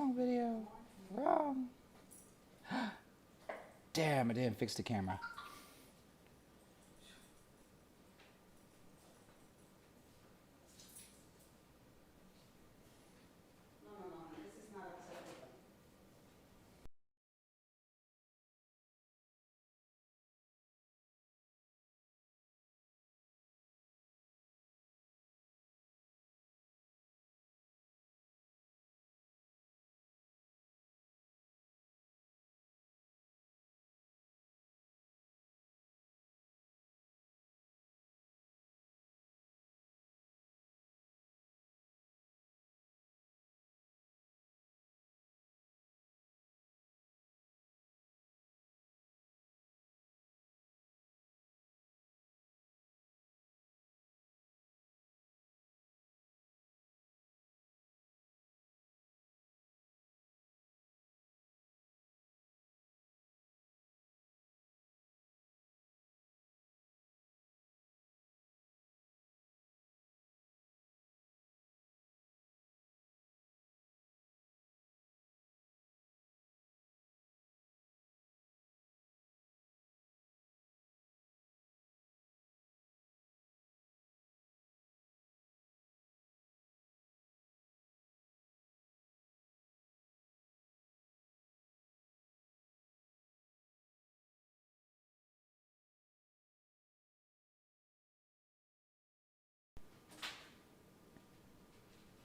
Wrong video. Wrong. Damn, I didn't fix the camera.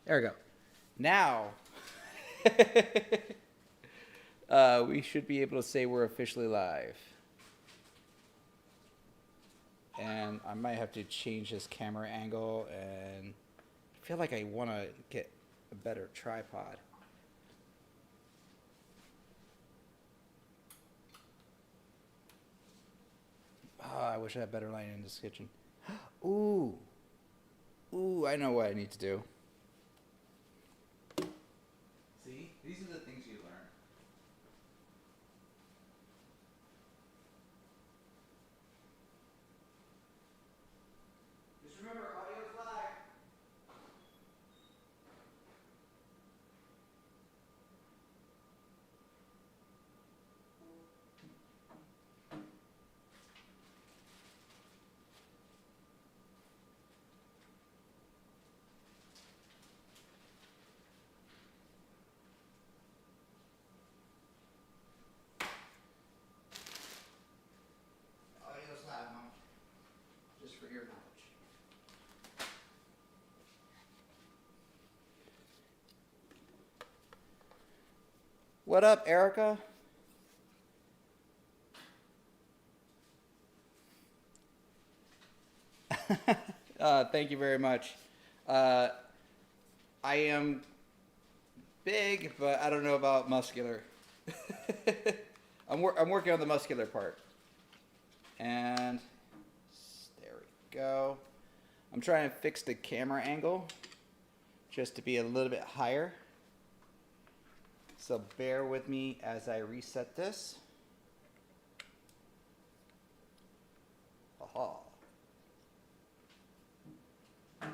There we go. Now, we should be able to say we're officially live. And I might have to change this camera angle, and I feel like I want to get a better tripod. Oh, I wish I had better lighting in this kitchen. Ooh. Ooh, I know what I need to do. See? These are the things you learn. Just remember, audio's live. Audio's live, Mom. Just for your knowledge. What up, Erica? Thank you very much. I am big, but I don't know about muscular. I'm working on the muscular part. And there we go. I'm trying to fix the camera angle just to be a little bit higher. So bear with me as I reset this. Aha. And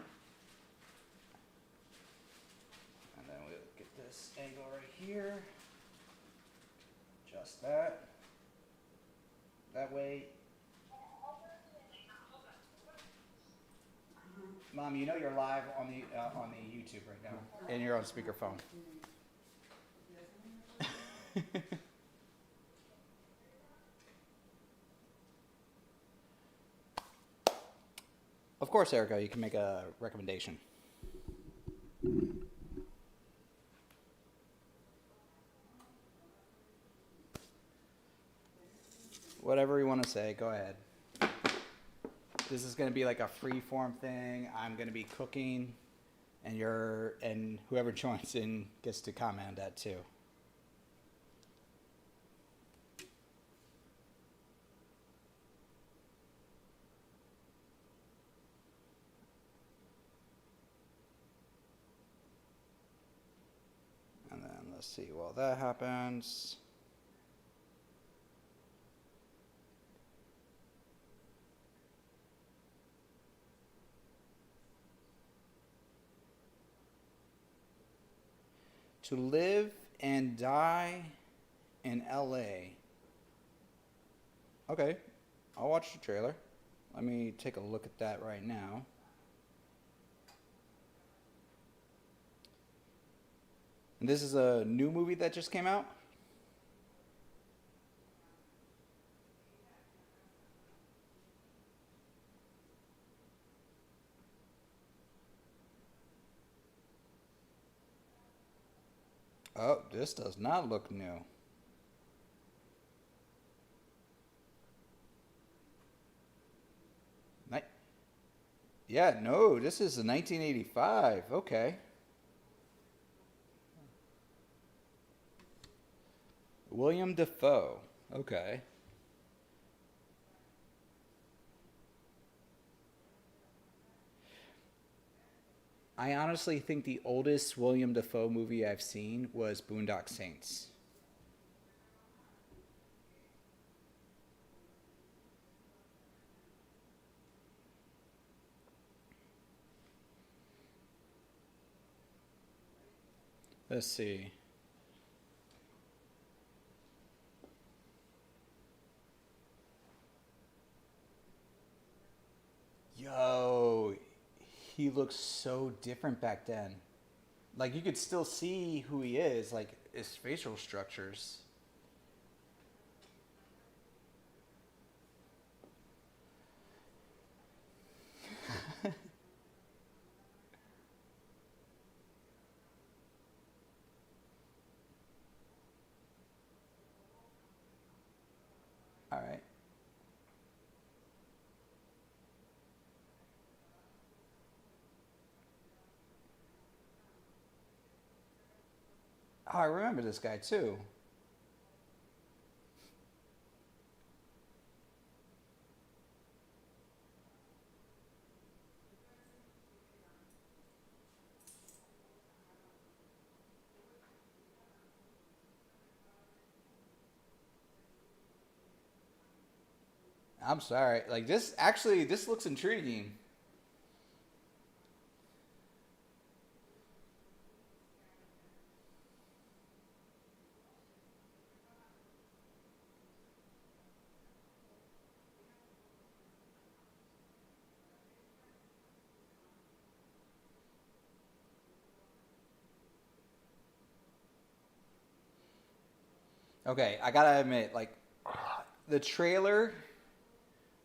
then we'll get this angle right here. Just that. That way. Mom, you know you're live on the YouTube right now, and you're on speakerphone. Of course, Erica, you can make a recommendation. Whatever you want to say, go ahead. This is going to be like a free form thing. I'm going to be cooking, and whoever joins in gets to comment that too. And then let's see while that happens. To live and Die in L.A. Okay, I'll watch the trailer. Let me take a look at that right now. And this is a new movie that just came out? Oh, this does not look new. Ni- Yeah, no, this is a 1985. Okay. William Defoe. Okay. I honestly think the oldest William Defoe movie I've seen was Boondock Saints. Let's see. Yo, he looks so different back then. Like you could still see who he is, like his facial structures. All right. Oh, I remember this guy too. I'm sorry. Like this actually this looks intriguing. Okay, I gotta admit, like the trailer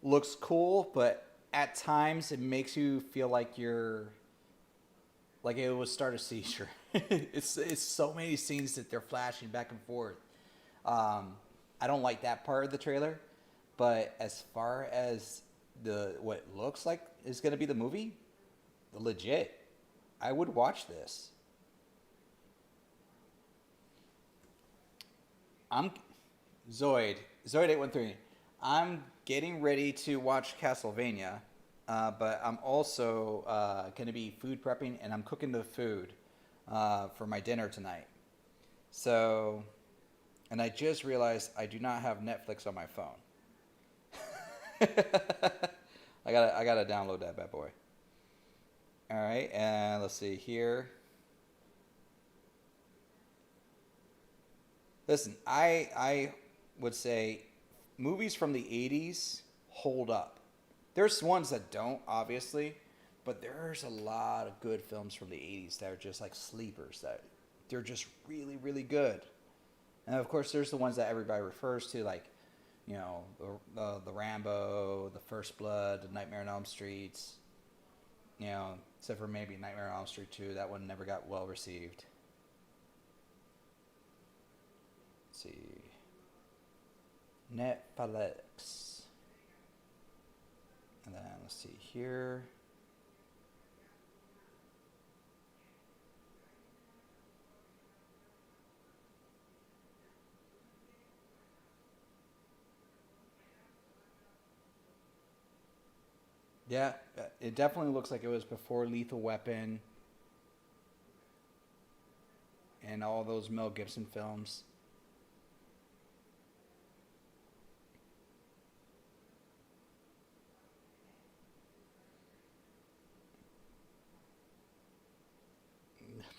looks cool, but at times it makes you feel like you're like it would start a seizure. It's so many scenes that they're flashing back and forth. Um, I don't like that part of the trailer, but as far as the what looks like is gonna be the movie, legit, I would watch this. I'm Zoid 813. I'm getting ready to watch Castlevania, but I'm also going to be food prepping and I'm cooking the food for my dinner tonight. So, and I just realized I do not have Netflix on my phone. I gotta download that bad boy. All right, and let's see here. Listen, I would say movies from the 80s hold up. There's ones that don't, obviously, but there's a lot of good films from the 80s that are just like sleepers that they're just really, really good. And of course, there's the ones that everybody refers to, like, the Rambo, the First Blood, the Nightmare on Elm Streets, except for maybe Nightmare on Elm Street 2. That one never got well received. Let's see. Netflix. And then let's see here. Yeah, it definitely looks like it was before Lethal Weapon and all those Mel Gibson films.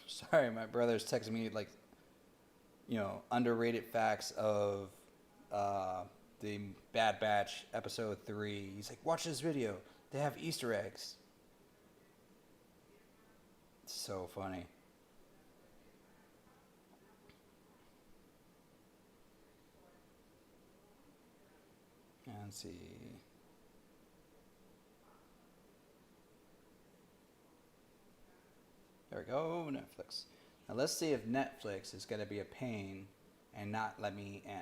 Sorry, my brother's texting me like underrated facts of the Bad Batch episode 3. He's like, watch this video. They have Easter eggs. It's so funny. Let's see. There we go, Netflix. Now let's see if Netflix is going to be a pain and not let me in.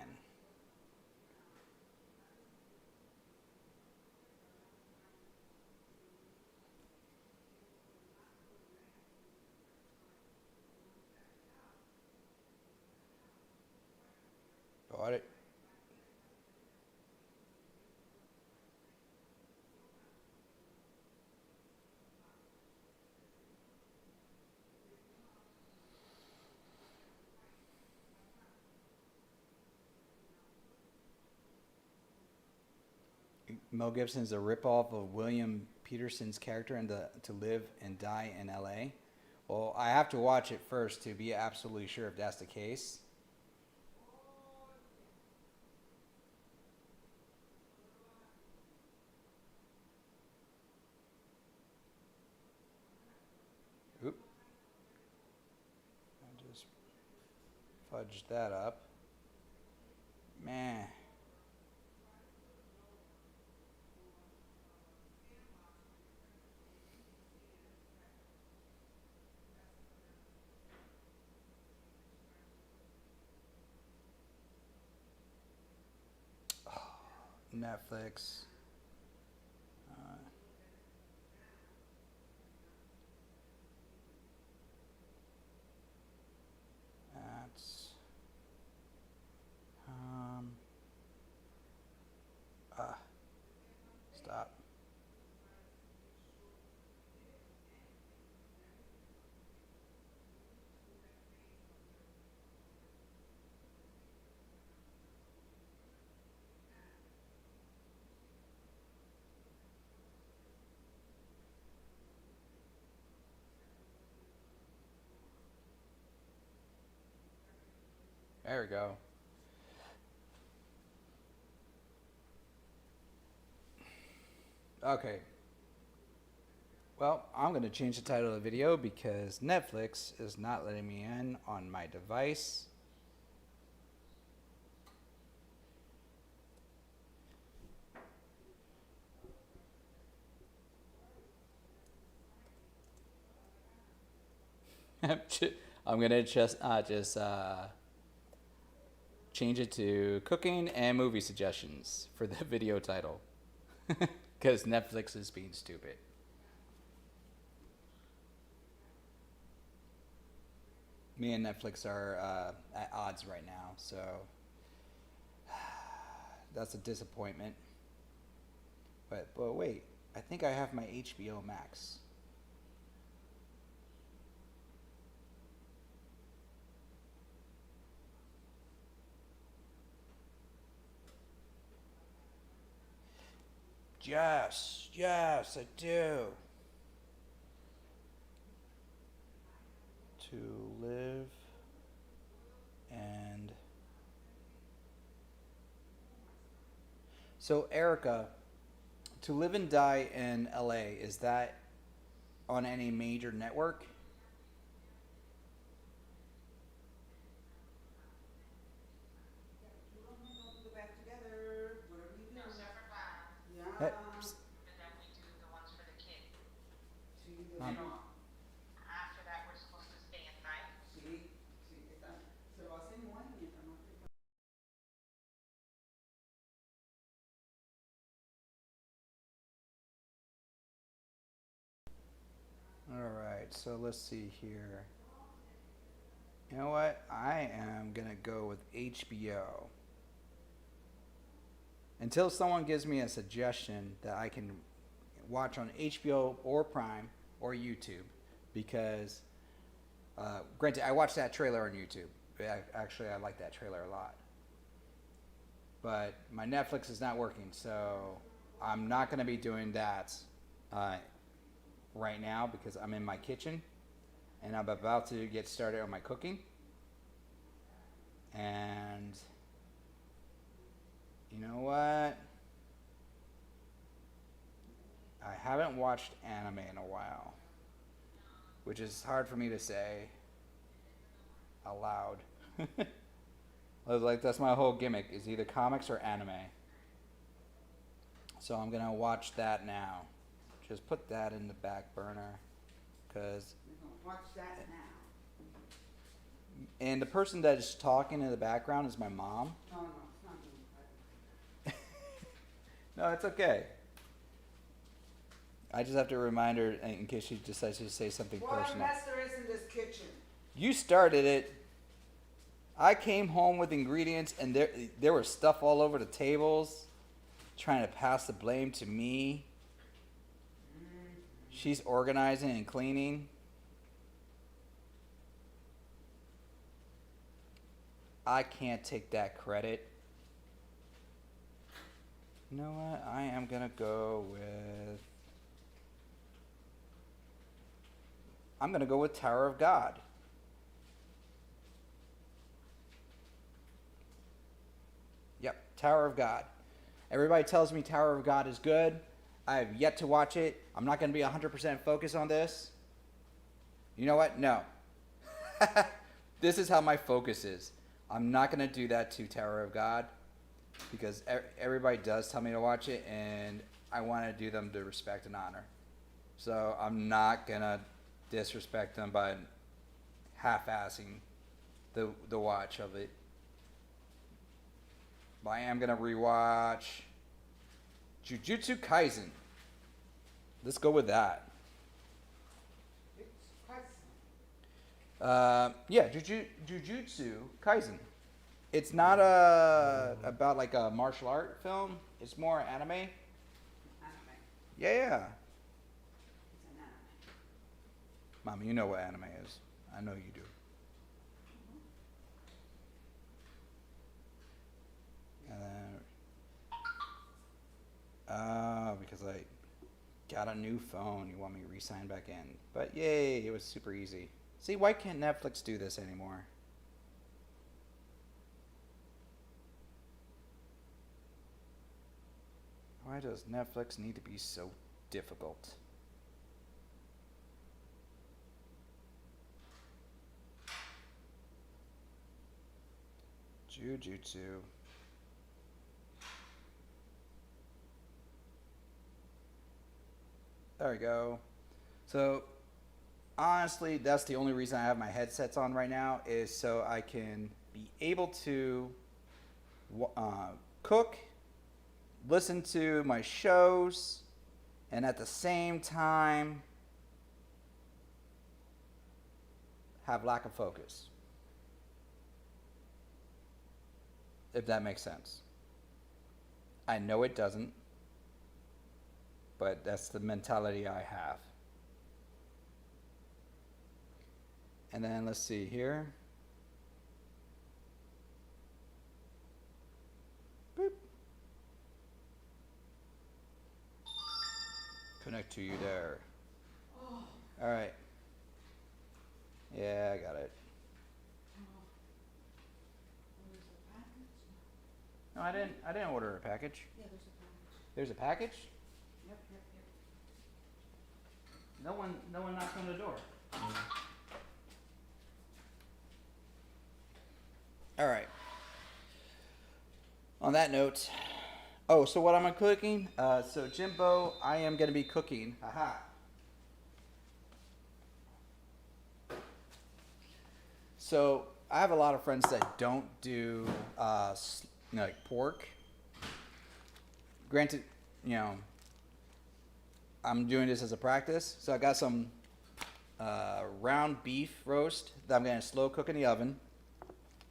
Got it. Mel Gibson is a ripoff of William Peterson's character in To Live and Die in L.A. Well, I have to watch it first to be absolutely sure if that's the case. Oop. I just fudged that up. Man. Netflix. That's stop. There we go. Okay. Well, I'm going to change the title of the video because Netflix is not letting me in on my device. I'm going to just change it to cooking and movie suggestions for the video title because Netflix is being stupid. Me and Netflix are at odds right now, so that's a disappointment. But wait, I think I have my HBO Max. Yes, I do. To live and so Erica, To Live and Die in LA, is that on any major network? Hey, psst. Um, all right, so let's see here. You know what? I am gonna go with HBO. Until someone gives me a suggestion that I can watch on HBO or Prime or YouTube, because granted, I watched that trailer on YouTube. Actually, I like that trailer a lot. But my Netflix is not working, so I'm not going to be doing that right now because I'm in my kitchen and I'm about to get started on my cooking. And you know what? I haven't watched anime in a while, which is hard for me to say aloud. Like, that's my whole gimmick, is either comics or anime. So I'm gonna watch that now. Just put that in the back burner, cause. We're gonna watch that now. And the person that is talking in the background is my mom. No, it's not me. No, it's okay. I just have to remind her in case she decides to say something What personal. a mess there is in this kitchen. You started it. I came home with ingredients, and there was stuff all over the tables, trying to pass the blame to me. She's organizing and cleaning. I can't take that credit. You know what? I am gonna go with. I'm gonna go with Tower of God. Yep, Tower of God. Everybody tells me Tower of God is good. I have yet to watch it. I'm not going to be 100% focused on this. You know what? No. This is how my focus is. I'm not going to do that to Tower of God because everybody does tell me to watch it, and I want to do them the respect and honor. So I'm not going to disrespect them by half-assing the watch of it. But I am going to rewatch Jujutsu Kaisen. Let's go with that. It's quite Yeah, Jujutsu Kaisen. It's not about like a martial art film. It's more anime. anime. Yeah. It's an anime. Mama, you know what anime is. I know you do. And then, because I got a new phone, you want me to re-sign back in. But yay, it was super easy. See, why can't Netflix do this anymore? Why does Netflix need to be so difficult? Jujutsu. There we go. So, honestly, that's the only reason I have my headsets on right now is so I can be able to cook, listen to my shows, and at the same time have lack of focus. If that makes sense. I know it doesn't. But that's the mentality I have. And then let's see here. Boop. Connect to you there. Oh. All right. Yeah, I got it. There's a package? No, I didn't order a package. Yeah, there's a package. There's a package? Yep. No one knocked on the door. All right. On that note, so what am I cooking? So Jimbo, I am going to be cooking. Haha. So I have a lot of friends that don't do like pork. Granted, I'm doing this as a practice. So I got some round beef roast that I'm going to slow cook in the oven.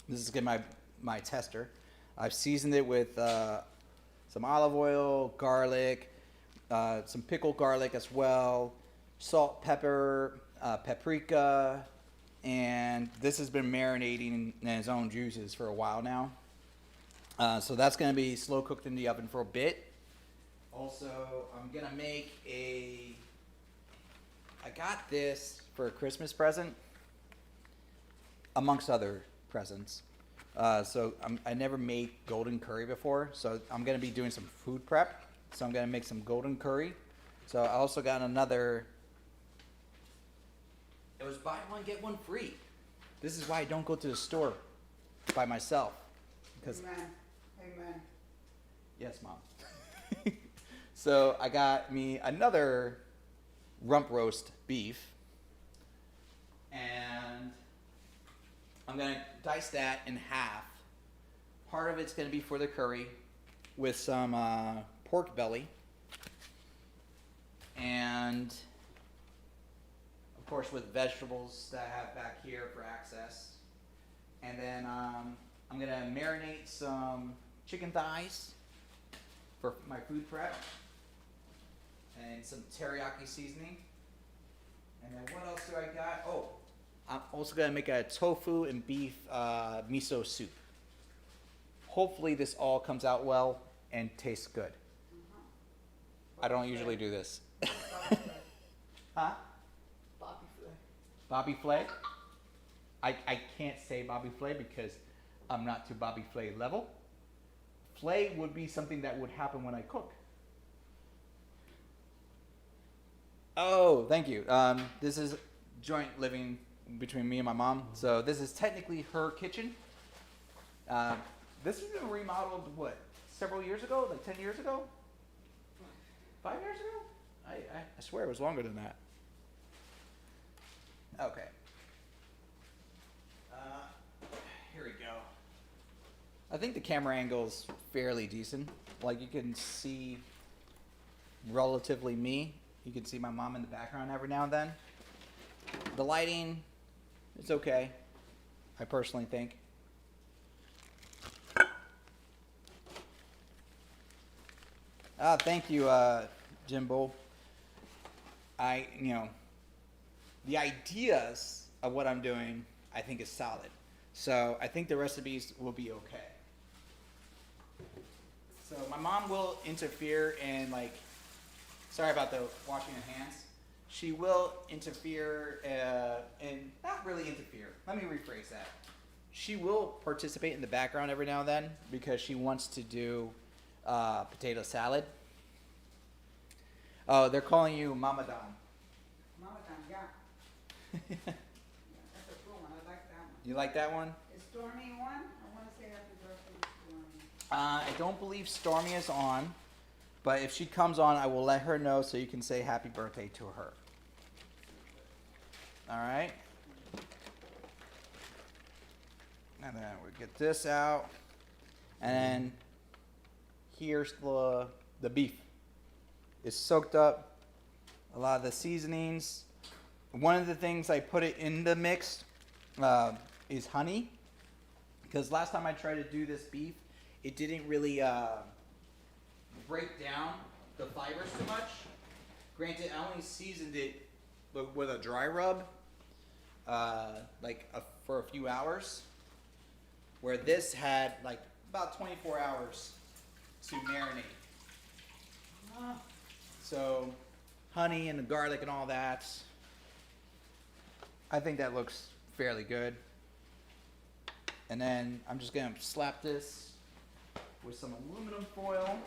This is going to be my tester. I've seasoned it with some olive oil, garlic, some pickled garlic as well, salt, pepper, paprika, and this has been marinating in its own juices for a while now. So that's going to be slow cooked in the oven for a bit. Also, I'm going to make I got this for a Christmas present, amongst other presents. I never made golden curry before, so I'm gonna be doing some food prep. So I'm gonna make some golden curry. So I also got another. It was buy one get one free. This is why I don't go to the store by myself. Because Amen. Amen. yes, Mom. So I got me another rump roast beef, and I'm gonna dice that in half. Part of it's gonna be for the curry, with some pork belly, and of course with vegetables that I have back here for access. And then I'm gonna marinate some chicken thighs for my food prep, and some teriyaki seasoning. And then what else do I got? Oh, I'm also gonna make a tofu and beef miso soup. Hopefully this all comes out well and tastes good. I don't usually do this. Huh? Bobby Flay. Bobby Flay? I can't say Bobby Flay because I'm not to Bobby Flay level. Flay would be something that would happen when I cook. Oh, thank you. This is joint living between me and my mom. So this is technically her kitchen. This has been remodeled, what, several years ago? Like 10 years ago? 5 years ago? I swear it was longer than that. Okay. Here we go. I think the camera angle's fairly decent. Like you can see relatively me. You can see my mom in the background every now and then. The lighting, it's okay, I personally think. Thank you, Jimbo. The ideas of what I'm doing, I think is solid. So I think the recipes will be okay. So my mom will interfere in sorry about the washing of hands. She will interfere and not really interfere. Let me rephrase that. She will participate in the background every now and then because she wants to do potato salad. Oh, they're calling you Mama Don. Mama Don, yeah. Yeah, that's a cool one. I like that one. You like that one? Is Stormy one? I want to say happy birthday to Stormy. I don't believe Stormy is on, but if she comes on, I will let her know so you can say happy birthday to her. All right. And then we get this out, and then here's the beef. It's soaked up. A lot of the seasonings. One of the things I put it in the mix is honey, because last time I tried to do this beef, it didn't really break down the fibers too much. Granted, I only seasoned it with a dry rub, for a few hours, where this had about 24 hours to marinate. So, honey and the garlic and all that. I think that looks fairly good. And then I'm just gonna slap this with some aluminum foil.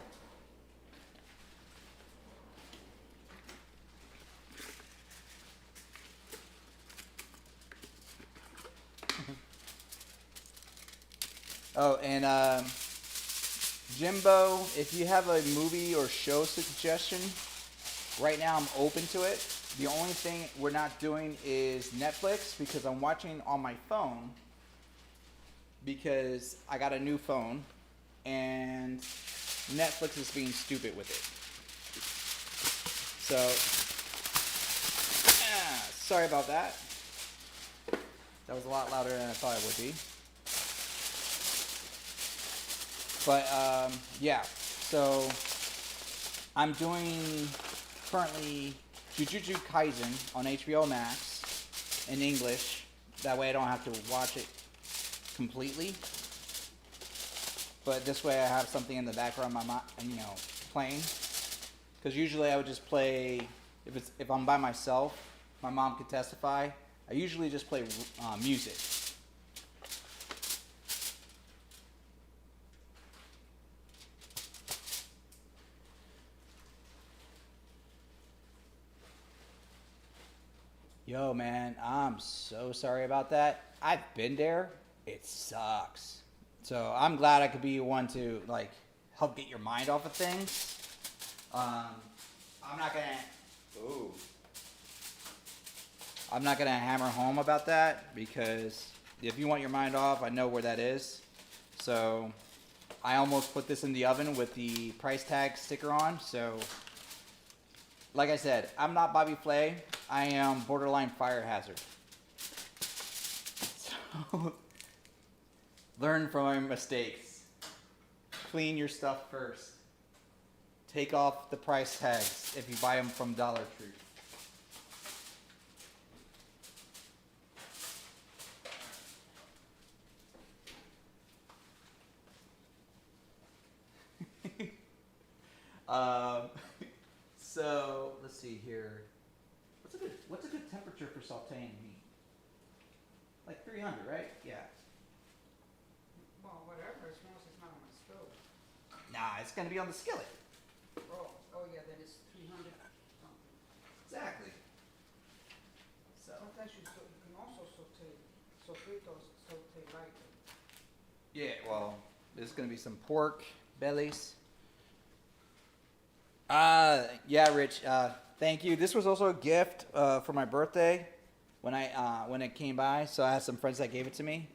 Oh, and Jimbo, if you have a movie or show suggestion, right now I'm open to it. The only thing we're not doing is Netflix because I'm watching on my phone because I got a new phone and Netflix is being stupid with it. So, sorry about that. That was a lot louder than I thought it would be. But yeah, so I'm doing currently Jujutsu Kaisen on HBO Max in English. That way I don't have to watch it completely. But this way I have something in the background of my mind, playing. Because usually I would just play, if I'm by myself, my mom could testify, I usually just play music. Yo, man, I'm so sorry about that. I've been there. It sucks. So I'm glad I could be one to like help get your mind off of things. Um, I'm not gonna. Ooh. I'm not gonna hammer home about that because if you want your mind off, I know where that is. So I almost put this in the oven with the price tag sticker on. So, like I said, I'm not Bobby Flay. I am borderline fire hazard. So, learn from my mistakes. Clean your stuff first. Take off the price tags if you buy them from Dollar Tree. Um, so let's see here. What's a good temperature for sauteing meat? Like 300, right? Yeah. Well, whatever, as long as it's not on my stove. Nah, it's gonna be on the skillet. Oh yeah, then it's 300 something. Exactly. So. Sometimes you can also saute lightly. Yeah. Well, there's gonna be some pork bellies. Yeah, Rich. Thank you. This was also a gift for my birthday when it came by. So I had some friends that gave it to me.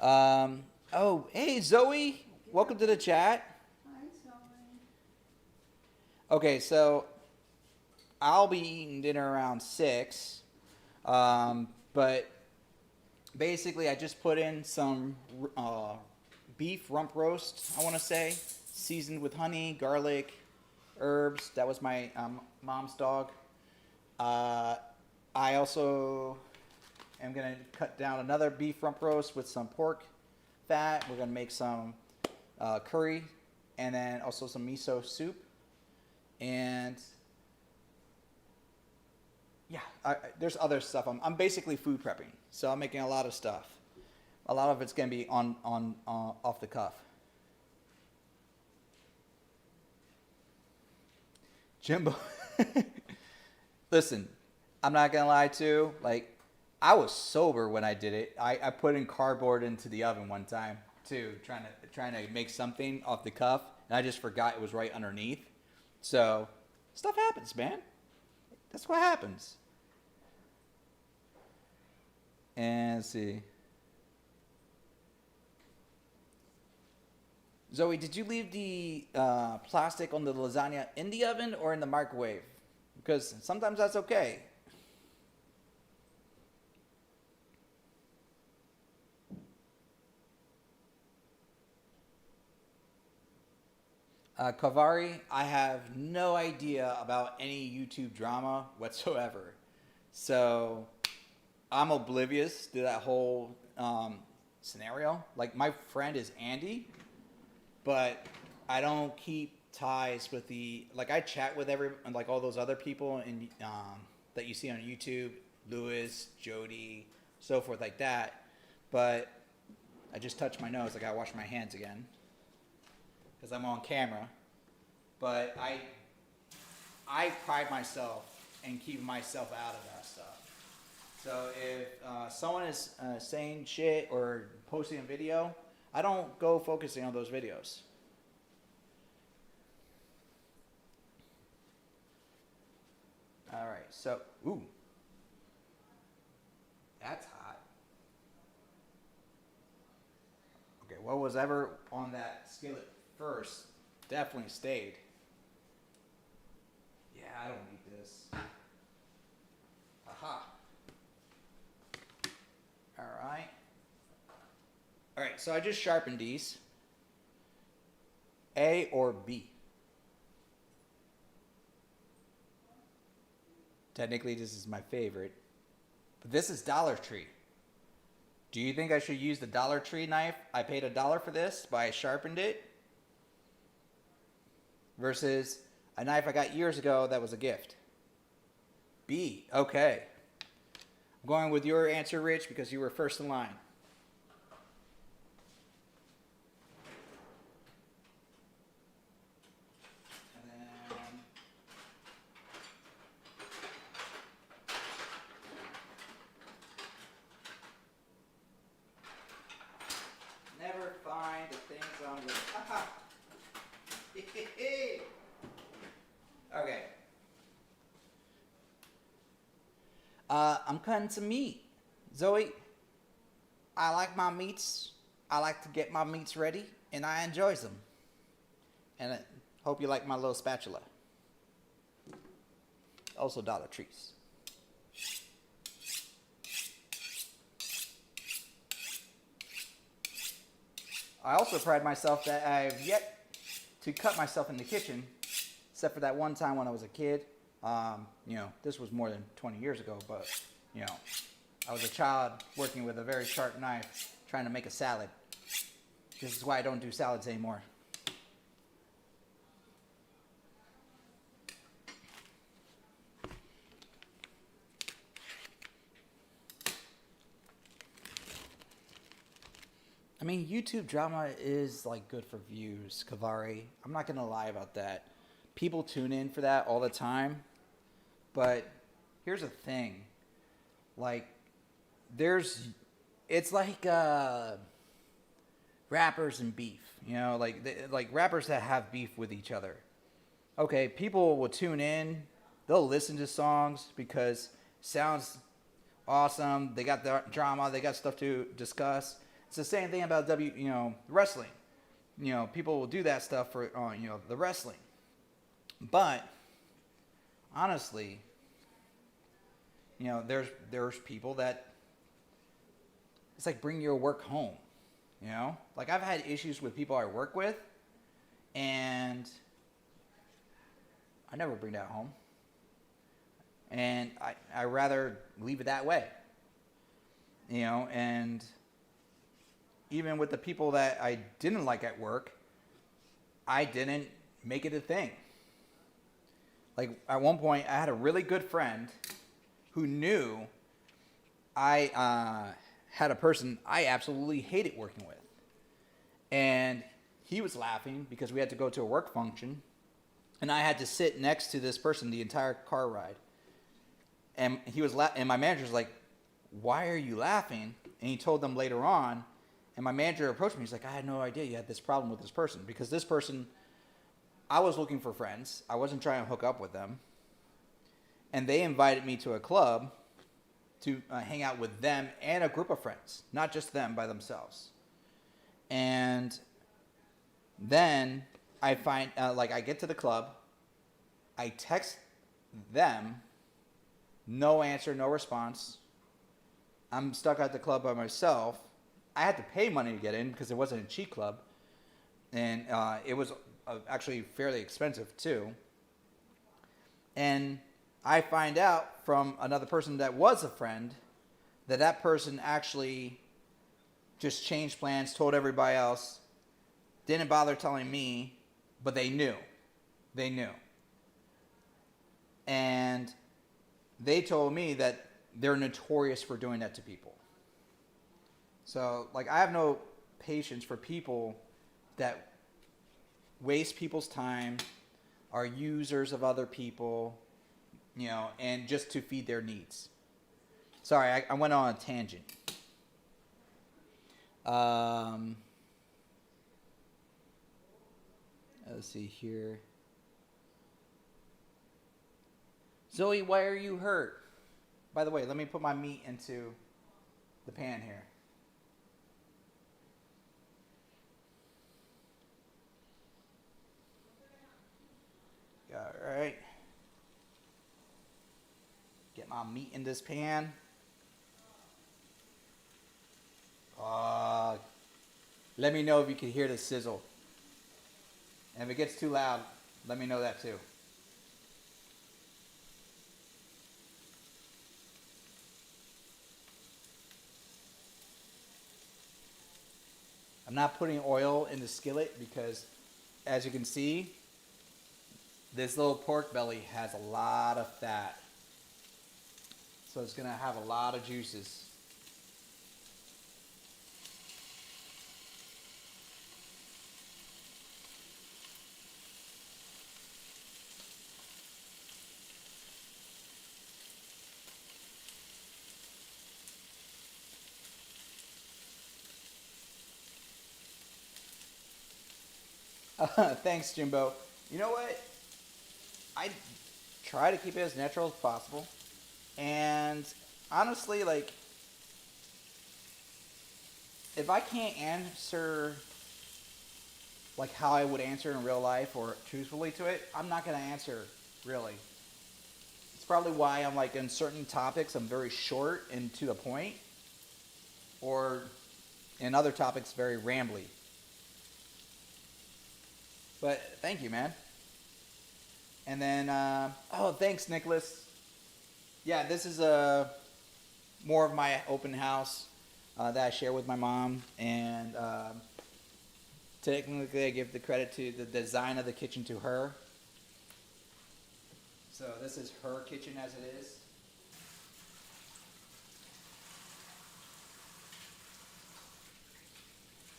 Oh, hey Zoe, welcome to the chat. Hi, Zoe. Okay, so I'll be eating dinner around 6. But basically, I just put in some beef rump roast. I want to say seasoned with honey, garlic, herbs. That was my mom's dog. I also am going to cut down another beef rump roast with some pork fat. We're going to make some curry and then also some miso soup. And yeah, there's other stuff. I'm basically food prepping. So I'm making a lot of stuff. A lot of it's going to be on off the cuff. Jimbo, listen, I'm not gonna lie too. Like, I was sober when I did it. I put in cardboard into the oven one time too, trying to make something off the cuff, and I just forgot it was right underneath. So, stuff happens, man. That's what happens. And let's see. Zoe, did you leave the plastic on the lasagna in the oven or in the microwave? Because sometimes that's okay. Kavari, I have no idea about any YouTube drama whatsoever. So I'm oblivious to that whole scenario. Like, my friend is Andy. But I don't keep ties with I chat with all those other people that you see on YouTube, Lewis, Jody, so forth like that. But I just touched my nose. I gotta wash my hands again because I'm on camera. But I pride myself in keeping myself out of that stuff. So if someone is saying shit or posting a video, I don't go focusing on those videos. All right, so, ooh. That's hot. Okay, what was ever on that skillet first definitely stayed. Yeah, I don't need this. Aha. All right. All right, so I just sharpened these. A or B? Technically, this is my favorite. But this is Dollar Tree. Do you think I should use the Dollar Tree knife? I paid $1 for this, but I sharpened it. Versus a knife I got years ago that was a gift. B, okay. I'm going with your answer, Rich, because you were first in line. I'm cutting some meat. Zoe, I like my meats. I like to get my meats ready, and I enjoy them. And I hope you like my little spatula. Also Dollar Trees. I also pride myself that I've yet to cut myself in the kitchen, except for that one time when I was a kid. This was more than 20 years ago, but, I was a child working with a very sharp knife trying to make a salad. This is why I don't do salads anymore. I mean, YouTube drama is like good for views, Kavari. I'm not gonna lie about that. People tune in for that all the time. But here's the thing. Like, it's like rappers and beef. Like rappers that have beef with each other. Okay, people will tune in. They'll listen to songs because it sounds awesome. They got the drama. They got stuff to discuss. It's the same thing about wrestling. People will do that stuff for the wrestling. But honestly, there's people that it's like bring your work home. Like I've had issues with people I work with, and I never bring that home. And I rather leave it that way. And even with the people that I didn't like at work, I didn't make it a thing. Like at one point, I had a really good friend who knew I had a person I absolutely hated working with. And he was laughing because we had to go to a work function, and I had to sit next to this person the entire car ride. And he was and my manager's like, "Why are you laughing?" And he told them later on. And my manager approached me. He's like, "I had no idea you had this problem with this person." Because this person, I was looking for friends. I wasn't trying to hook up with them. And they invited me to a club to hang out with them and a group of friends. Not just them by themselves. And then I find, I get to the club. I text them. No answer, no response. I'm stuck at the club by myself. I had to pay money to get in because it wasn't a cheap club. And it was actually fairly expensive too. And I find out from another person that was a friend that person actually just changed plans, told everybody else, didn't bother telling me, but they knew. They knew. And they told me that they're notorious for doing that to people. So, I have no patience for people that waste people's time, are users of other people, and just to feed their needs. Sorry, I went on a tangent. Let's see here. Zoe, why are you hurt? By the way, let me put my meat into the pan here. All right. Get my meat in this pan. Let me know if you can hear the sizzle. And if it gets too loud, let me know that too. I'm not putting oil in the skillet because, as you can see, this little pork belly has a lot of fat. So it's going to have a lot of juices. Thanks, Jimbo. You know what? I try to keep it as natural as possible. And honestly, like, if I can't answer like how I would answer in real life or truthfully to it, I'm not gonna answer really. It's probably why I'm like in certain topics I'm very short and to the point, or in other topics very rambly. But thank you, man. And then, oh, thanks, Nicholas. Yeah, this is more of my open house that I share with my mom, and technically I give the credit to the design of the kitchen to her. So this is her kitchen as it is.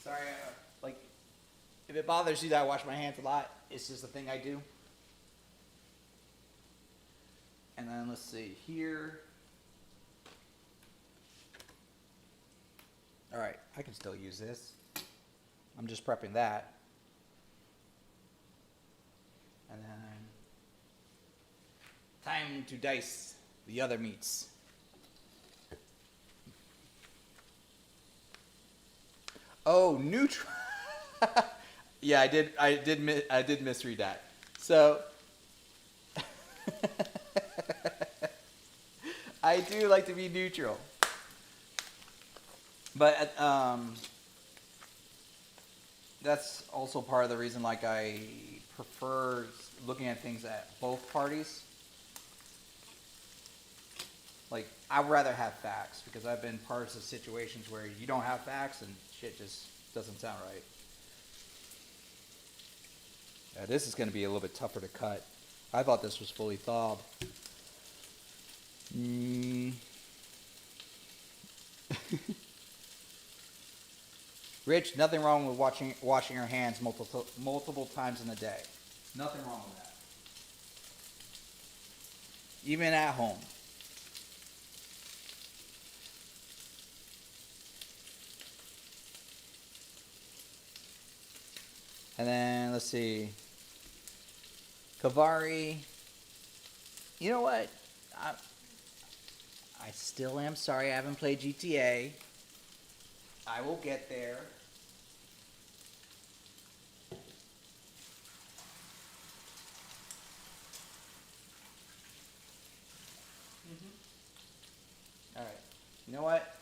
Sorry, like, if it bothers you that I wash my hands a lot, it's just a thing I do. And then let's see here. All right, I can still use this. I'm just prepping that. And then time to dice the other meats. Oh, neutral. Yeah, I did misread that. So I do like to be neutral. But that's also part of the reason like I prefer looking at things at both parties. Like, I'd rather have facts because I've been parts of situations where you don't have facts and shit just doesn't sound right. Yeah, this is going to be a little bit tougher to cut. I thought this was fully thawed. Rich, nothing wrong with washing your hands multiple times in a day. Nothing wrong with that. Even at home. And then, let's see. Kavari. You know what? I still am sorry I haven't played GTA. I will get there. Alright. You know what?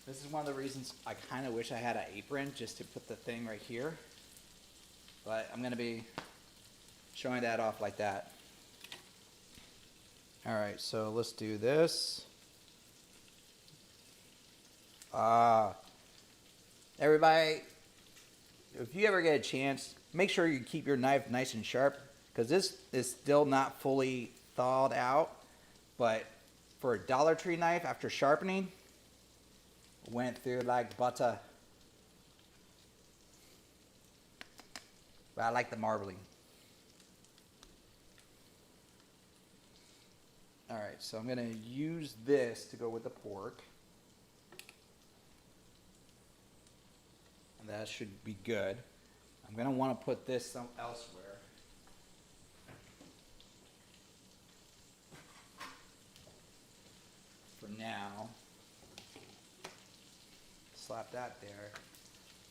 This is one of the reasons I kind of wish I had an apron just to put the thing right here. But I'm going to be showing that off like that. Alright, so let's do this. Everybody, if you ever get a chance, make sure you keep your knife nice and sharp, because this is still not fully thawed out. But for a Dollar Tree knife, after sharpening, went through like butter. But I like the marbling. Alright, so I'm going to use this to go with the pork. And that should be good. I'm going to want to put this elsewhere. For now. Slap that there.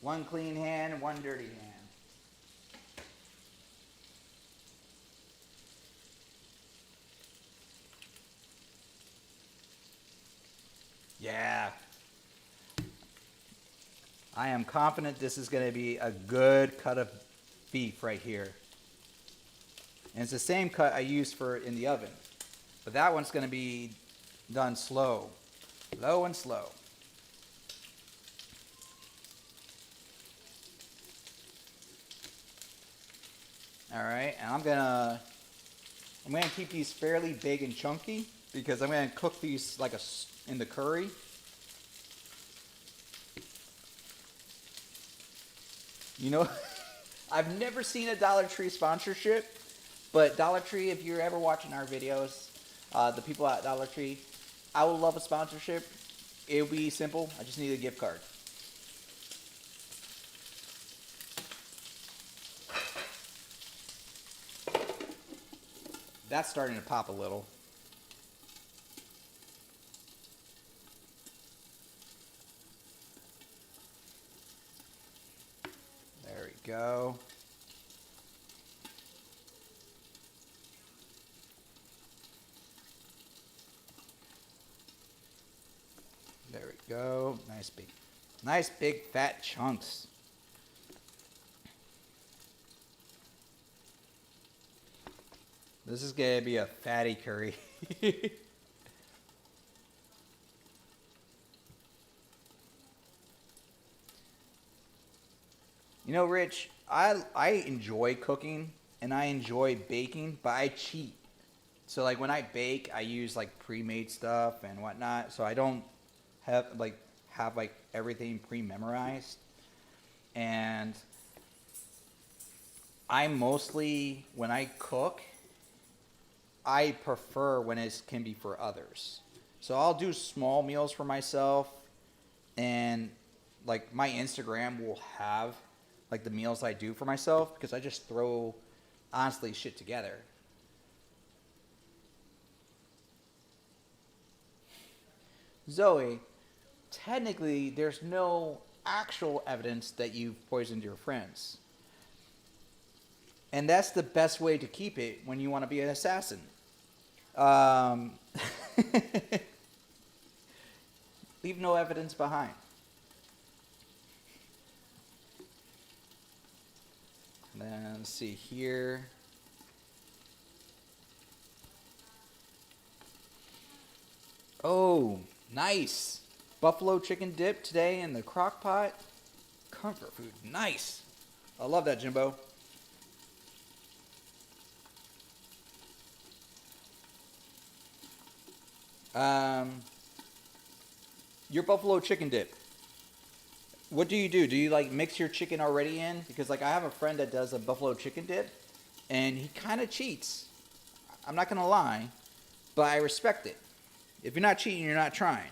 One clean hand, one dirty hand. Yeah. I am confident this is going to be a good cut of beef right here. And it's the same cut I used for in the oven. But that one's going to be done slow. Low and slow. Alright, and I'm gonna keep these fairly big and chunky because I'm gonna cook these like in the curry. You know, I've never seen a Dollar Tree sponsorship, but Dollar Tree, if you're ever watching our videos, the people at Dollar Tree, I would love a sponsorship. It would be simple. I just need a gift card. That's starting to pop a little. go. There we go. Nice big fat chunks. This is gonna be a fatty curry. You know, Rich, I enjoy cooking and I enjoy baking, but I cheat. So like when I bake, I use like pre-made stuff and whatnot. So I don't have like everything pre-memorized. And I mostly, when I cook, I prefer when it can be for others. So I'll do small meals for myself, and like my Instagram will have like the meals I do for myself because I just throw honestly shit together. Zoe, technically there's no actual evidence that you've poisoned your friends. And that's the best way to keep it when you want to be an assassin. Um, leave no evidence behind. And then let's see here. Oh, nice. Buffalo chicken dip today in the crock pot. Comfort food. Nice. I love that, Jimbo. Your buffalo chicken dip. What do you do? Do you like mix your chicken already in? Because like I have a friend that does a buffalo chicken dip, and he kind of cheats. I'm not gonna lie, but I respect it. If you're not cheating, you're not trying.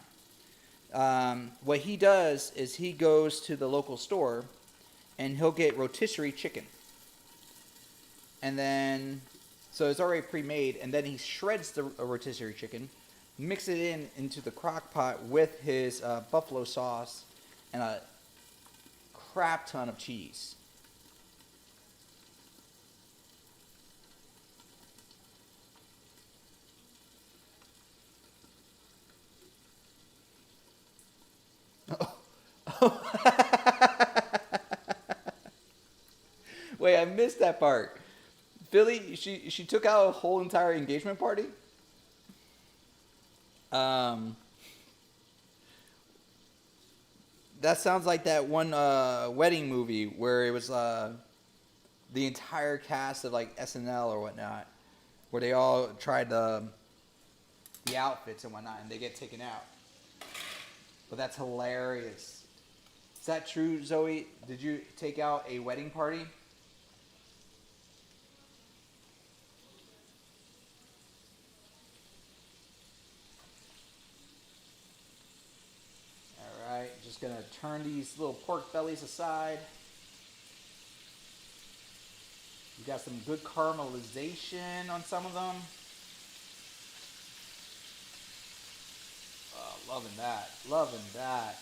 What he does is he goes to the local store, and he'll get rotisserie chicken, and then so it's already pre-made, and then he shreds the rotisserie chicken, mix it into the crock pot with his buffalo sauce and a crap ton of cheese. Wait, I missed that part. Philly, she took out a whole entire engagement party. Um, that sounds like that one wedding movie where it was the entire cast of like SNL or whatnot, where they all tried the outfits and whatnot, and they get taken out. But that's hilarious. Is that true, Zoe? Did you take out a wedding party? All right, just gonna turn these little pork bellies aside. You got some good caramelization on some of them. Oh, loving that. Loving that.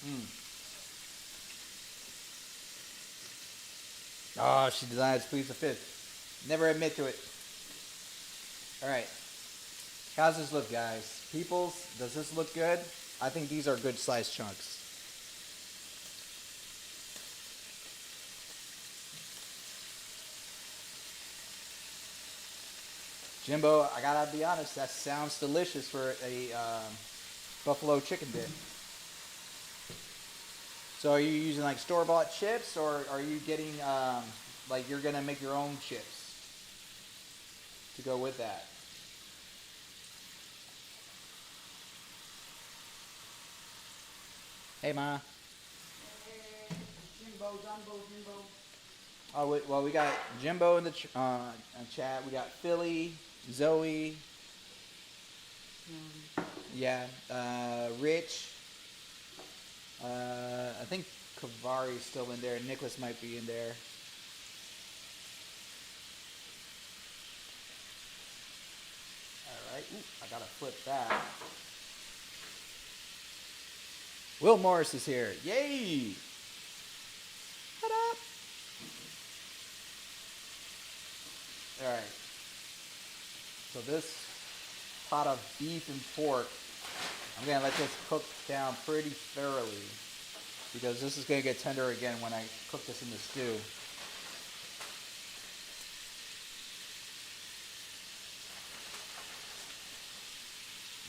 Mm. Oh, she desires please the fifth. Never admit to it. All right. How's this look, guys? Peoples, does this look good? I think these are good sized chunks. Jimbo, I gotta be honest, that sounds delicious for a buffalo chicken dip. So are you using like store-bought chips, or are you getting like you're gonna make your own chips to go with that? Hey, Ma. Jimbo, Jumbo, Jimbo. Oh, well, we got Jimbo in the chat. We got Philly, Zoe. Yeah, Rich. I think Kavari's still in there. Nicholas might be in there. I gotta flip that. Will Morris is here. Yay! What up? Alright. So this pot of beef and pork, I'm going to let this cook down pretty thoroughly because this is going to get tender again when I cook this in the stew.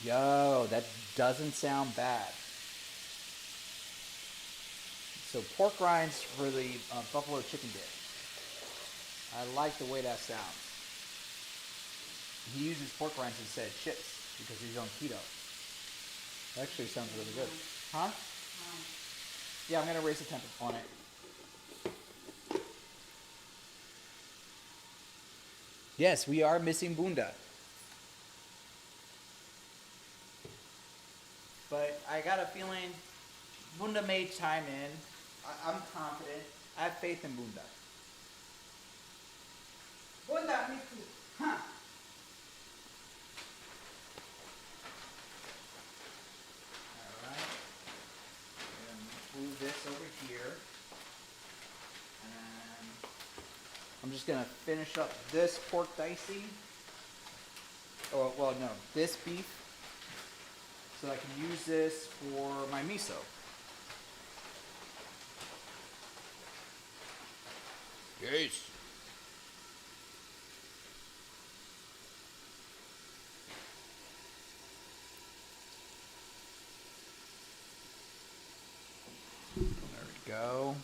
Yo, that doesn't sound bad. So pork rinds for the buffalo chicken dip. I like the way that sounds. He uses pork rinds instead of chips because he's on keto. Actually sounds really good. Huh? Yeah, I'm going to raise the temp on it. Yes, we are missing Bunda. But I got a feeling Bunda may chime in. I'm confident. I have faith in Bunda. Bunda, me too. Huh. Alright. I'm going to move this over here. And I'm just going to finish up this pork dicey. Oh, well, no, this beef. So I can use this for my miso. Yes. There we go.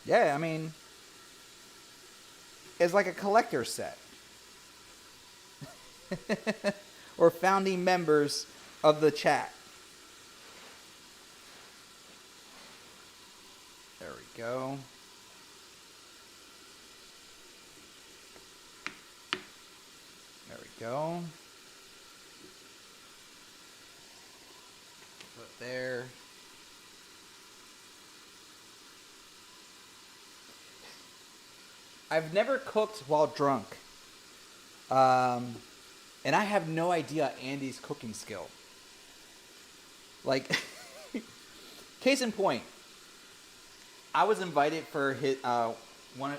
Yeah, I mean, it's like a collector set. Or founding members of the chat. There we go. There we go. Put there. I've never cooked while drunk. And I have no idea Andy's cooking skill. Like, case in point, I was invited for his one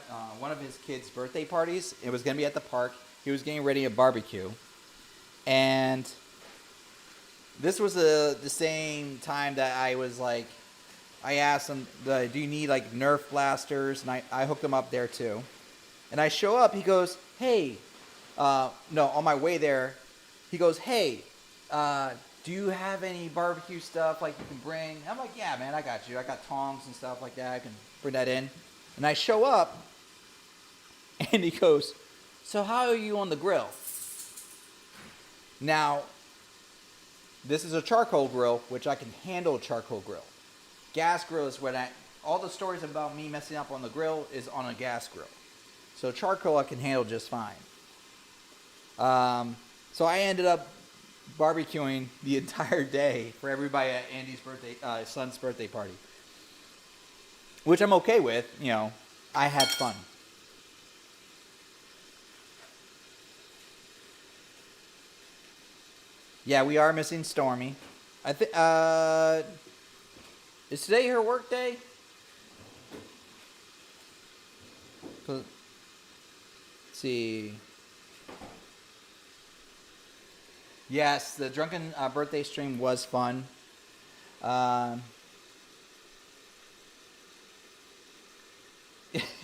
of his kids' birthday parties. It was going to be at the park. He was getting ready to barbecue. And this was the same time that I was like, I asked him, do you need like Nerf blasters? And I hooked him up there too. And I show up, he goes, hey, no, on my way there, he goes, hey, do you have any barbecue stuff like you can bring? I'm like, yeah, man, I got you. I got tongs and stuff like that. I can bring that in. And I show up, and he goes, so how are you on the grill? Now, this is a charcoal grill, which I can handle a charcoal grill. Gas grill is when all the stories about me messing up on the grill is on a gas grill. So charcoal I can handle just fine. So I ended up barbecuing the entire day for everybody at Andy's son's birthday party, which I'm okay with. You know, I had fun. Yeah, we are missing Stormy. I think is today her work day? Let's see. Yes, the drunken birthday stream was fun.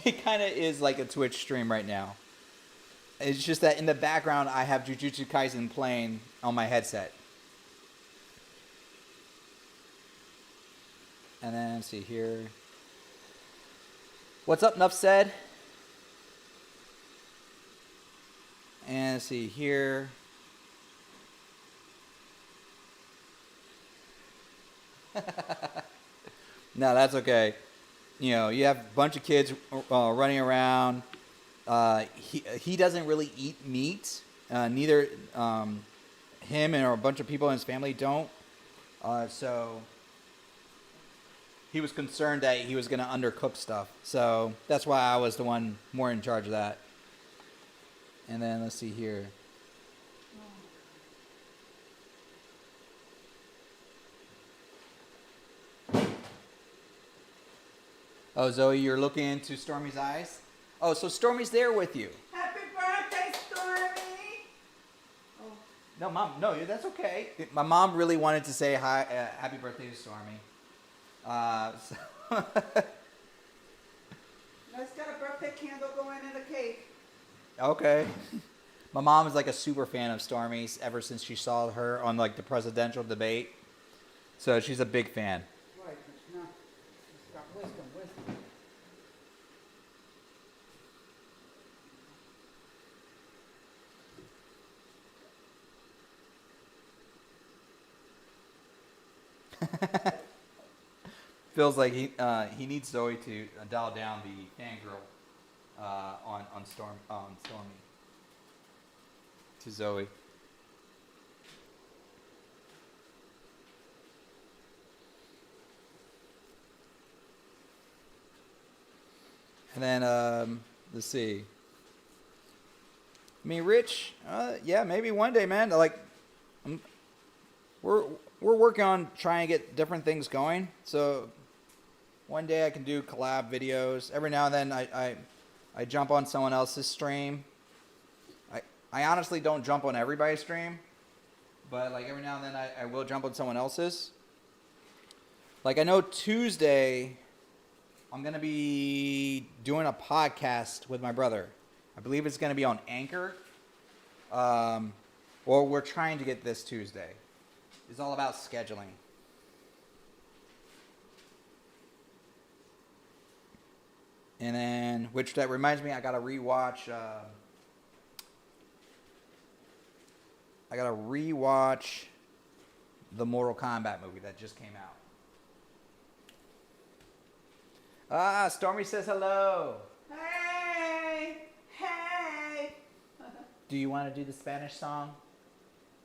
It kind of is like a Twitch stream right now. It's just that in the background I have Jujutsu Kaisen playing on my headset. And then, let's see here. What's up, Nuff said? And let's see here. No, that's okay. You know, you have a bunch of kids running around. He doesn't really eat meat. Neither him and a bunch of people in his family don't. So he was concerned that he was going to undercook stuff. So that's why I was the one more in charge of that. And then let's see here. Oh, Zoe, you're looking into Stormy's eyes? Oh, so Stormy's there with you. Happy birthday, Stormy! Oh. No, Mom, no, that's okay. My mom really wanted to say hi, happy birthday to Stormy. So Let's get a birthday candle going in the cake. Okay. My mom is like a super fan of Stormy's ever since she saw her on like the presidential debate. So she's a big fan. Right, Krishna. She's got wisdom. Feels like he needs Zoe to dial down the fangirl on Stormy to Zoe. And then let's see. I mean, Rich, yeah, maybe one day, man. Like, we're working on trying to get different things going. So one day I can do collab videos. Every now and then I jump on someone else's stream. I honestly don't jump on everybody's stream, but like every now and then I will jump on someone else's. Like I know Tuesday I'm going to be doing a podcast with my brother. I believe it's going to be on Anchor. Well, we're trying to get this Tuesday. It's all about scheduling. And then, which that reminds me, I got to rewatch the Mortal Kombat movie that just came out. Ah, Stormy says hello. Hey! Do you want to do the Spanish song?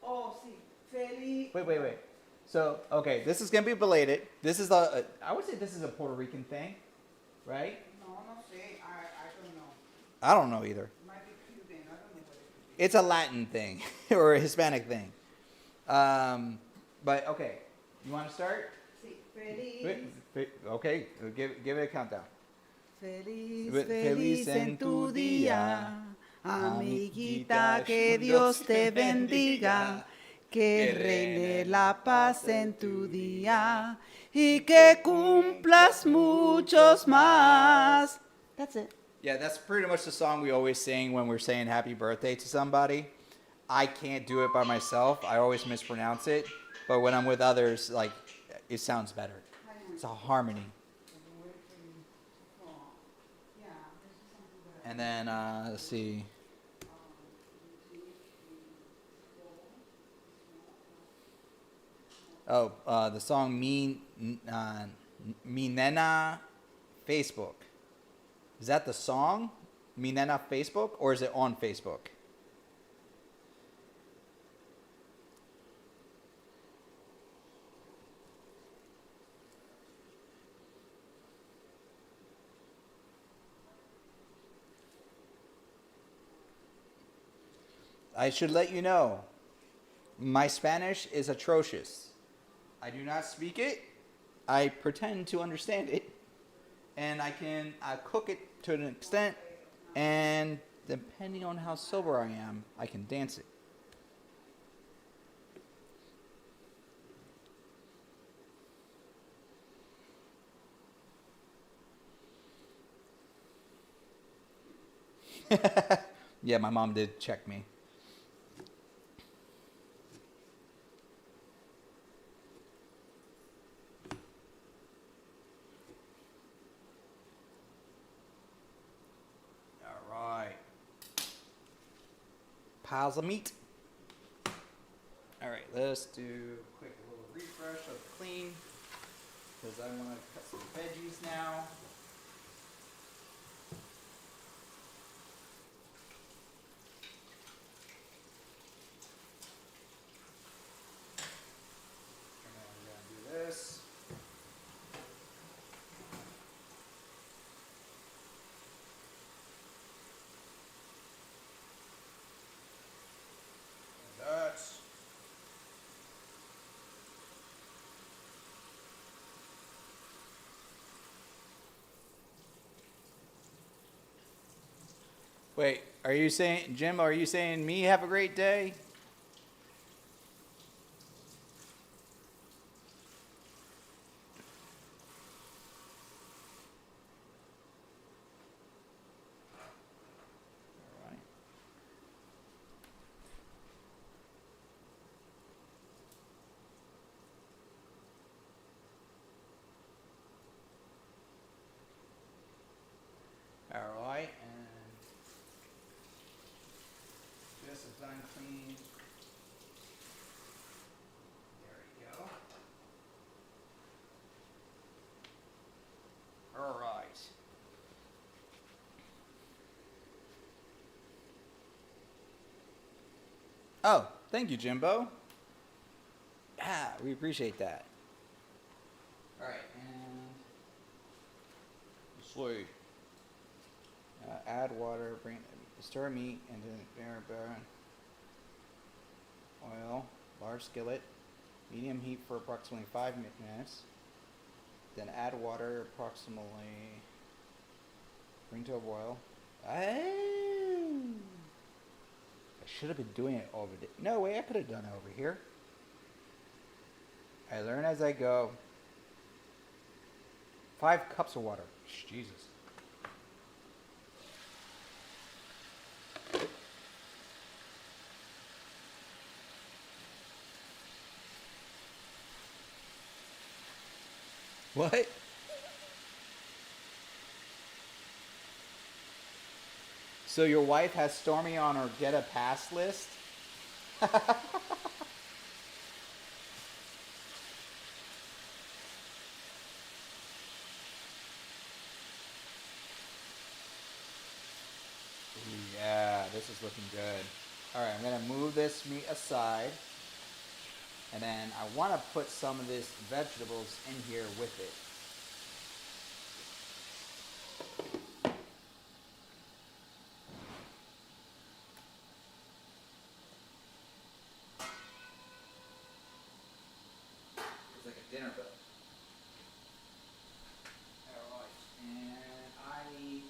Oh, sí. Feliz. Wait. So, okay, this is going to be belated. This is I would say this is a Puerto Rican thing, right? No sé. I don't know. I don't know either. It might be Cuban. I don't know what it could be. It's a Latin thing or a Hispanic thing. But okay, you want to start? Sí. Feliz. Okay, give it a countdown. Feliz en tu día, amiguita, que Dios te bendiga, que reine la paz en tu día y que cumplas muchos más. That's it. Yeah, that's pretty much the song we always sing when we're saying happy birthday to somebody. I can't do it by myself. I always mispronounce it. But when I'm with others, like, it sounds better. It's a harmony. And then, let's see. Oh, the song Mi Nena Facebook. Is that the song? Mi Nena Facebook? Or is it on Facebook? I should let you know, my Spanish is atrocious. I do not speak it. I pretend to understand it. And I can cook it to an extent. And depending on how sober I am, I can dance it. Yeah, my mom did check me. Piles of meat. All right, let's do a quick little refresh of clean because I want to cut some veggies now. And then we're going to do this. Wait, are you saying, Jim, are you saying me have a great day? All right. All right, and this is done clean. There we go. All right. Oh, thank you, Jimbo. Yeah, we appreciate that. All right, and sweet. Add water, stir meat into burn. Oil, large skillet, medium heat for approximately 5 minutes. Then add water approximately. Bring to a boil. Oh. I should have been doing it over there. No way, I could have done it over here. I learn as I go. 5 cups of water. Jesus. What? So your wife has Stormy on her get a pass list? Yeah, this is looking good. Alright, I'm going to move this meat aside. And then I want to put some of this vegetables in here with it. It's like a dinner bill. Alright, and I need...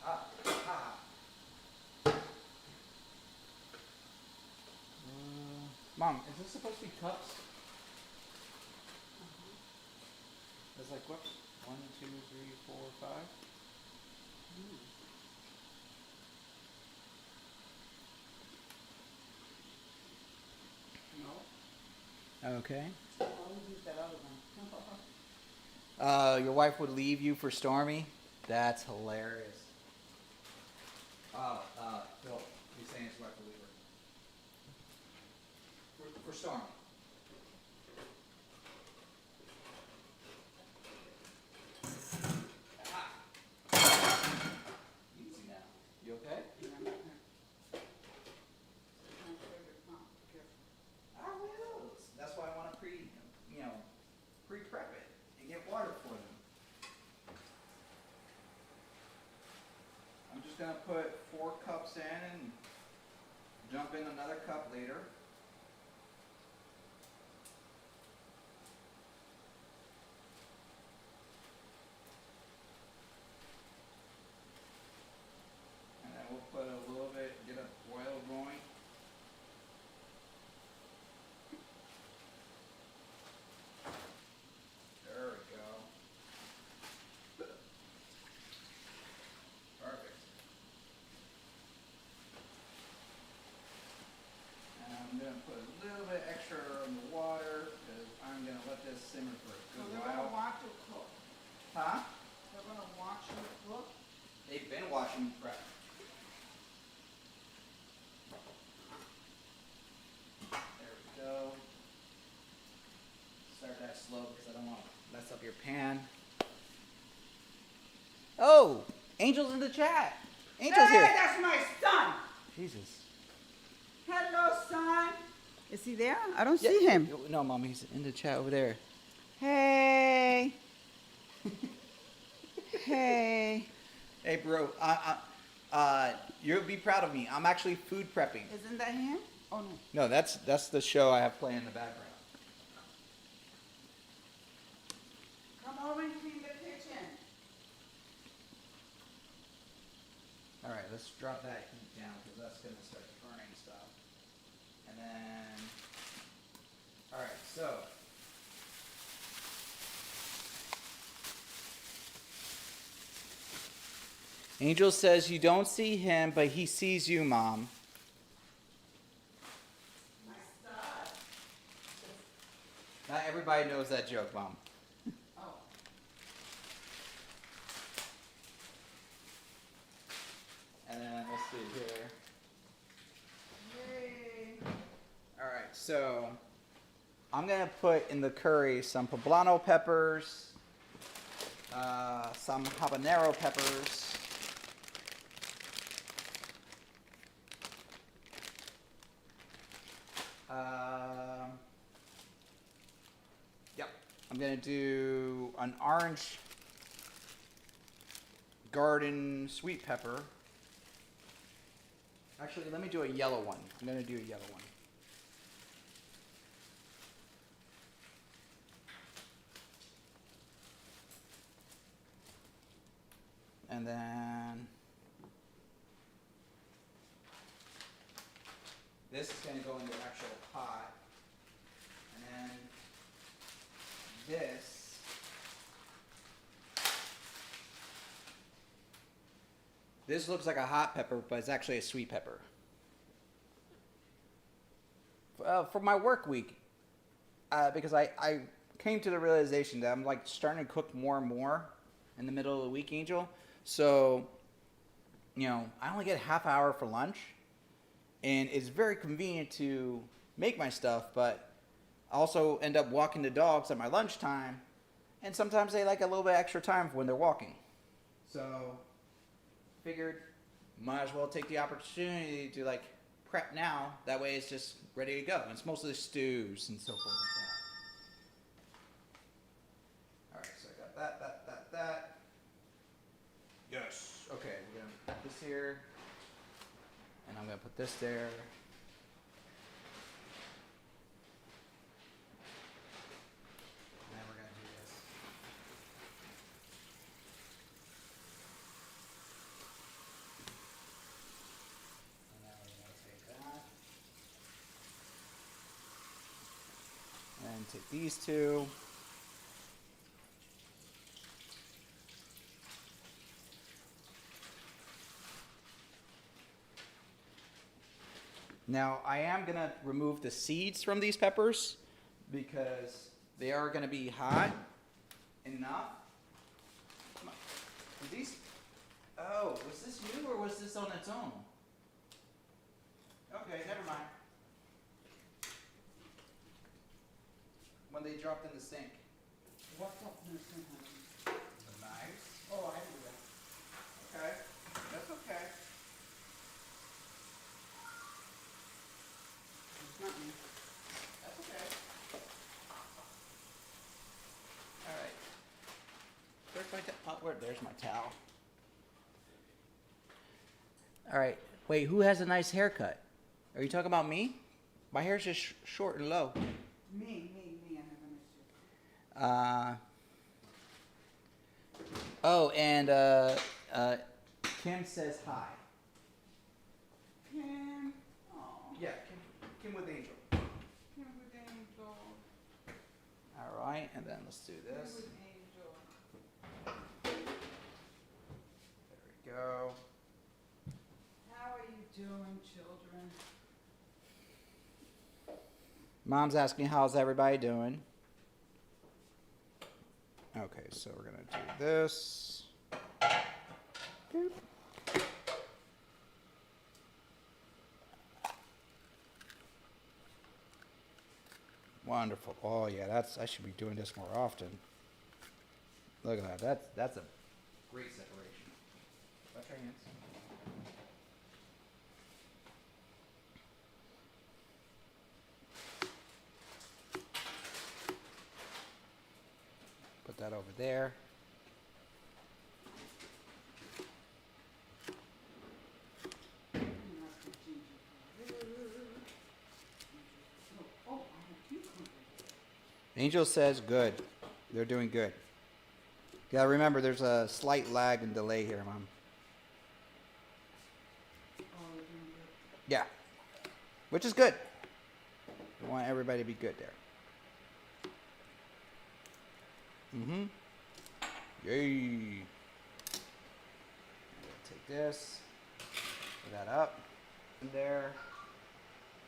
Mom, is this supposed to be cups? It's like what? 1, 2, 3, 4, 5? No. Okay. I'll use that other one. Your wife would leave you for Stormy? That's hilarious. Phil, he's saying his wife would leave her. For Stormy. Easy now. You okay? I will. That's why I want to pre-prep it and get water for them. I'm just gonna put 4 cups in and jump in another cup later. And then we'll put a little bit, get a boil going. There we go. Perfect. And I'm going to put a little bit extra in the water because I'm going to let this simmer for a So good they're going while. to watch it cook. Huh? They're going to watch it cook. They've been watching me prep. There we go. Start that slow because I don't want to mess up your pan. Oh, Angel's in the chat. Angel's Hey, here. that's my son. Jesus. Hello, son. Is he there? I don't see him. No, Mom, he's in the chat over there. Hey. Hey. Hey, bro. You'll be proud of me. I'm actually food prepping. Isn't that him? Oh, no. No, that's the show I have playing in the background. Come over and clean the kitchen. All right, let's drop that heat down then, all right, so. Angel says you don't see him, but he sees you, Mom. Not everybody knows that joke, Mom. Oh. And then let's see here. Yay. All right, so I'm gonna put in the curry some poblano peppers, some habanero peppers. Yep, I'm gonna do an orange garden sweet pepper. Actually, let me do a yellow one. I'm gonna do a yellow one. And then this is going to go in the actual pot. And then this looks like a hot pepper, but it's actually a sweet pepper. For my work week, because I came to the realization that I'm like starting to cook more and more in the middle of the week, Angel. So, you know, I only get a half hour for lunch, and it's very convenient to make my stuff, but I also end up walking the dogs at my lunchtime, and sometimes they like a little bit extra time when they're walking. So, figured might as well take the opportunity to like prep now. That way it's just ready to go. And it's mostly stews and so forth like that. Alright, so I got that. Yes. Okay, we're gonna put this here. And I'm gonna put this there. And then we're gonna do this. And then we're gonna take that. And take these two. Now, I am going to remove the seeds from these peppers because they are going to be hot enough. Come on. Are these? Oh, was this new or was this on its own? Okay, never mind. When they dropped in the sink. What's up, Mr. Honey? The knives. Oh, I do that. Okay, that's okay. It's not me. That's okay. All right. Where's my towel? Oh, there's my towel. All right. Wait, who has a nice haircut? Are you talking about me? My hair's just short and low. Me. I never missed you. Oh, and Kim says hi. Kim. Oh. Yeah, Kim with Angel. Kim with Angel. All right, and then let's do Kim this. with Angel. There we go. How are you doing, children? Mom's asking how's everybody doing. Okay, so we're gonna do this. Boop. Wonderful. Oh yeah, I should be doing this more often. Look at that. That's a great separation. Watch your hands. Put that over there. Oh, I have cucumbers. Angel says good. They're doing good. You gotta remember there's a slight lag and delay here, Mom. Oh, they're doing good. Yeah. Which is good. I want everybody to be good there. Mm-hmm. Yay. Take this. Put that up. In there.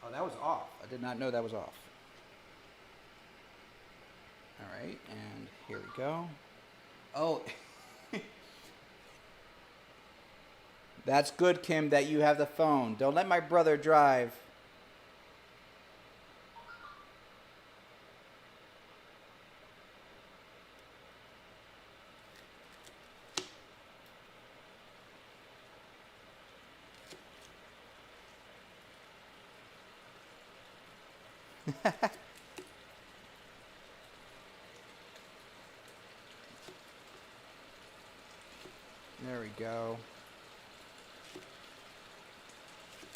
Oh, that was off. I did not know that was off. All right, and here we go. Oh, that's good, Kim, that you have the phone. Don't let my brother drive. There we go.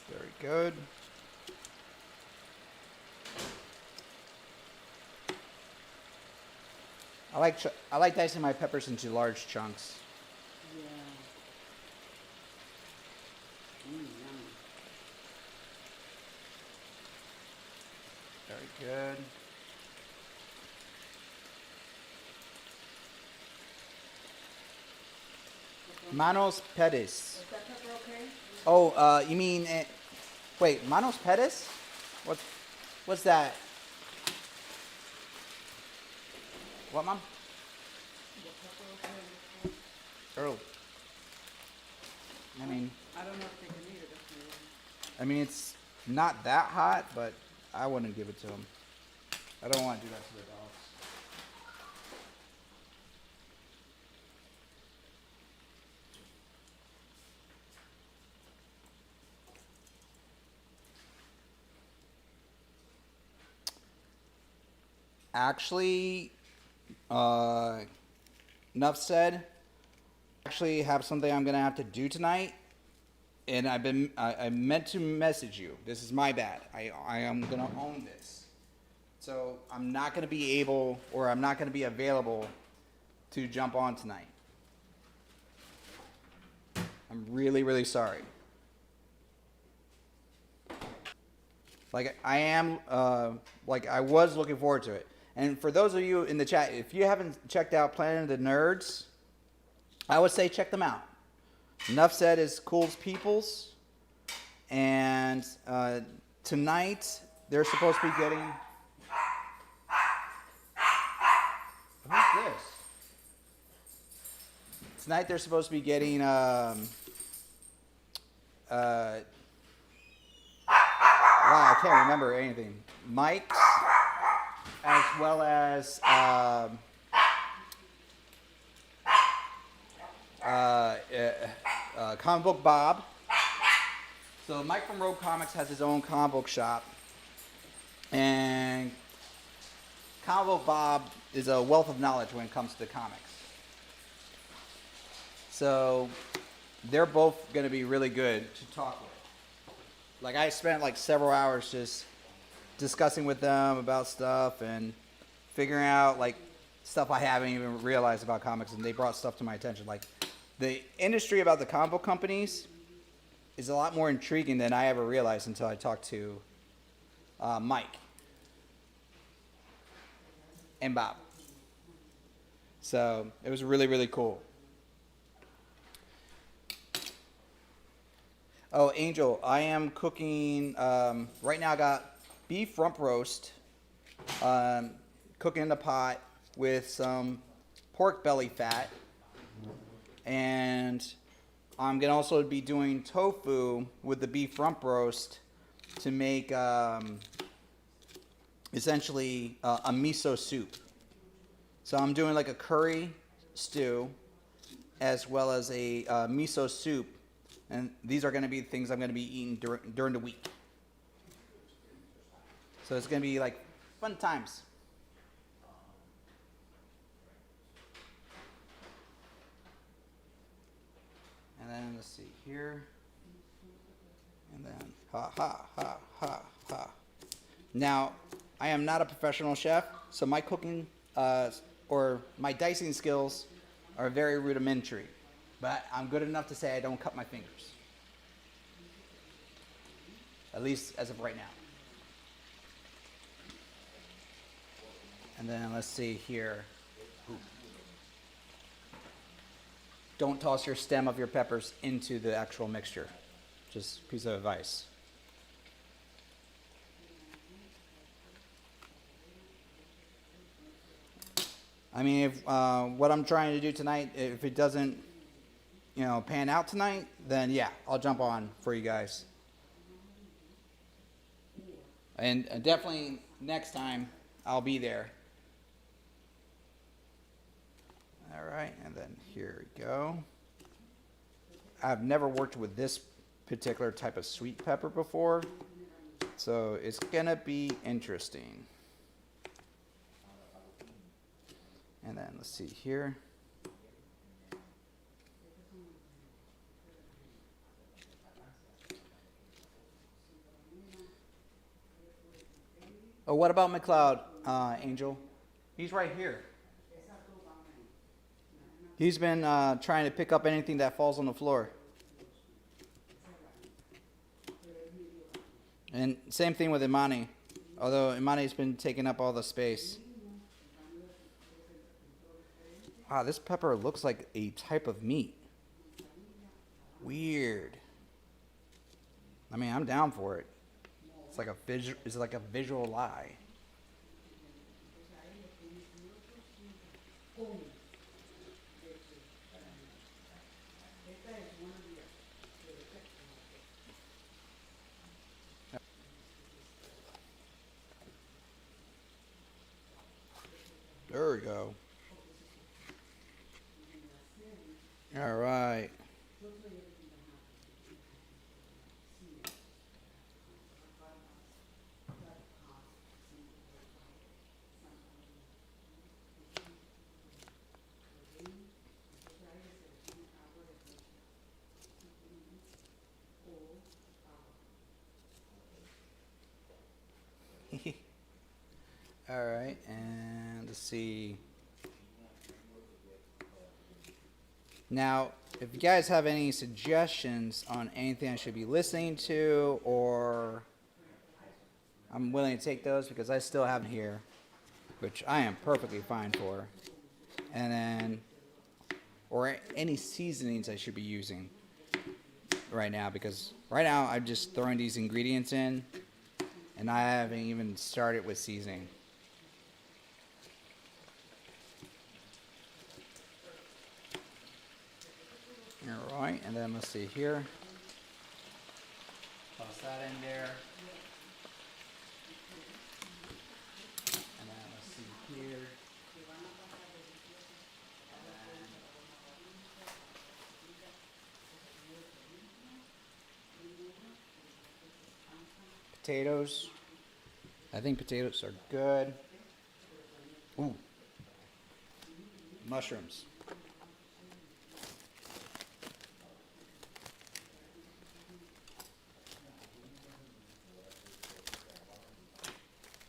Very good. I like dicing my peppers into large chunks. Yeah. Yummy. Very good. Manos Pedis. Is that pepper okay? Oh, you mean wait, Manos Pedis? What's that? What, Mom? Is pepper okay? Earl. I mean, I don't know if they can eat it. I mean, it's not that hot, but I wouldn't give it to them. I don't want to do that to the dogs. Actually, enough said. Actually, have something I'm gonna have to do tonight, and I meant to message you. This is my bad. I am gonna own this. So I'm not gonna be able, or I'm not gonna be available to jump on tonight. I'm really, really sorry. Like I am, like I was looking forward to it. And for those of you in the chat, if you haven't checked out Planet of the Nerds, I would say check them out. Enough Said is Cool's Peoples. And tonight, they're supposed to be getting... Who's this? Tonight, they're supposed to be getting... wow, I can't remember anything. Mike's, as well as Comic Book Bob. So Mike from Rogue Comics has his own comic book shop, and Comic Book Bob is a wealth of knowledge when it comes to comics. So they're both going to be really good to talk with. Like I spent like several hours just discussing with them about stuff and figuring out like stuff I haven't even realized about comics, and they brought stuff to my attention. Like the industry about the comic book companies is a lot more intriguing than I ever realized until I talked to Mike and Bob. So it was really, really cool. Oh, Angel, I am cooking, right now I got beef rump roast, cooking in the pot with some pork belly fat. And I'm going to also be doing tofu with the beef rump roast to make essentially a miso soup. So I'm doing like a curry stew as well as a miso soup. And these are going to be things I'm going to be eating during the week. So it's going to be like fun times. And then let's see here. And then ha ha ha ha ha. Now, I am not a professional chef, so my cooking or my dicing skills are very rudimentary. But I'm good enough to say I don't cut my fingers. At least as of right now. And then let's see here. Ooh. Don't toss your stem of your peppers into the actual mixture. Just a piece of advice. I mean, if what I'm trying to do tonight, if it doesn't, pan out tonight, then yeah, I'll jump on for you guys. And definitely next time, I'll be there. All right, and then here we go. I've never worked with this particular type of sweet pepper before, so it's gonna be interesting. And then let's see here. Oh, what about McLeod, Angel? He's right here. He's been trying to pick up anything that falls on the floor. And same thing with Imani, although Imani's been taking up all the space. Wow, this pepper looks like a type of meat. Weird. I mean, I'm down for it. It's like a visual lie. There we go. All right. All right, and let's see. Now, if you guys have any suggestions on anything I should be listening to, or I'm willing to take those because I still have them here, which I am perfectly fine for. And then, or any seasonings I should be using right now, because right now I'm just throwing these ingredients in, and I haven't even started with seasoning. All right, and then let's see here. Toss that in there. And then let's see here. Potatoes. I think potatoes are good. Ooh. Mushrooms.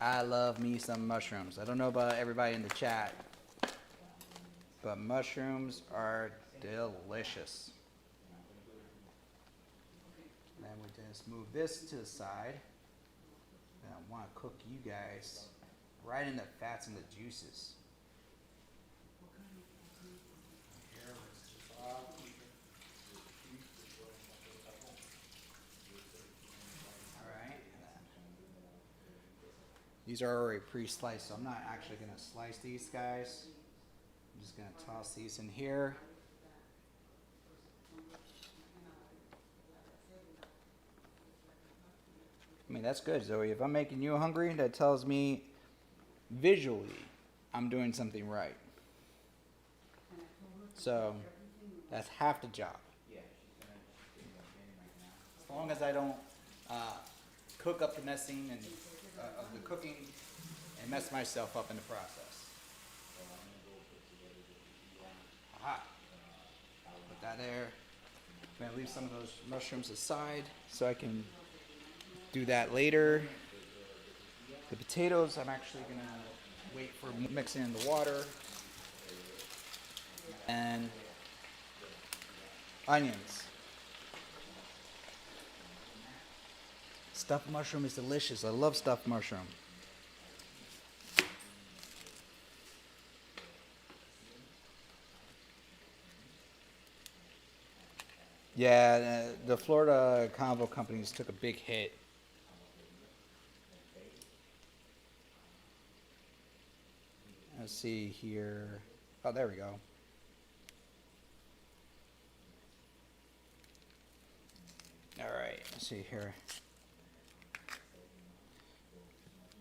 I love me some mushrooms. I don't know about everybody in the chat, but mushrooms are delicious. Then we just move this to the side. And I want to cook you guys right in the fats and the juices. These are already pre-sliced, so I'm not actually going to slice these guys. I'm just going to toss these in here. I mean, that's good, Zoe. If I'm making you hungry, that tells me visually I'm doing something right. So that's half the job. As long as I don't cook up the messing and of the cooking and mess myself up in the process. Aha. Put that there. I'm gonna leave some of those mushrooms aside so I can do that later. The potatoes, I'm actually gonna wait for mixing in the water. And onions. Stuffed mushroom is delicious. I love stuffed mushroom. Yeah, the Florida convo companies took a big hit. Let's see here. Oh, there we go. All right, let's see here.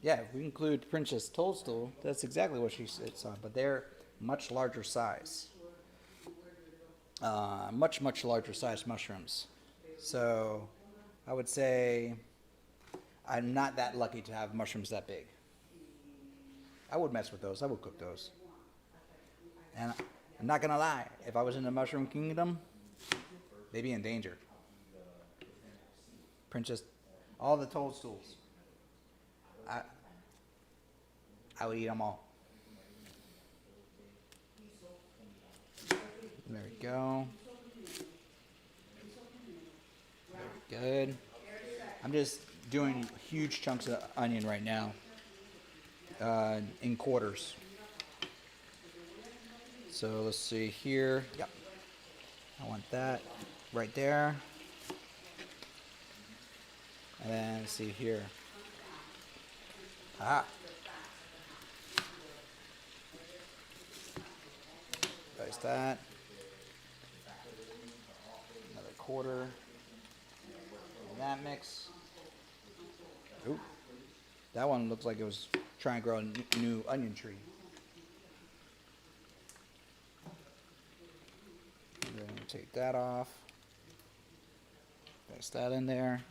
Yeah, if we include Princess Toadstool, that's exactly what she sits on, but they're much larger size. Much larger size mushrooms. So I would say I'm not that lucky to have mushrooms that big. I would mess with those. I would cook those. And I'm not gonna lie, if I was in the Mushroom Kingdom, they'd be in danger. Princess, all the toadstools. I I would eat them all. There we go. Very good. I'm just doing huge chunks of onion right now, in quarters. So let's see here. Yep. I want that right there. And then let's see here. Ah. Dice that. Another quarter. In that mix. Ooh. That one looks like it was trying to grow a new onion tree. And then take that off. Place that in there.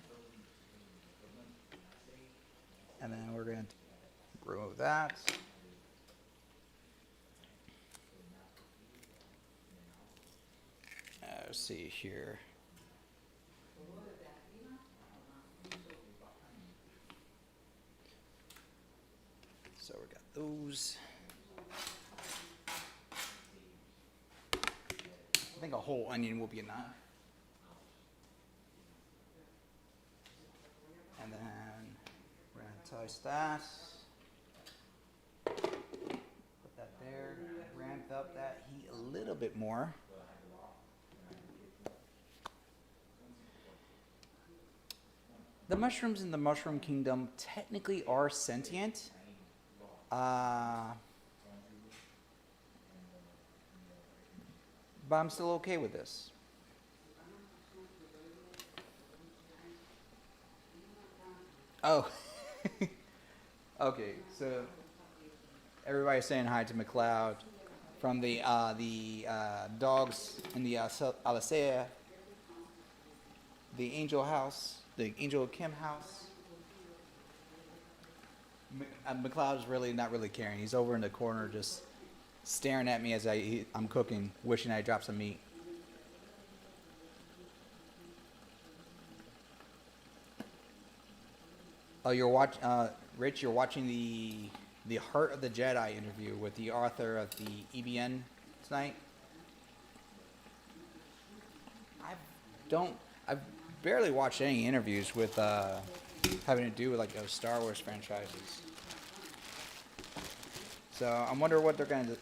And then we're going to remove that. Let's see here. So we got those. I think a whole onion will be enough. And then we're going to toast that. Put that there. Ramp up that heat a little bit more. The mushrooms in the Mushroom Kingdom technically are sentient. But I'm still okay with this. Oh. Okay, so everybody's saying hi to McLeod from the dogs in the Alicea, the Angel House, the Angel Kim house. McLeod's really not really caring. He's over in the corner just staring at me as I'm cooking, wishing I dropped some meat. Oh, Rich, you're watching the Heart of the Jedi interview with the author of the EBN tonight. I've barely watched any interviews with having to do with like those Star Wars franchises. So I wonder what they're gonna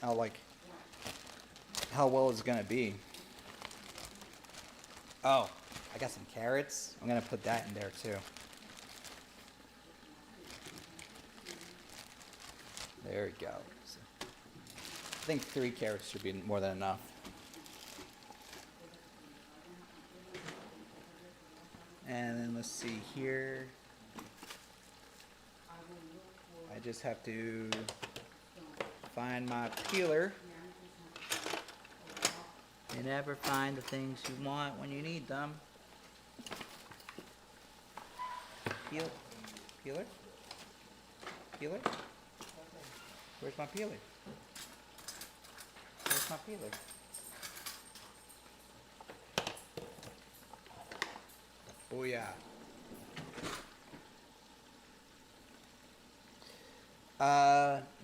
how well it's gonna be. Oh, I got some carrots. I'm gonna put that in there too. There we go. So, I think 3 carrots should be more than enough. And then let's see here. I just have to find my peeler. You never find the things you want when you need them. Peeler? Peeler? Where's my peeler? Where's my peeler? Oh yeah.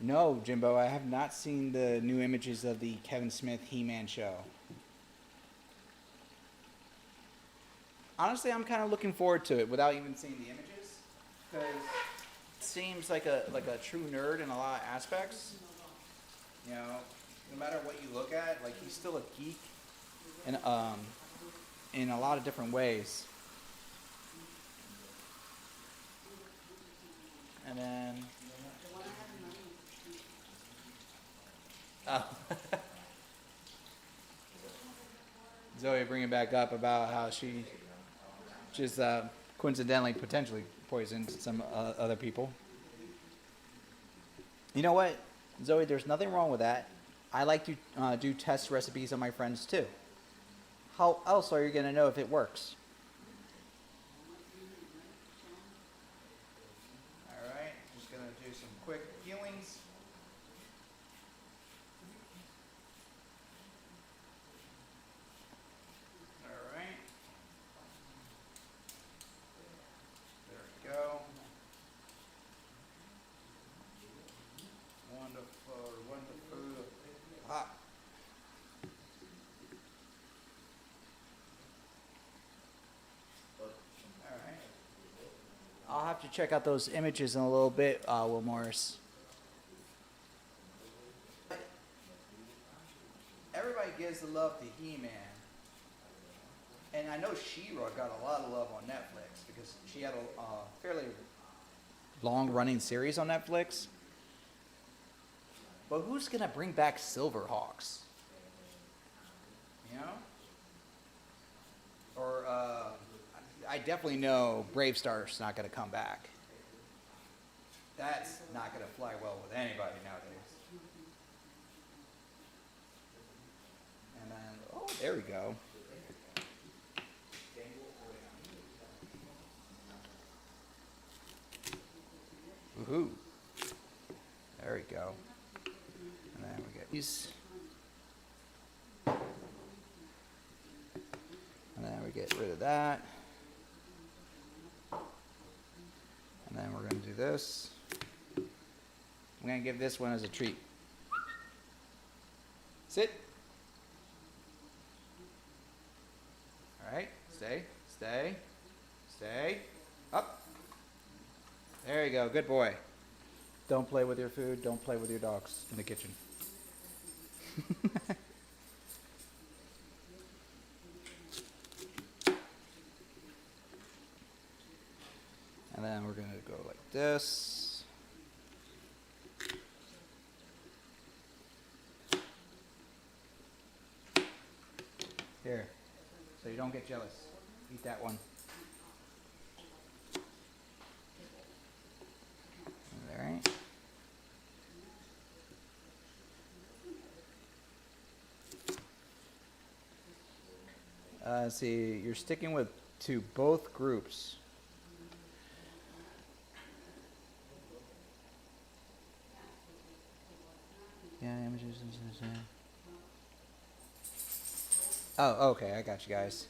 No, Jimbo, I have not seen the new images of the Kevin Smith He-Man show. Honestly, I'm kind of looking forward to it without even seeing the images, because it seems like a true nerd in a lot of aspects. You know, no matter what you look at, like he's still a geek in a lot of different ways. And then... Oh. Zoe bringing back up about how she just coincidentally potentially poisoned some other people. You know what, Zoe, there's nothing wrong with that. I like to do test recipes on my friends too. How else are you going to know if it works? All right, just going to do some quick peelings. All right. There we go. Wonderful, wonderful. Ah. All right. I'll have to check out those images in a little bit, Will Morris. Everybody gives the love to He-Man. And I know She-Ra got a lot of love on Netflix because she had a fairly long-running series on Netflix. But who's going to bring back Silverhawks? You know? Or, I definitely know Brave Star's not going to come back. That's not going to fly well with anybody nowadays. And then, oh, there we go. Woohoo. There we go. And then we get these. And then we get rid of that. And then we're going to do this. I'm going to give this one as a treat. Sit. All right. Stay. Stay. Stay. Up. There you go. Good boy. Don't play with your food. Don't play with your dogs in the kitchen. And then we're going to go like this. Here. So you don't get jealous. Eat that one. All right. See, you're sticking to both groups. Yeah, images. Oh, okay, I got you guys.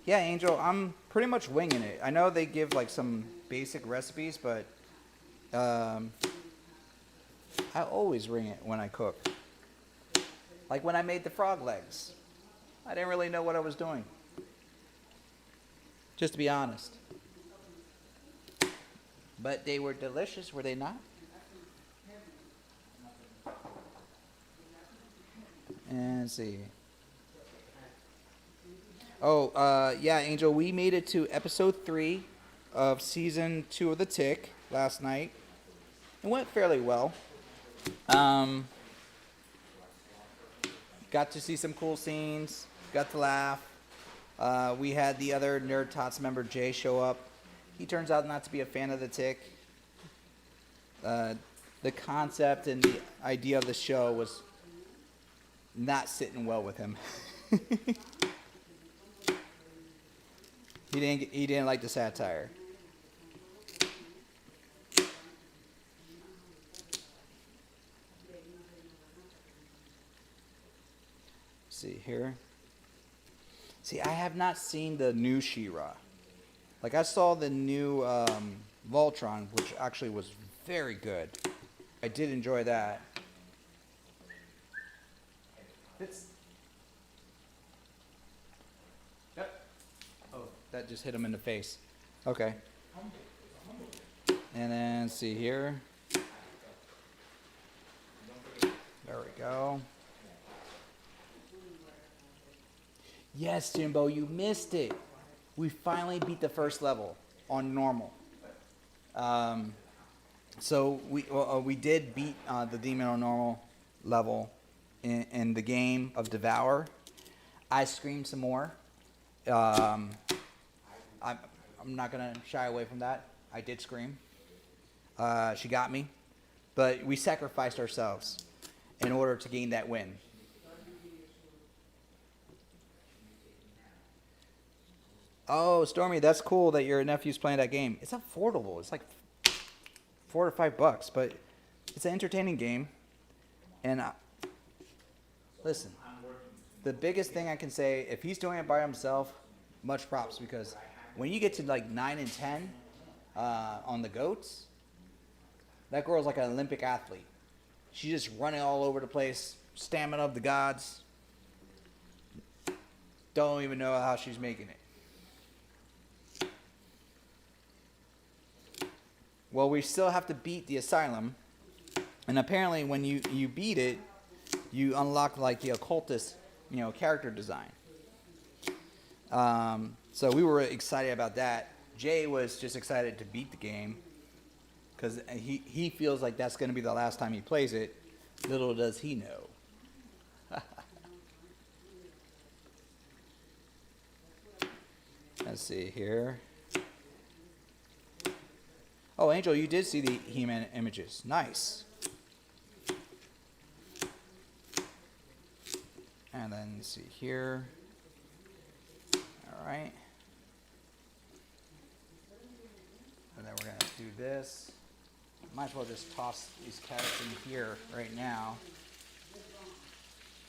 Yeah, Angel, I'm pretty much winging it. I know they give like some basic recipes, but I always wing it when I cook. Like when I made the frog legs. I didn't really know what I was doing. Just to be honest. But they were delicious, were they not? And let's see. Oh, yeah, Angel, we made it to episode 3 of season 2 of The Tick last night. It went fairly well. Got to see some cool scenes. Got to laugh. We had the other NerdTots member, Jay, show up. He turns out not to be a fan of The Tick. The concept and the idea of the show was not sitting well with him. He didn't like the satire. See here. See, I have not seen the new She-Ra. Like, I saw the new Voltron, which actually was very good. I did enjoy that. Yep. Oh, that just hit him in the face. Okay. And then, see here. There we go. Yes, Jimbo, you missed it. We finally beat the first level on normal. So we did beat the demon on normal level in the game of Devour. I screamed some more. I'm not gonna shy away from that. I did scream. She got me, but we sacrificed ourselves in order to gain that win. Oh, Stormy, that's cool that your nephew's playing that game. It's affordable. It's like $4 or $5, but it's an entertaining game. And listen, the biggest thing I can say, if he's doing it by himself, much props, because when you get to like 9 and 10 on the goats, that girl's like an Olympic athlete. She's just running all over the place, stamina of the gods. Don't even know how she's making it. Well, we still have to beat the asylum, and apparently when you beat it, you unlock like the occultist, character design. So we were excited about that. Jay was just excited to beat the game because he feels like that's going to be the last time he plays it. Little does he know. Let's see here. Oh, Angel, you did see the He-Man images. Nice. And then let's see here. All right. And then we're going to do this. Might as well just toss these carrots in here right now.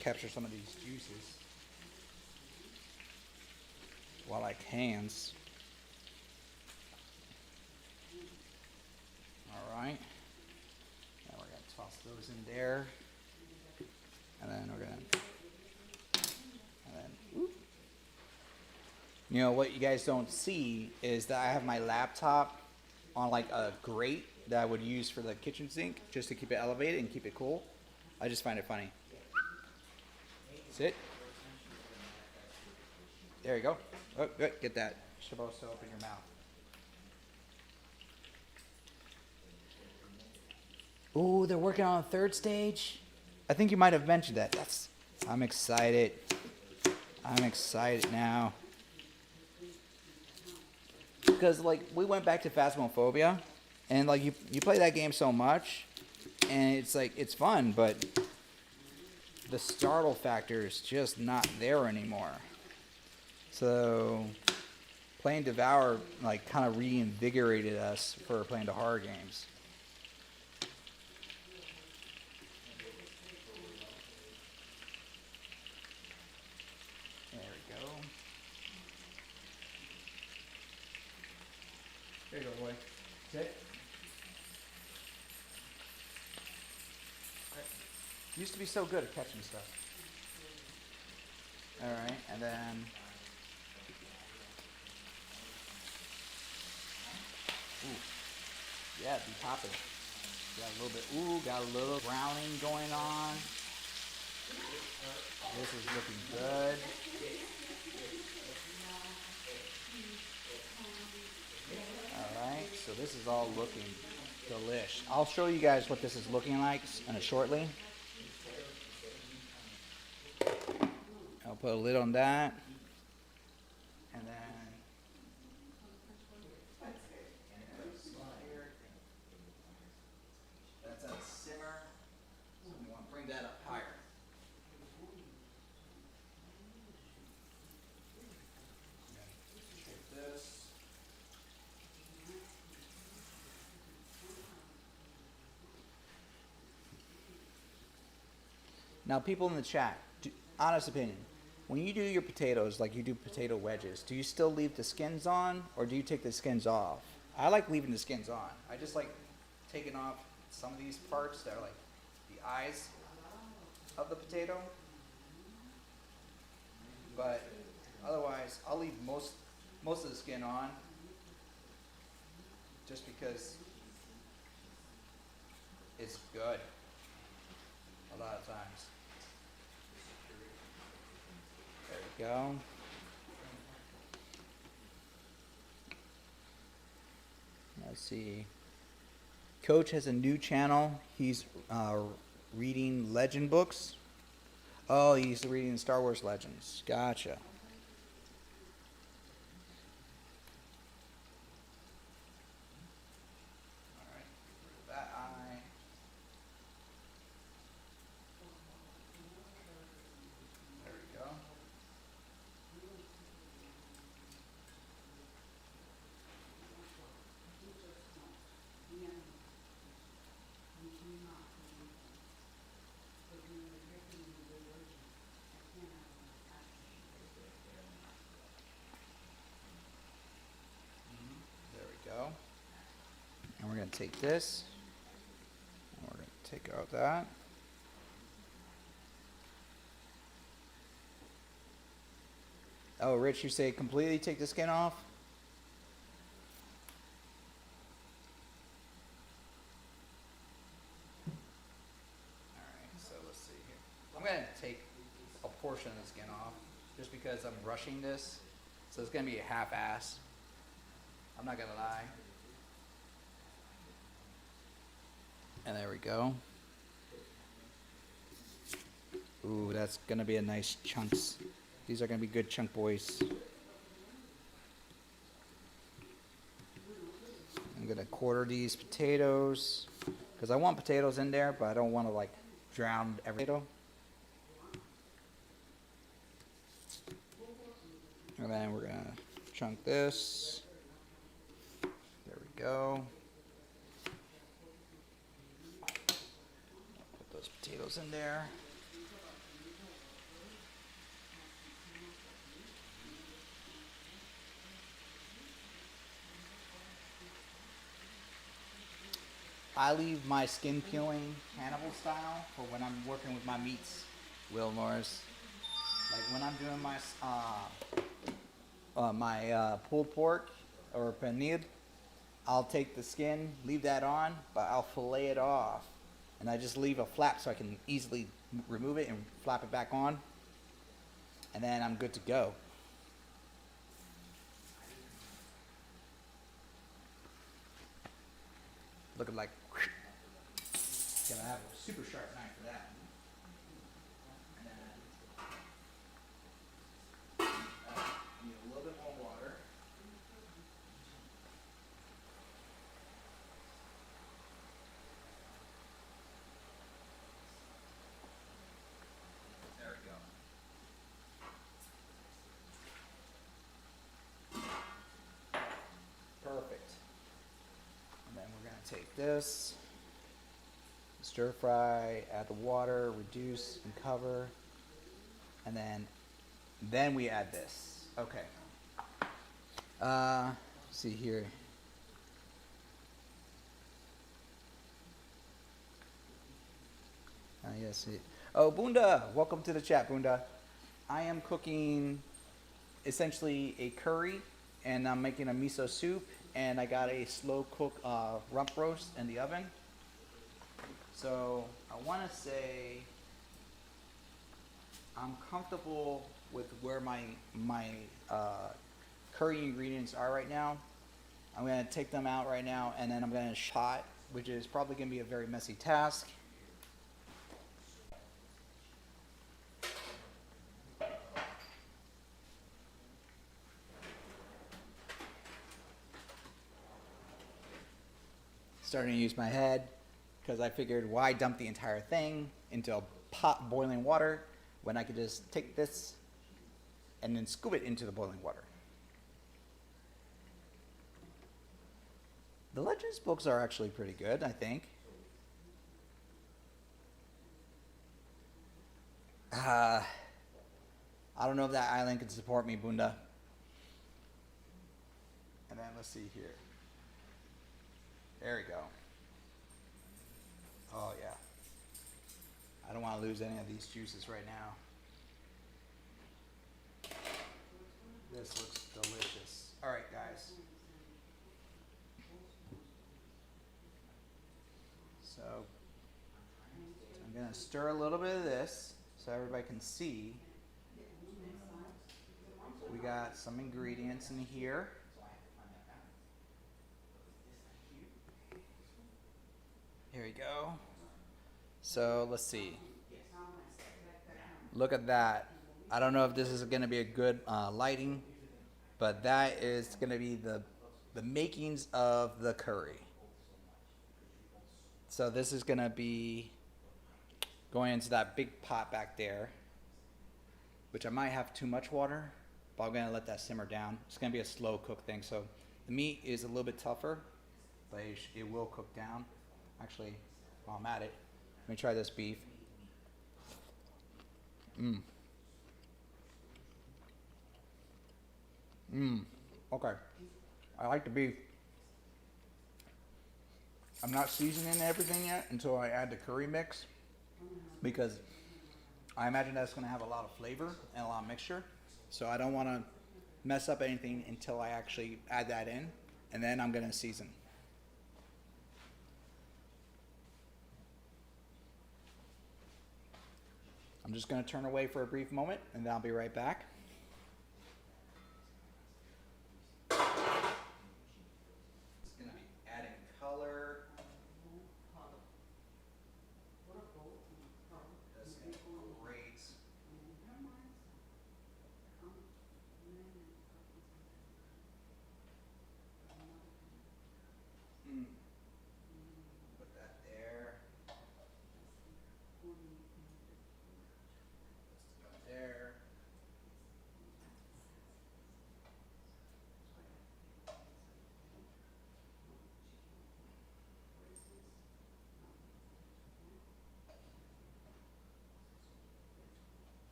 Capture some of these juices while I cans. All right. Now we're going to toss those in there. And then we're going to... what you guys don't see is that I have my laptop on like a grate that I would use for the kitchen sink just to keep it elevated and keep it cool. I just find it funny. Sit. There you go. Oh, good. Get that. You're supposed to open your mouth. Ooh, they're working on a third stage? I think you might have mentioned that. I'm excited. I'm excited now. Because, we went back to Phasmophobia, and, you play that game so much, and it's fun, but the startle factor is just not there anymore. So, playing Devour, kind of reinvigorated us for playing the horror games. There we go. There you go, boy. Sit. Okay. Used to be so good at catching stuff. Alright, and then... Ooh. Yeah, be popping. Got a little bit... got a little browning going on. This is looking good. Alright, so this is all looking delish. I'll show you guys what this is looking like shortly. I'll put a lid on that. And then... That's at a simmer. So we want to bring that up higher. Take this. Now, people in the chat, honest opinion, when you do your potatoes, like you do potato wedges, do you still leave the skins on, or do you take the skins off? I like leaving the skins on. I just like taking off some of these parts that are like the eyes of the potato. But otherwise, I'll leave most of the skin on, just because it's good a lot of times. There we Go. Let's see. Coach has a new channel. He's reading legend books. Oh, he's reading Star Wars Legends. Gotcha. All right. That eye. There we go. There we go. And we're going to take this. And we're going to take out that. Oh, Rich, you say completely take the skin off? Alright, so let's see here. I'm going to take a portion of the skin off just because I'm rushing this. So it's going to be a half-ass. I'm not going to lie. And there we go. Ooh, that's going to be a nice chunks. These are going to be good chunk boys. I'm going to quarter these potatoes because I want potatoes in there, but I don't want to like drown every potato. And then we're going to chunk this. There we go. Put those potatoes in there. I leave my skin peeling cannibal style for when I'm working with my meats, Will Norris. Like when I'm doing my pulled pork or paneer, I'll take the skin, leave that on, but I'll fillet it off. And I just leave a flap so I can easily remove it and flap it back on. And then I'm good to go. Looking like, gotta have a super sharp knife for that. And then, need a little bit more water. There we go. Perfect. And then we're gonna take this, stir fry, add the water, reduce and cover, and then we add this. Okay. See here. Yes. Oh, Bunda, welcome to the chat, Bunda. I am cooking essentially a curry, and I'm making a miso soup, and I got a slow cook rump roast in the oven. So I want to say I'm comfortable with where my curry ingredients are right now. I'm going to take them out right now, and then I'm going to pot, which is probably going to be a very messy task. Starting to use my head because I figured why dump the entire thing into a pot of boiling water when I could just take this and then scoop it into the boiling water. The Legends books are actually pretty good, I think. I don't know if that island can support me, Bunda. And then let's see here. There we go. Oh yeah. I don't want to lose any of these juices right now. This looks delicious. All right, guys. So I'm going to stir a little bit of this so everybody can see. we got some ingredients in here. Here we go. So let's see. Look at that. I don't know if this is going to be a good lighting, but that is going to be the makings of the curry. So this is going to be going into that big pot back there, which I might have too much water, but I'm going to let that simmer down. It's going to be a slow cook thing. So the meat is a little bit tougher, but it will cook down. Actually, while I'm at it, let me try this beef. Okay. I like the beef. I'm not seasoning everything yet until I add the curry mix, because I imagine that's going to have a lot of flavor and a lot of mixture. So I don't want to mess up anything until I actually add that in, and then I'm going to season. I'm just going to turn away for a brief moment, and then I'll be right back. It's going to be adding color. That's going to be great. Put that there. There.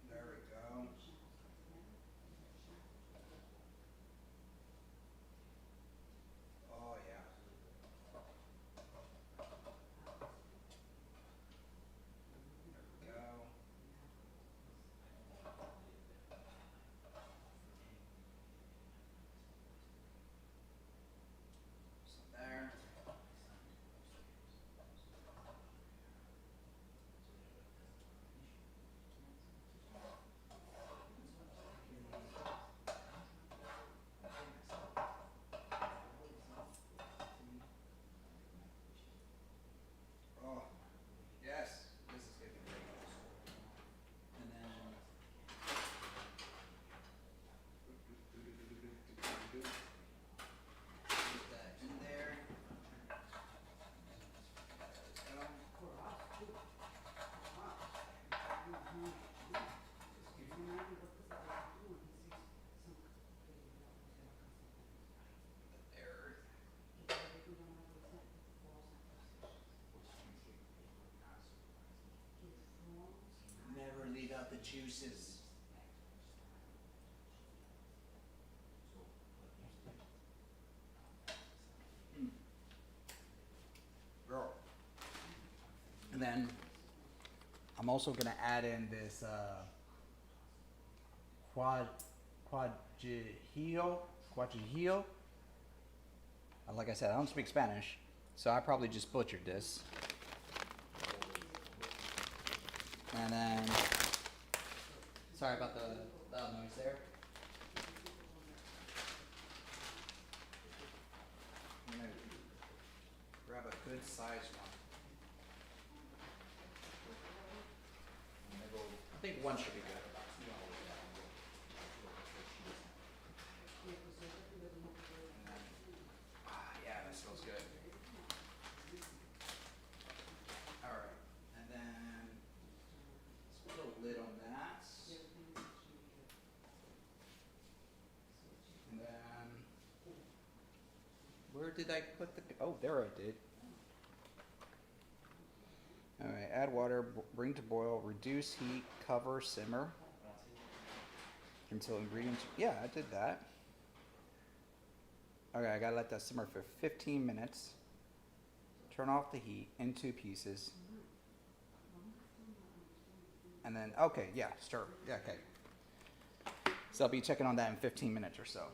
There we go. Oh yeah. There we go. So there. Oh, yes, this is gonna be great. And then put that in there. There we go. There. Never leave out the juices. Girl. And then I'm also gonna add in this guajillo. Like I said, I don't speak Spanish, so I probably just butchered this. And then, sorry about the loud noise there. I'm gonna grab a good sized one. I think one should be good. Yeah, that smells good. All right, and then let's put a lid on that. And then, where did I put the? Oh, there I did. All right, add water, bring to boil, reduce heat, cover, simmer until ingredients. Yeah, I did that. Okay, I gotta let that simmer for 15 minutes. Turn off the heat in 2 pieces. And then, okay, yeah, stir. Yeah, okay. So I'll be checking on that in 15 minutes or so.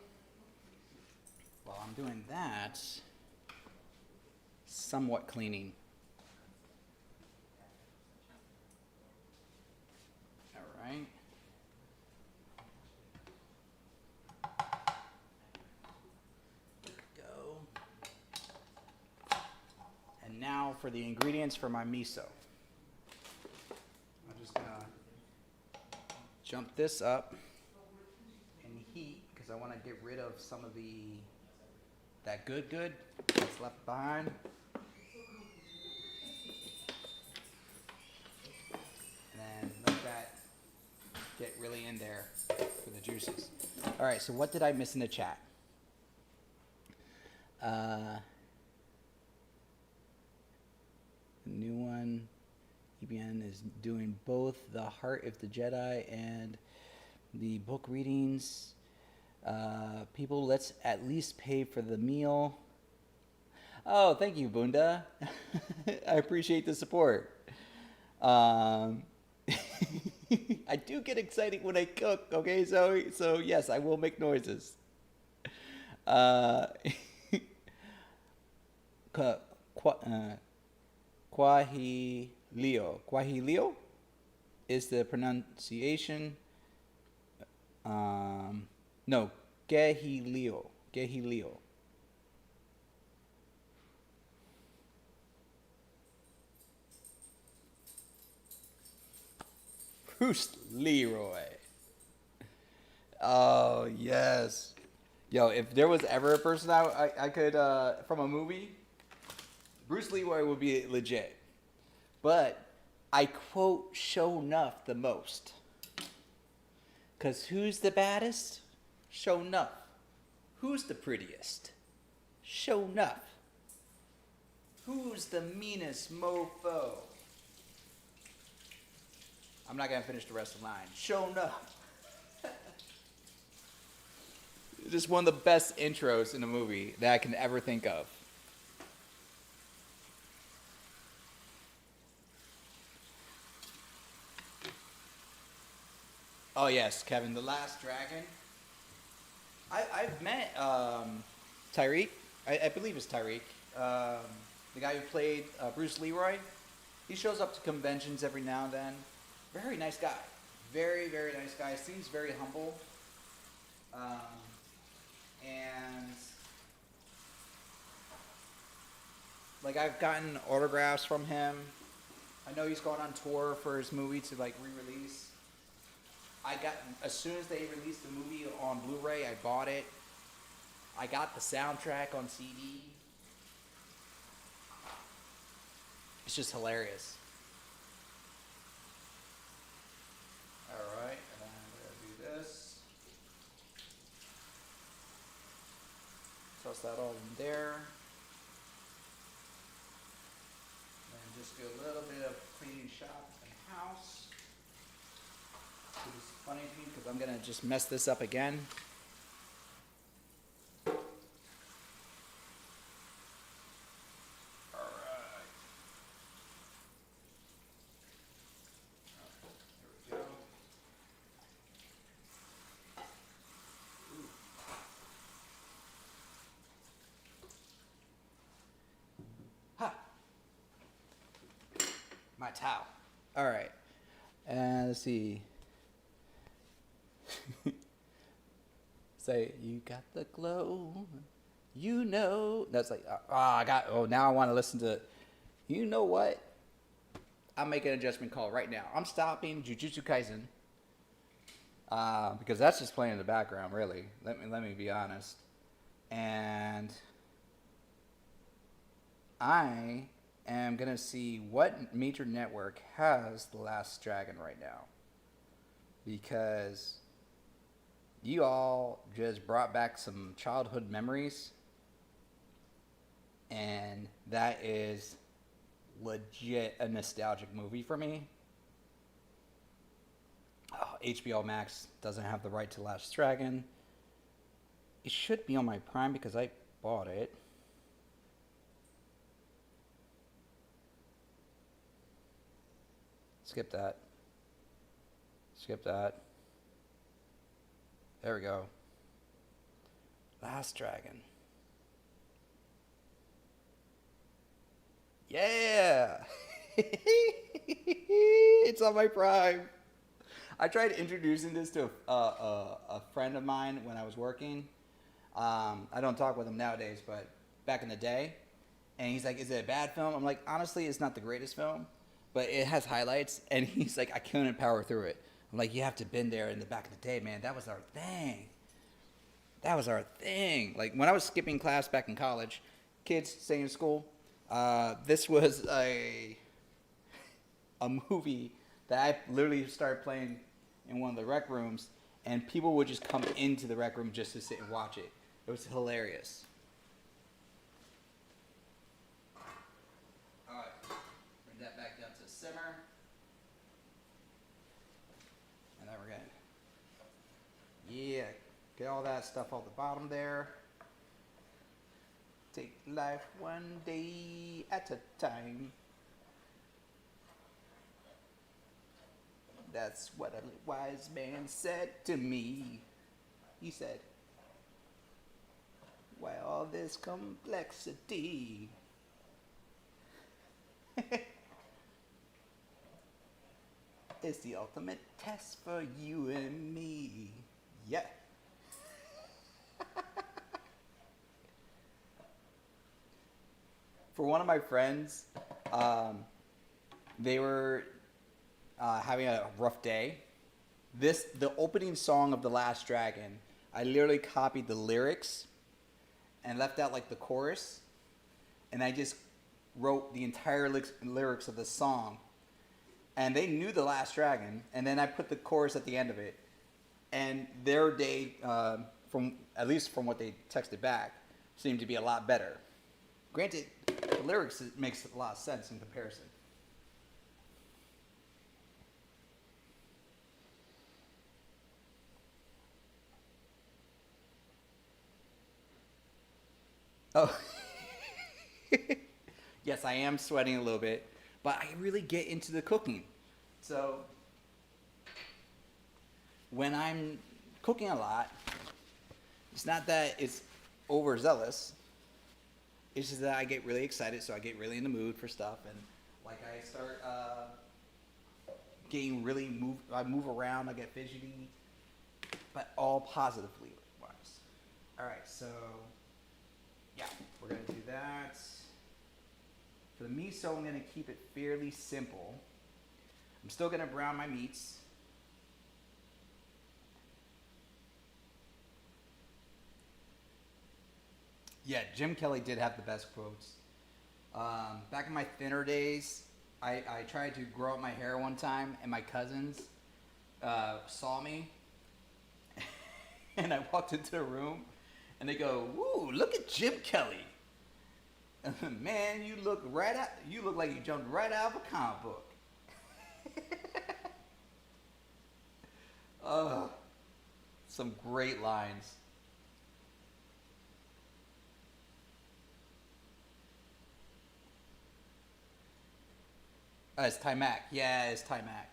While I'm doing that, somewhat cleaning. All right. now for the ingredients for my miso. I'm just gonna jump this up and heat because I want to get rid of some of that good that's left behind. And then let that get really in there for the juices. All right, so what did I miss in the chat? The new one, EBN is doing both the Heart of the Jedi and the book readings. People, let's at least pay for the meal. Oh, thank you, Bunda. I appreciate the support. I do get excited when I cook, okay? So yes, I will make noises. Quahilio is the pronunciation. No, Gehilio. Bruce Leroy. Oh, yes. Yo, if there was ever a person I could, from a movie, Bruce Leroy would be legit. But I quote Show Nuff the most. Because who's the baddest? Show Nuff. Who's the prettiest? Show Nuff. Who's the meanest mofo? I'm not going to finish the rest of the line. Show Nuff. Just one of the best intros in a movie that I can ever think of. Oh yes, Kevin, The Last Dragon. I've met Tyreek. I believe it's Tyreek. The guy who played Bruce Leroy. He shows up to conventions every now and then. Very nice guy. Very, very nice guy. Seems very humble. And like I've gotten autographs from him. I know he's going on tour for his movie to like re-release. As soon as they released the movie on Blu-ray, I bought it. I got the soundtrack on CD. It's just hilarious. Alright, and then we're going to do this. Toss that all in there. And just do a little bit of cleaning shop in the house. Which is funny to me because I'm going to just mess this up again. My towel. All right. And let's see. Say, you got the glow. You know. That's like, now I want to listen to, you know what? I'm making an adjustment call right now. I'm stopping Jujutsu Kaisen. Because that's just playing in the background, really. Let me be honest. And I am going to see what major network has The Last Dragon right now. Because you all just brought back some childhood memories. And that is legit a nostalgic movie for me. Oh, HBO Max doesn't have the right to Last Dragon. It should be on my Prime because I bought it. Skip that. Skip that. There we go. Last Dragon. Yeah! It's on my Prime. I tried introducing this to a friend of mine when I was working. I don't talk with him nowadays, but back in the day. And he's like, is it a bad film? I'm like, honestly, it's not the greatest film, but it has highlights. And he's like, I couldn't power through it. I'm like, you have to been there in the back of the day, man. That was our thing. That was our thing. Like when I was skipping class back in college, kids staying in school, this was a movie that I literally started playing in one of the rec rooms, and people would just come into the rec room just to sit and watch it. It was hilarious. All right, bring that back down to simmer, and then we're gonna, yeah, get all that stuff off the bottom there. Take life one day at a time. That's what a wise man said to me. He said, why all this complexity? It's the ultimate test for you and me. Yeah. For one of my friends, they were having a rough day. The opening song of The Last Dragon, I literally copied the lyrics and left out like the chorus, and I just wrote the entire lyrics of the song. And they knew The Last Dragon, and then I put the chorus at the end of it. And their day, at least from what they texted back, seemed to be a lot better. Granted, the lyrics makes a lot of sense in comparison. Oh. Yes, I am sweating a little bit, but I really get into the cooking. So when I'm cooking a lot, it's not that it's overzealous. It's just that I get really excited, so I get really in the mood for stuff, and like I start getting really I move around, I get fidgety, but all positively wise. All right, so yeah, we're gonna do that. For the miso, I'm gonna keep it fairly simple. I'm still gonna brown my meats. Yeah, Jim Kelly did have the best quotes. Back in my thinner days, I tried to grow up my hair one time, and my cousins saw me, and I walked into the room, and they go, "Ooh, look at Jim Kelly. Man, you look like you jumped right out of a comic book." Some great lines. It's Timac. Yeah, it's Timac.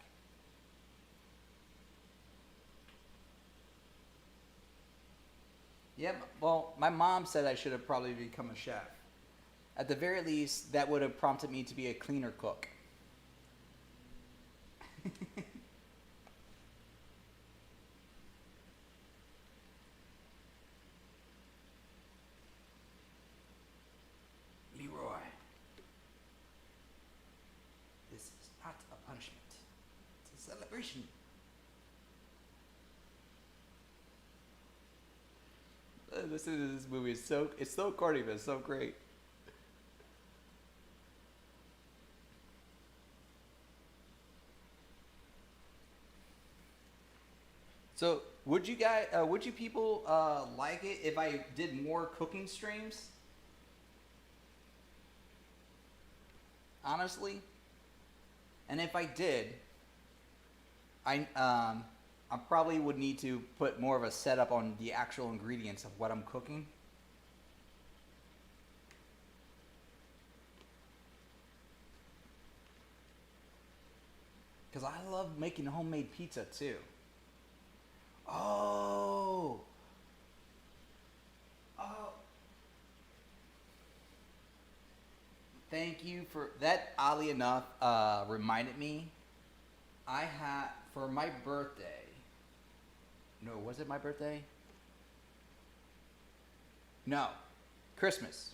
Yeah, well, my mom said I should have probably become a chef. At the very least, that would have prompted me to be a cleaner cook. Leroy, this is not a punishment. It's a celebration. Listening to this movie is it's so corny, but it's so great. So, would you people like it if I did more cooking streams? Honestly, and if I did, I probably would need to put more of a setup on the actual ingredients of what I'm cooking. Because I love making homemade pizza too. Oh. Thank you for that. Oddly enough, reminded me. I had for my birthday. No, was it my birthday? No, Christmas.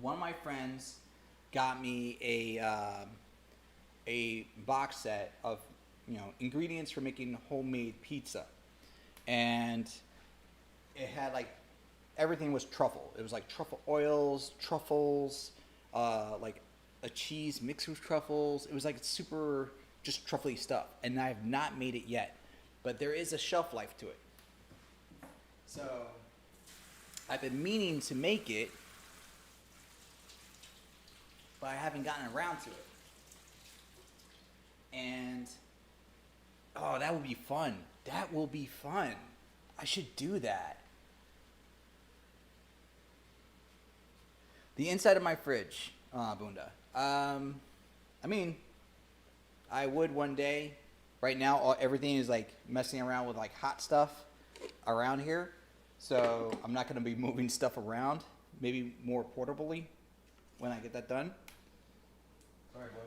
one of my friends got me a box set of ingredients for making homemade pizza, and it had like everything was truffle. It was like truffle oils, truffles, like a cheese mixed with truffles. It was like super just truffly stuff, and I have not made it yet, but there is a shelf life to it. So I've been meaning to make it, but I haven't gotten around to it. And oh, that would be fun. That will be fun. I should do that. The inside of my fridge, Bunda. I mean, I would one day. Right now, everything is like messing around with like hot stuff around here. So I'm not going to be moving stuff around. Maybe more portably when I get that done. Sorry, boy.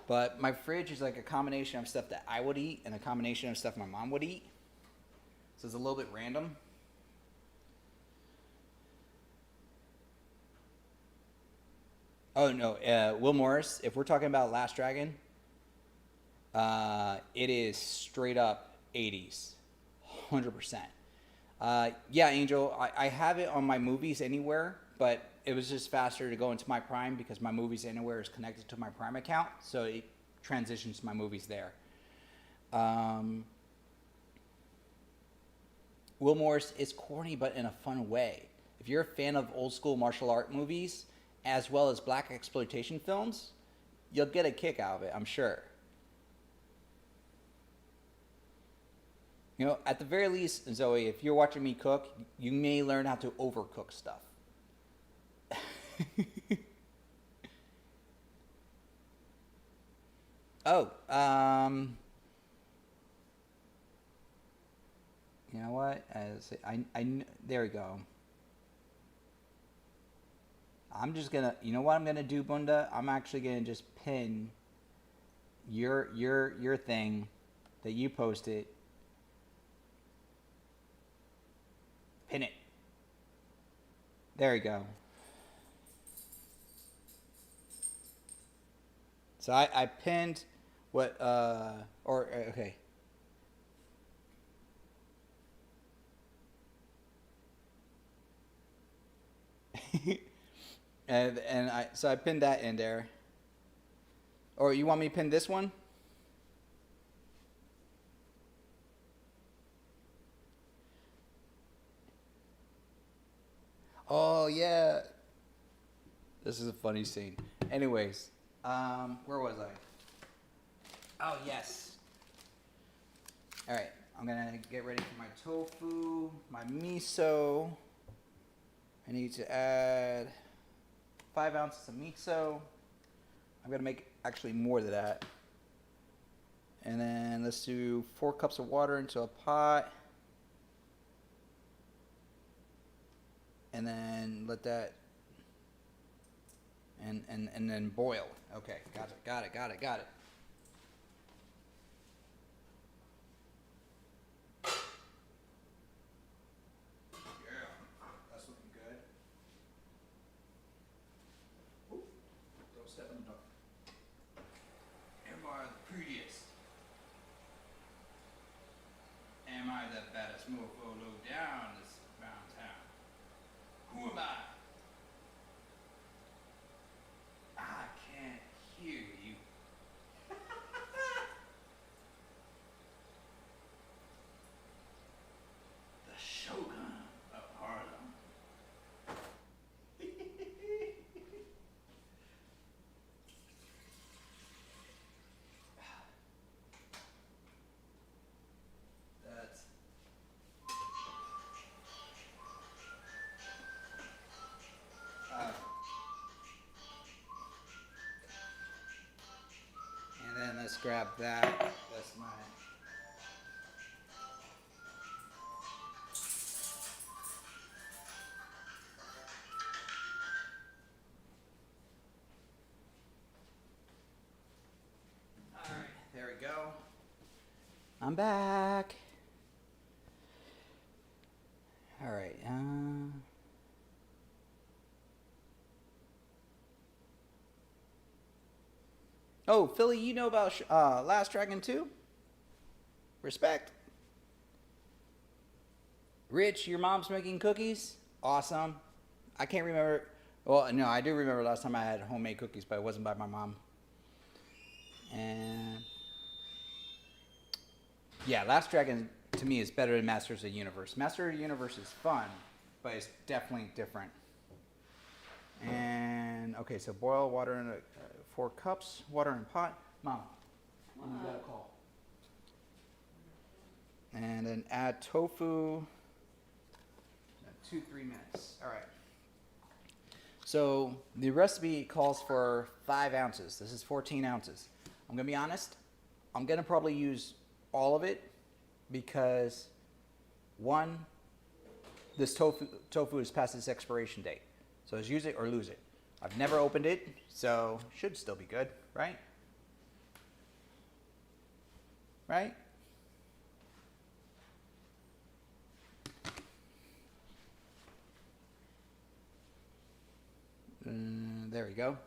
But my fridge is like a combination of stuff that I would eat and a combination of stuff my mom would eat. So it's a little bit random. Oh no, Will Morris, if we're talking about Last Dragon, it is straight up 80s. 100%. Yeah, Angel, I have it on my Movies Anywhere, but it was just faster to go into my Prime because my Movies Anywhere is connected to my Prime account, so it transitions to my movies there. Will Morris is corny, but in a fun way. If you're a fan of old school martial art movies, as well as black exploitation films, you'll get a kick out of it, I'm sure. At the very least, Zoe, if you're watching me cook, you may learn how to overcook stuff. Oh, you know what? There we go. I'm just gonna, you know what I'm gonna do, Bunda? I'm actually gonna just pin your thing that you posted. Pin it. There we go. So I pinned what okay. and I pinned that in there. Or you want me to pin this one? Oh yeah. This is a funny scene. Anyways, where was I? Oh yes. All right, I'm gonna get ready for my tofu, my miso. I need to add 5 ounces of miso. I'm gonna make actually more than that. And then let's do 4 cups of water into a pot. And then let that and then boil. Okay, got it. Yeah, that's looking good. Ooh, don't step in the dark. Am I the prettiest? Am I the baddest mofo low down this round town? Who am I? I can't hear you. The Shogun of Harlem. That's and then let's grab that. That's mine. Alright, there we go. I'm back. All right. Oh, Philly, you know about Last Dragon 2? Respect. Rich, your mom's making cookies? Awesome. I can't remember. Well, no, I do remember last time I had homemade cookies, but it wasn't by my mom. And yeah, Last Dragon to me is better than Masters of the Universe. Masters of the Universe is fun, but it's definitely different. And okay, so boil water in 4 cups, water in pot. Mom, you got a call. And then add tofu. 2-3 minutes. All right. So the recipe calls for 5 ounces. This is 14 ounces. I'm gonna be honest. I'm gonna probably use all of it because one, this tofu is past its expiration date. So it's use it or lose it. I've never opened it, so should still be good, right? Right? There we go.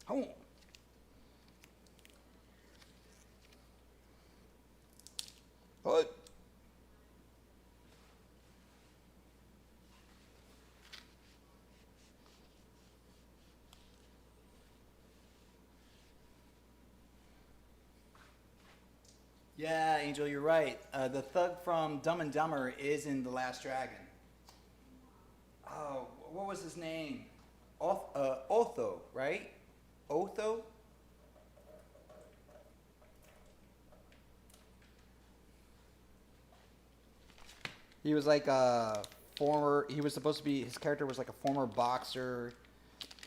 Oh. What? Yeah, Angel, you're right. The thug from Dumb and Dumber is in The Last Dragon. Oh, what was his name? Otho, right? Otho? He was like a former, he was supposed to be, his character was like a former boxer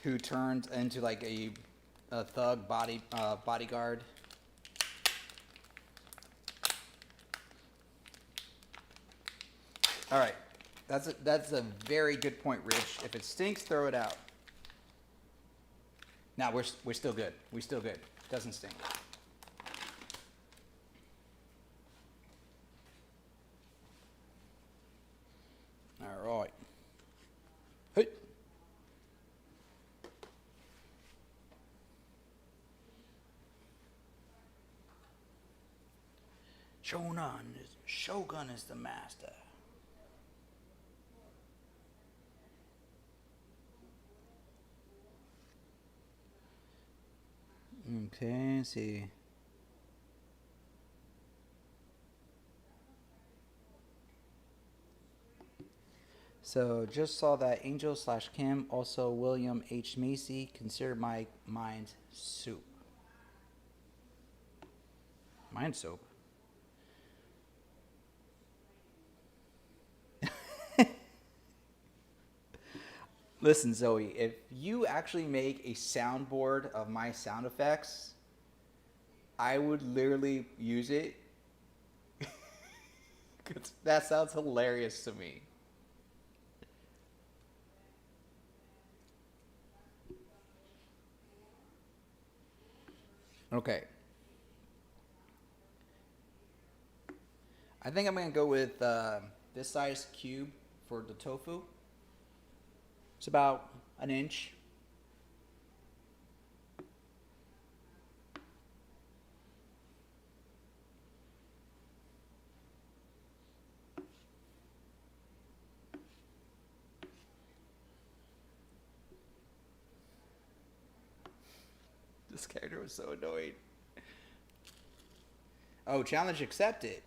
who turned into like a thug bodyguard. All right, that's a very good point, Rich. If it stinks, throw it out. Now we're still good. We're still good. Doesn't stink. All right. Hey. Shogun is the master. Okay, let's see. So just saw that Angel / Kim, also William H. Macy, consider my mind soup. Mind soup? Listen, Zoe, if you actually make a soundboard of my sound effects, I would literally use it. 'Cause that sounds hilarious to me. Okay. I think I'm going to go with this size cube for the tofu. It's about an inch. This character was so annoyed. Oh, challenge accepted.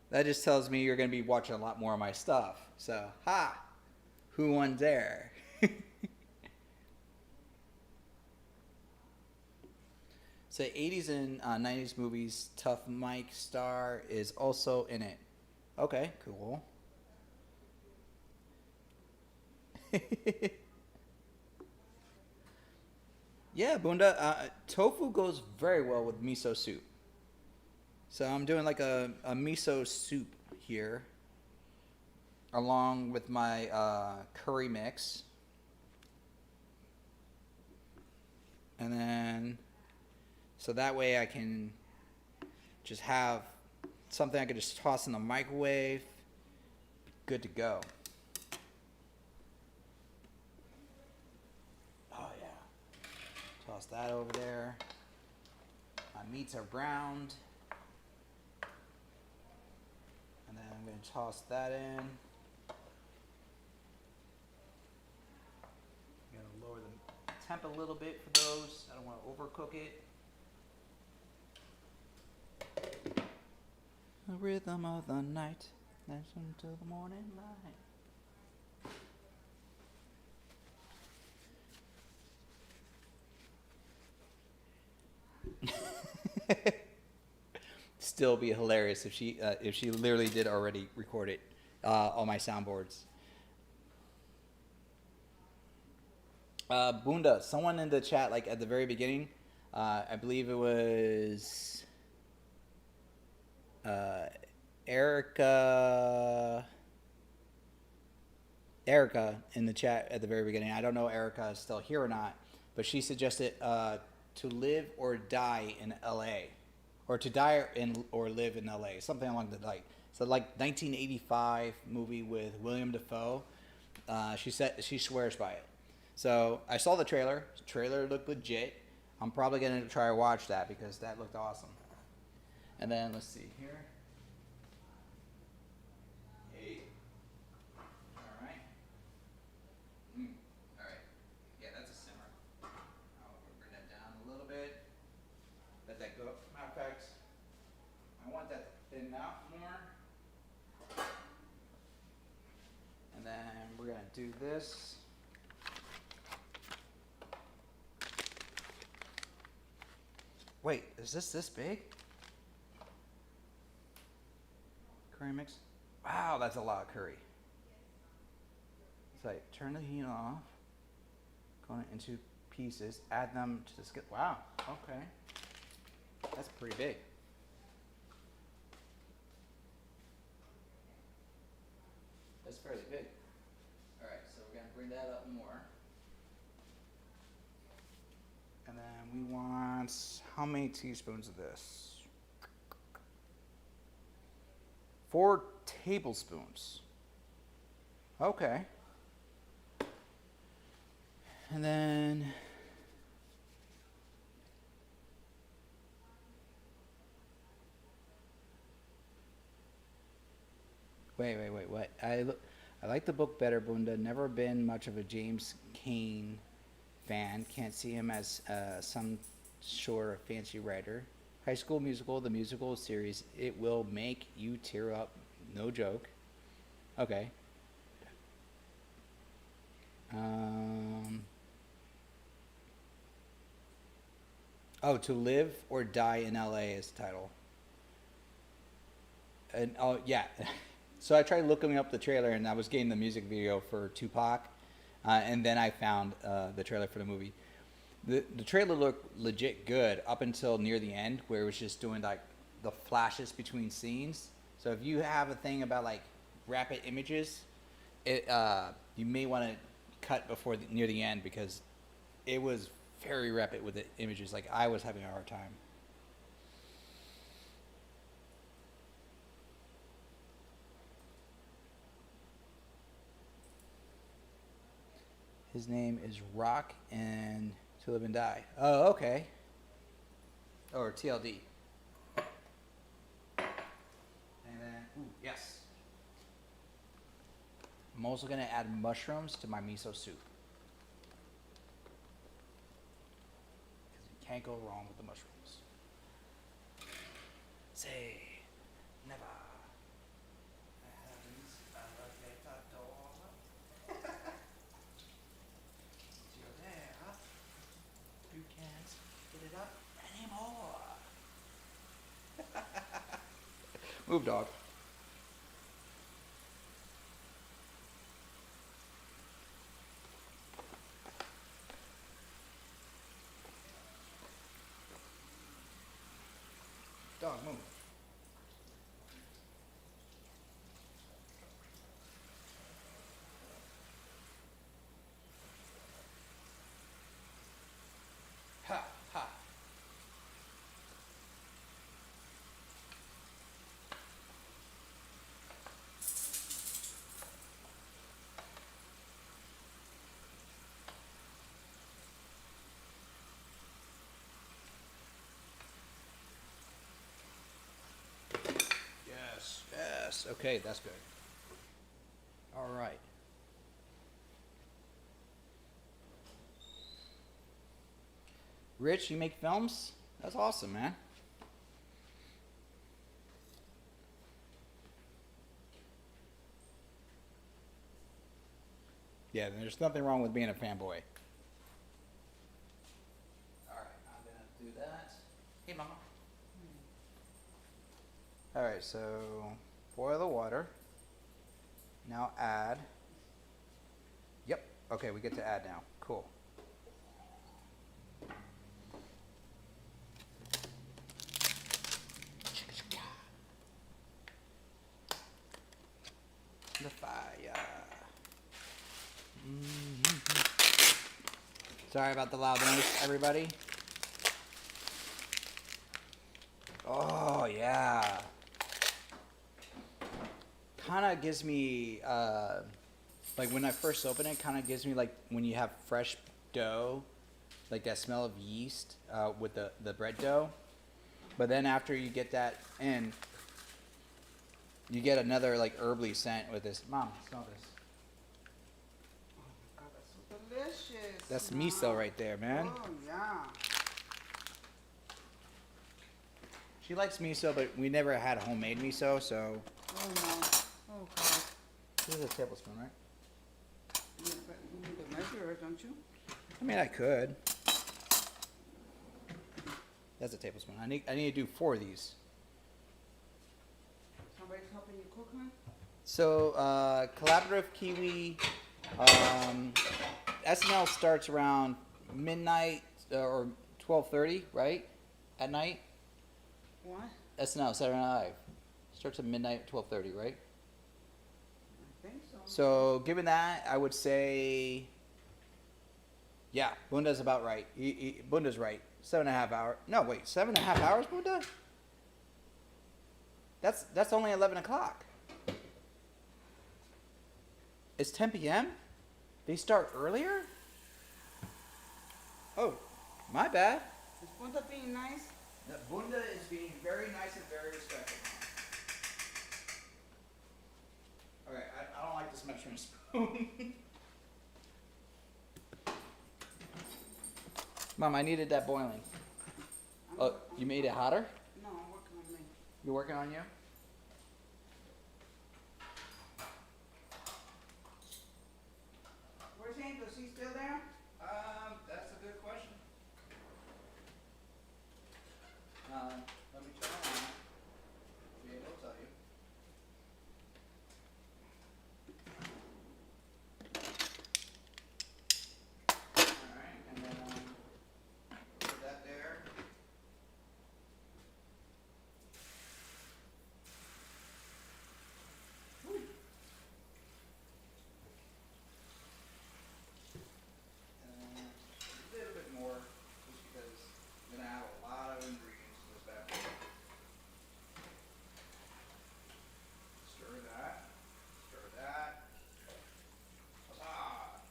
That just tells me you're going to be watching a lot more of my stuff. So, ha! Who won there? So, 80s and 90s movies, Tough Mike Star is also in it. Okay, cool. Yeah, Bunda, tofu goes very well with miso soup. So I'm doing like a miso soup here, along with my curry mix. And then, so that way I can just have something I could just toss in the microwave. Good to go. Oh yeah. Toss that over there. My meats are browned. And then I'm going to toss that in. I'm going to lower the temp a little bit for those. I don't want to overcook it. The rhythm of the night, dance until the morning light. Still be hilarious if she literally did already record it on my soundboards. Bunda, someone in the chat, like at the very beginning, I believe it was Erica in the chat at the very beginning. I don't know if Erica is still here or not, but she suggested to live or die in LA, or to die or live in LA, something along the like. So like 1985 movie with William Dafoe. She said she swears by it. So I saw the trailer. The trailer looked legit. I'm probably gonna try to watch that because that looked awesome. And then let's see here. Hey. All right. All right. Yeah, that's a simmer. I'll bring that down a little bit. Let that go. Matter of fact, I want that to thin out more. And then we're gonna do this. Wait, is this big? Curry mix? Wow, that's a lot of curry. So turn the heat off. Go into pieces. Add them to the skillet. Wow, okay. That's pretty big. That's fairly big. Alright, so we're going to bring that up more. And then we want, how many teaspoons of this? 4 tablespoons. Okay. And then wait, what? I like the book better, Bunda. Never been much of a James Cain fan. Can't see him as some sort of fancy writer. High School Musical, the musical series, it will make you tear up. No joke. Okay. Oh, To Live or Die in LA is the title. And oh yeah. So I tried looking up the trailer and I was getting the music video for Tupac. And then I found the trailer for the movie. The trailer looked legit good up until near the end, where it was just doing like the flashes between scenes. So if you have a thing about like rapid images, it you may want to cut before near the end, because it was very rapid with the images. Like I was having a hard time. His name is Rock and To Live and Die. Oh, okay. Or TLD. And then, ooh, yes. I'm also going to add mushrooms to my miso soup. Because you can't go wrong with the mushrooms. Say never. You can't get it up anymore. Move, dog. Dog, move. Yes. Okay, that's good. All right. Rich, you make films? That's awesome, man. Yeah, there's nothing wrong with being a fanboy. All right, I'm gonna do that. Hey, Mama. All right, so boil the water. Now add. Yep. Okay, we get to add now. Cool. The fire. Sorry about the loud noise, everybody. Oh, yeah. Kind of gives me, like when I first open it, kind of gives me like when you have fresh dough, like that smell of yeast with the bread dough. But then after you get that in, you get another like herbly scent with this. Mom, smell this. Oh my God, that's so delicious. That's Mom. miso right there, man. Oh, yeah. She likes miso, but we never had homemade miso, so. Oh, no. Oh, God. This is a tablespoon, right? Yeah, but you need to measure it, don't you? I mean, I could. That's a tablespoon. I need to do 4 of these. Somebody's helping you cook, huh? So, Collaborative Kiwi, SNL starts around midnight or 12:30, right? At night? What? SNL, Saturday Night Live. Starts at midnight, 12:30, right? I think so. So, given that, I would say, yeah, Bunda's about right. Bunda's right. 7.5 hours. No, wait, 7.5 hours, Bunda? That's only 11 o'clock. It's 10 p.m.? They start earlier? Oh, my bad. Is Punta being nice? Bunda is being very nice and very respectful. Okay, I don't like this measuring spoon. Mom, I needed that boiling. Oh, you made it hotter? No, I'm working on me. You're working on you? Where's Angel? Is he still there? That's a good question. Let me turn on. Be able to tell you. Alright, and then put that there. Woo. A little bit more, just because I'm gonna add a lot of ingredients to this bad boy. Stir that. Stir that. Huzzah!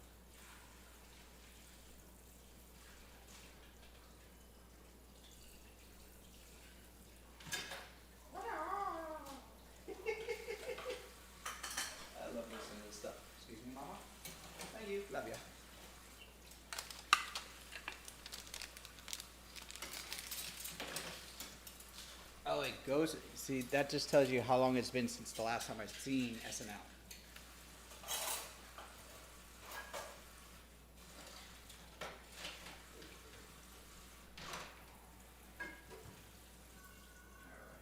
I love listening to this stuff. Excuse me, Mama. Thank you. Love ya. Oh, it goes. See, that just tells you how long it's been since the last time I've seen SNL. Alright,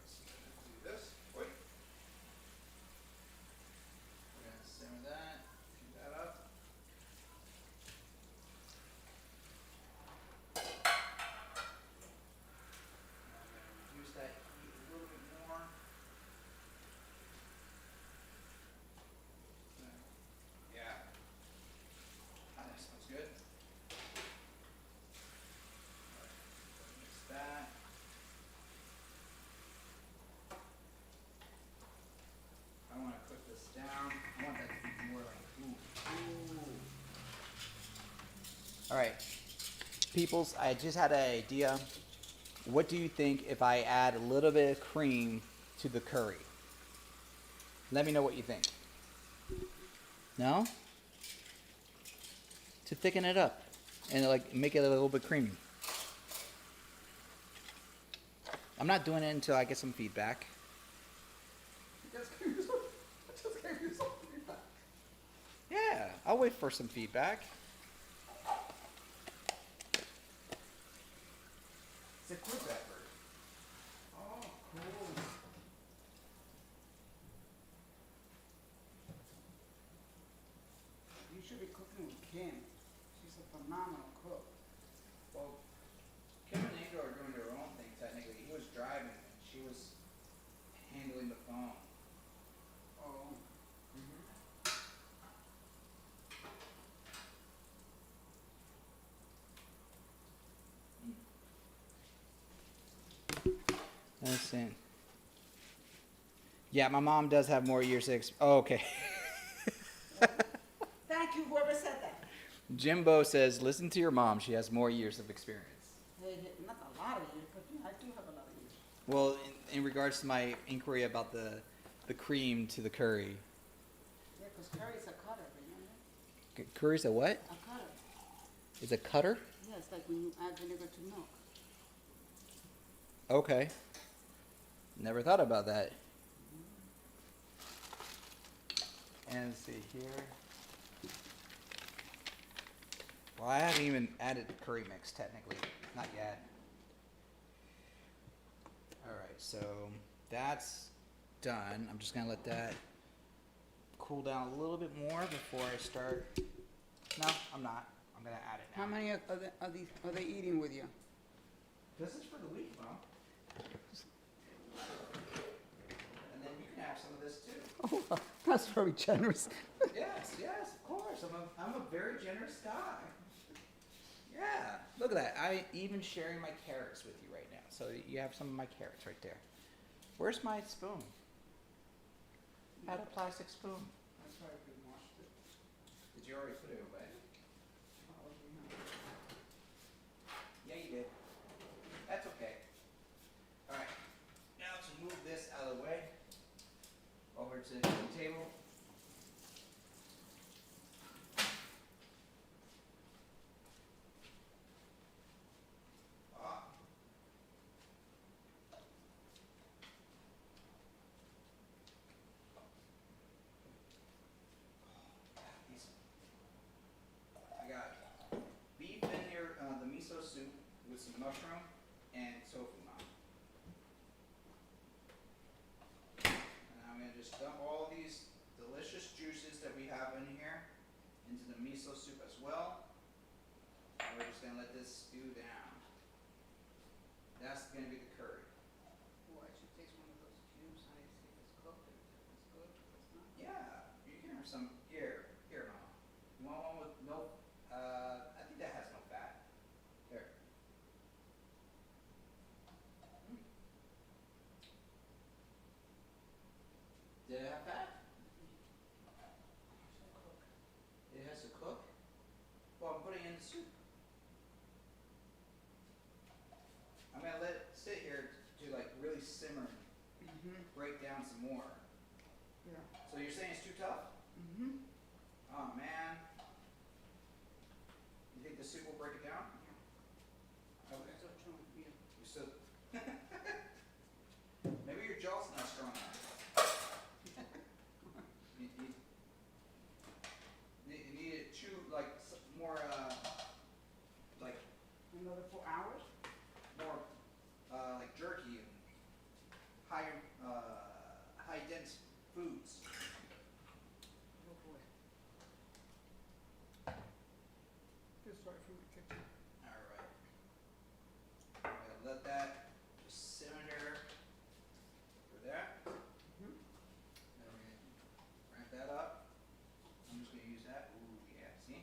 so we're gonna do this. Wait. We're gonna simmer that, keep that up. Reduce that heat a little bit more. Yeah. Ah, that smells good. Mix that. I want to cook this down. I want that to be more like ooh. All right, peoples. I just had an idea. What do you think if I add a little bit of cream to the curry? Let me know what you think. No? To thicken it up and like make it a little bit creamy. I'm not doing it until I get some feedback. Just gave you some feedback. Yeah, I'll wait for some feedback. It's a quick effort. Oh, cool. You should be cooking with Kim. She's a phenomenal cook. Well, Kim and Angel are doing their own thing technically. He was driving and she was handling the phone. Oh. Let's see. Yeah, my mom does have more years of oh, okay. Thank you, whoever said that. Jimbo says, listen to your mom. She has more years of experience. Hey, not a lot of years, but yeah, I do have a lot of years. Well, in regards to my inquiry about the cream to the curry. Yeah, because curry's a cutter, remember? Curry's a what? A cutter. Is a cutter? Yeah, it's like when you add vinegar to milk. Okay. Never thought about that. And let's see here. Well, I haven't even added the curry mix technically. Not yet. Alright, so that's done. I'm just gonna let that cool down a little bit more before I start. No, I'm not. I'm gonna add it now. How many are they eating with you? This is for the week, Mom. And then you can have some of this too. Oh, that's very generous. Yes, of course. I'm a very generous guy. Yeah, look at that. I even sharing my carrots with you right now. So you have some of my carrots right there. Where's my spoon? I had a plastic spoon. That's why we washed it. Did you already put it away? Yeah, you did. That's okay. All right. Now to move this out of the way, over to the table. Ah. I got beef in here, the miso soup with some mushroom and tofu now. And I'm gonna just dump all these delicious juices that we have in here into the miso soup as well. And we're just gonna let this stew down. That's gonna be the curry. Oh, I should taste one of those cubes. I see if it's cooked, if it's good, if it's not. Yeah, you can have some here, Mom. You want one with no? I think that has no fat. Here. Did it have fat? It has to cook? Well, I'm putting it in the soup. I'm gonna let it sit here to like really simmer and break down some more. Yeah. So you're saying it's too tough? Oh man. You think the soup will break it down? Okay. So true, yeah. You still maybe your jaw's not strong enough. You need to chew like more like Another 4 hours? more like jerky and high high dense foods. Oh boy. This right from the kitchen. Alright. I'm gonna let that just simmer there for that. Then we're gonna wrap that up. I'm just gonna use that. Ooh, yeah, see?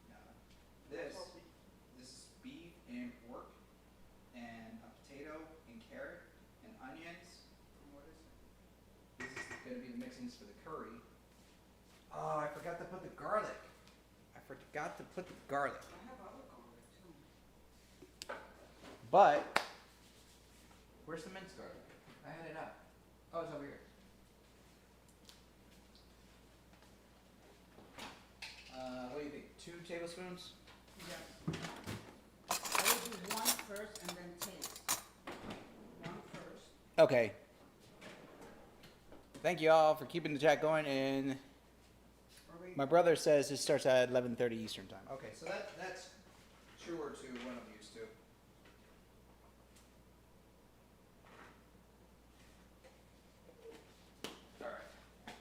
Now, this is beef and pork and a potato and carrot and onions. And what is it? This is gonna be the mixings for the curry. Oh, I forgot to put the garlic. I have other garlic too. But where's the minced garlic? I had it out. Oh, it's over here. 2 tablespoons? Yes. I will do one first and then taste. One first. Okay. Thank you all for keeping the chat going. And my brother says it starts at 11:30 Eastern time. Okay, so that's truer to what I'm used to. All right.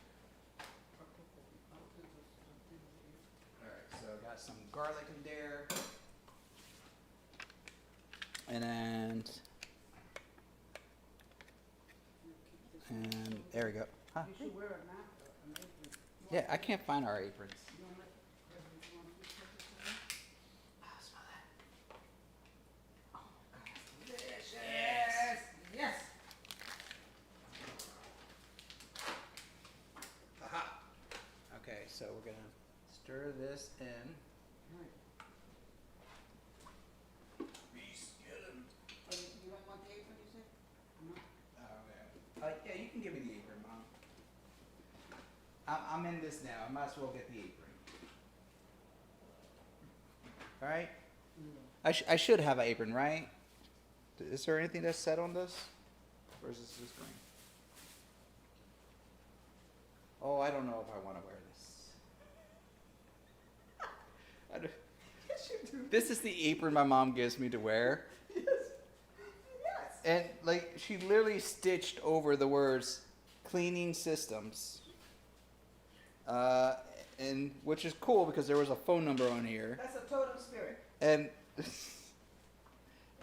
All right, so I got some garlic in there. And there we go. Huh? You should wear a mask, an apron. Yeah, I can't find our aprons. You want to smell that? Oh my God, Delicious. Yes. Aha. Okay, so we're gonna stir this in. Beast, get him. Oh, you don't want the apron, you said? No. Yeah, you can give me the apron, Mom. I'm in this now. I might as well get the apron. All right. I should have an apron, right? Is there anything that's said on this, or is this just green? Oh, I don't know if I want to wear this. I don't- Yes, you do. This is the apron my mom gives me to wear, Yes. Yes. and like she literally stitched over the words "cleaning systems," and which is cool because there was a phone number on here. That's a totem spirit. And it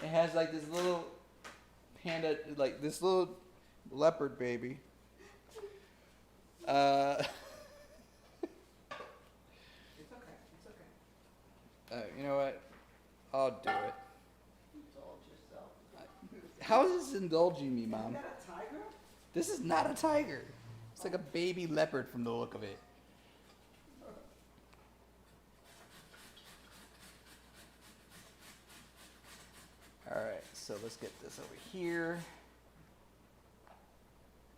has like this little panda, like this little leopard baby. It's okay. It's okay. You know what? I'll do it. Indulge yourself. How is this indulging me, Mom? Is that a tiger? This is not a tiger. It's like a baby leopard from the look of it. All right, so let's get this over here.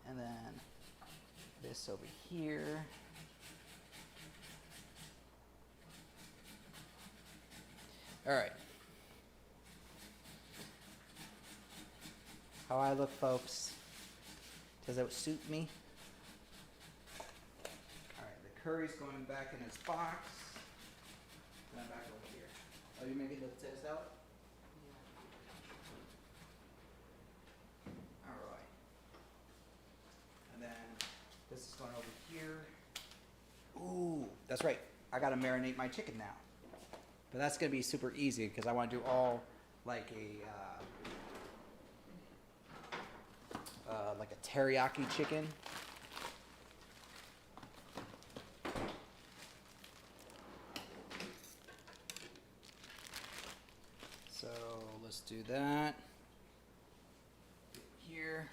And then this over here. All right. How I look, folks. Does that suit me? All right, the curry's going back in its box. And I'm back over here. Oh, you making the test out? All right. And then this is going over here. Ooh, that's right. I gotta marinate my chicken now. But that's gonna be super easy because I want to do all like a teriyaki chicken. So let's do that. Here.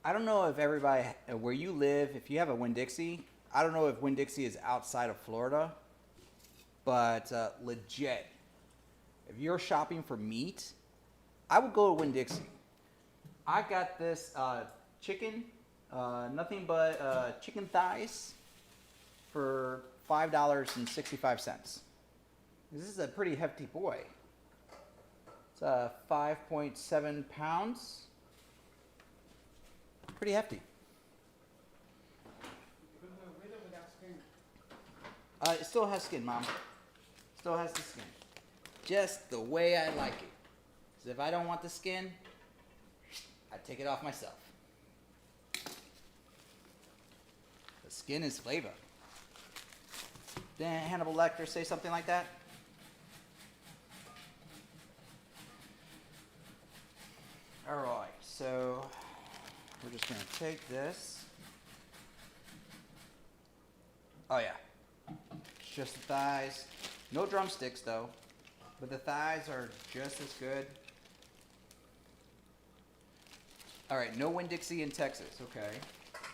I don't know if everybody, where you live, if you have a Winn-Dixie, I don't know if Winn-Dixie is outside of Florida, but legit, if you're shopping for meat, I would go to Winn-Dixie. I got this chicken, nothing but chicken thighs for $5.65. This is a pretty hefty boy. It's 5.7 pounds. Pretty hefty. With or without skin? It still has skin, Mom. Still has the skin. Just the way I like it. 'Cause if I don't want the skin, I take it off myself. The skin is flavor. Didn't Hannibal Lecter say something like that? Alright, so we're just going to take this. Oh yeah. It's just the thighs. No drumsticks though. But the thighs are just as good. Alright, no Winn-Dixie in Texas, okay.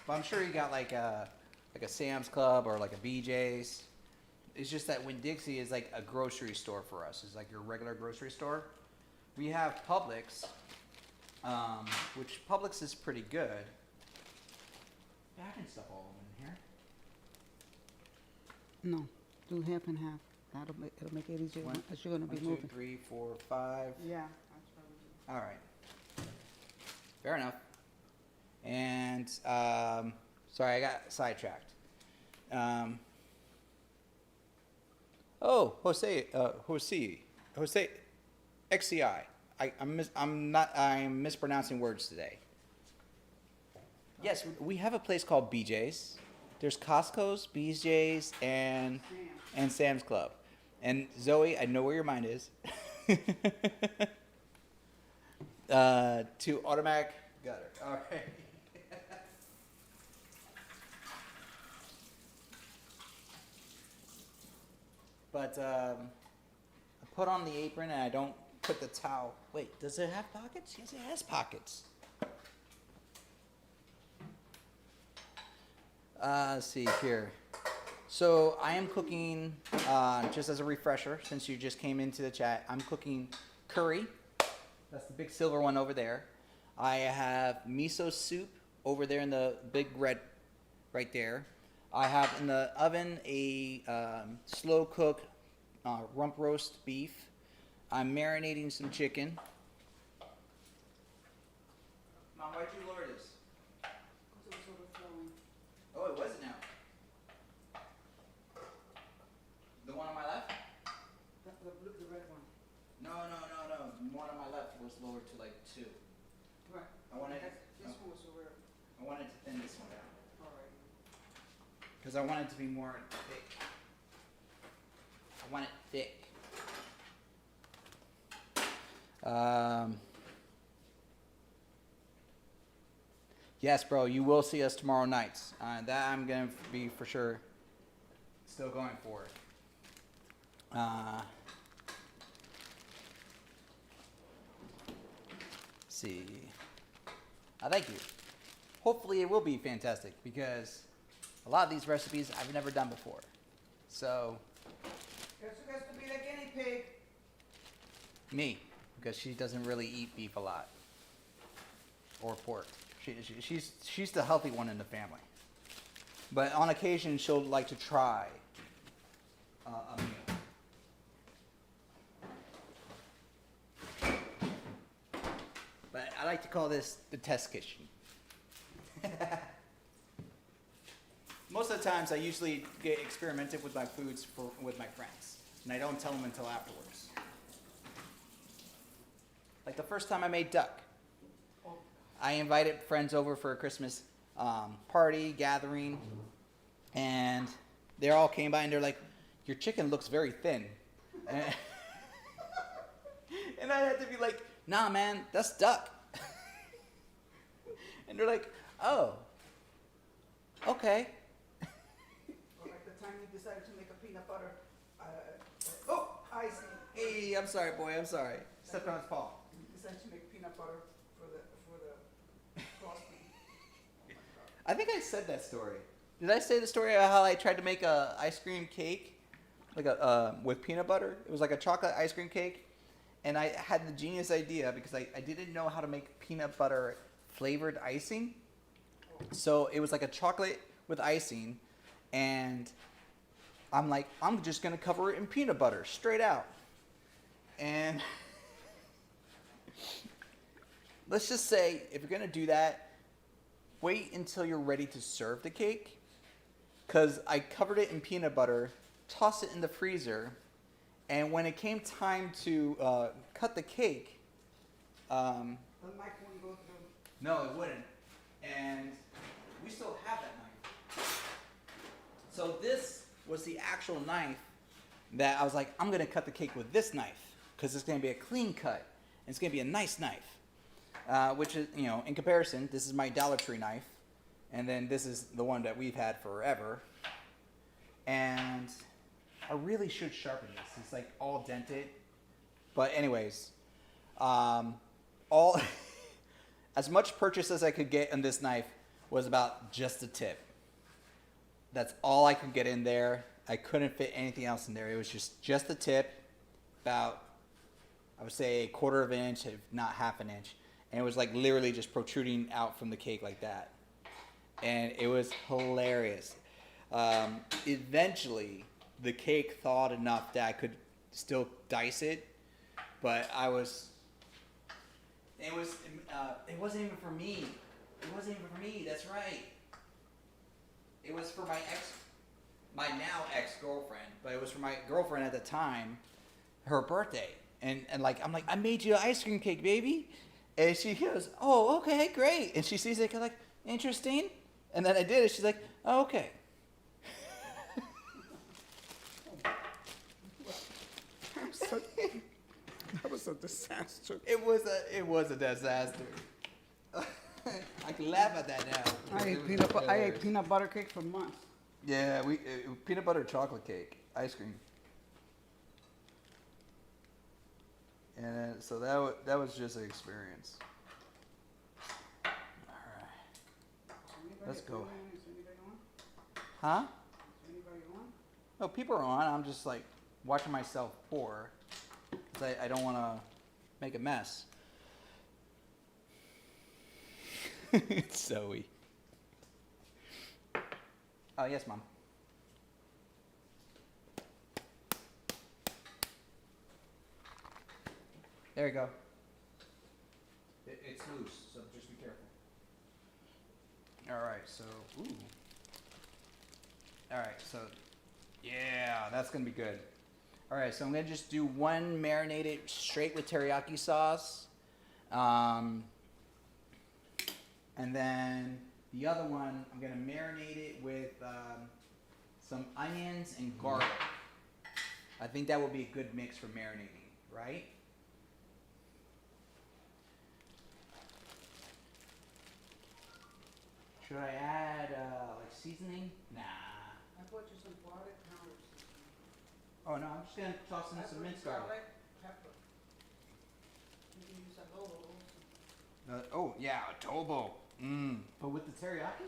But I'm sure you got like a Sam's Club or like a BJ's. It's just that Winn-Dixie is like a grocery store for us. It's like your regular grocery store. We have Publix, which Publix is pretty good. Back and stuff all in here. No, do half and half. It'll make it easier as you're gonna be 1, 2, moving. 3, 4, 5. Yeah. All right. Fair enough. And sorry, I got sidetracked. Jose, XCI. I'm mispronouncing words today. Yes, we have a place called BJ's. There's Costco's, BJ's, and Sam's Club. And Zoe, I know where your mind is. To automatic gutter. All right. But I put on the apron and I don't put the towel. Wait, does it have pockets? Yes, it has pockets. Let's see here. So I am cooking, just as a refresher, since you just came into the chat, I'm cooking curry. That's the big silver one over there. I have miso soup over there in the big red right there. I have in the oven a slow cook rump roast beef. I'm marinating some chicken. Mom, why'd you lower this? Oh, it wasn't now. The one on my left? The red one. No. The one on my left was lowered to like 2. Right. I wanted This one was over. I wanted to thin this one down All right. because I want it to be more thick. I want it thick. Yes, bro, you will see us tomorrow nights. That I'm gonna be for sure still going for. See. Thank you. Hopefully it will be fantastic because a lot of these recipes I've never done before. So. Guess who gets to be the guinea pig? Me, because she doesn't really eat beef a lot or pork. She's the healthy one in the family. But on occasion, she'll like to try a meal. But I like to call this the test kitchen. Most of the times, I usually get experimented with my foods with my friends, and I don't tell them until afterwards. Like the first time I made duck. I invited friends over for a Christmas party, gathering, and they all came by and they're like, your chicken looks very thin. And I had to be like, nah, man, that's duck. And they're like, oh, okay. Or like the time you decided to make a peanut butter. Icing. Hey, I'm sorry, boy, I'm sorry. Stepped on his paw. You decided to make peanut butter for the frosting. I think I said that story. Did I say the story about how I tried to make a ice cream cake, like with peanut butter? It was like a chocolate ice cream cake, and I had the genius idea because I didn't know how to make peanut butter flavored icing. So it was like a chocolate with icing, and I'm like, I'm just gonna cover it in peanut butter straight out, and let's just say if you're gonna do that, wait until you're ready to serve the cake, because I covered it in peanut butter, tossed it in the freezer, and when it came time to cut the cake, The mic won't go through. no, it wouldn't, and we still have that knife. So this was the actual knife that I was like, I'm gonna cut the cake with this knife because it's gonna be a clean cut and it's gonna be a nice knife. Which is, in comparison, this is my Dollar Tree knife, and then this is the one that we've had forever. And I really should sharpen this. It's like all dented. But anyways, all as much purchase as I could get on this knife was about just the tip. That's all I could get in there. I couldn't fit anything else in there. It was just the tip, about, I would say, 1/4 of an inch, if not half an inch. And it was like literally just protruding out from the cake like that. And it was hilarious. Eventually, the cake thawed enough that I could still dice it, but it wasn't even for me. It wasn't even for me. That's right. It was for my now ex-girlfriend, but it was for my girlfriend at the time, her birthday. And like, I'm like, I made you an ice cream cake, baby. And she goes, oh, okay, great. And she sees it, like, interesting. And then I did it. She's like, oh, okay. That was a disaster. It was a disaster. I can laugh at that now. I ate peanut butter cake for months. Yeah, peanut butter chocolate cake, ice cream. And so that was just an experience. All right, let's go. Is anybody on? Huh? Is anybody on? No, people are on. I'm just like watching myself pour, because I don't want to make a mess. It's Zoe. Oh, yes, Mom. There you go. It's loose, so just be careful. All right, so, ooh. All right, so, yeah, that's going to be good. All right, so I'm going to just do one marinated straight with teriyaki sauce. And then the other one, I'm going to marinate it with some onions and garlic. I think that would be a good mix for marinating, right? Should I add like seasoning? Nah. I bought you some garlic powder. Oh no, I'm just going to toss in some minced garlic. Pepper. You can use adobo also. Oh yeah, adobo. But with the teriyaki?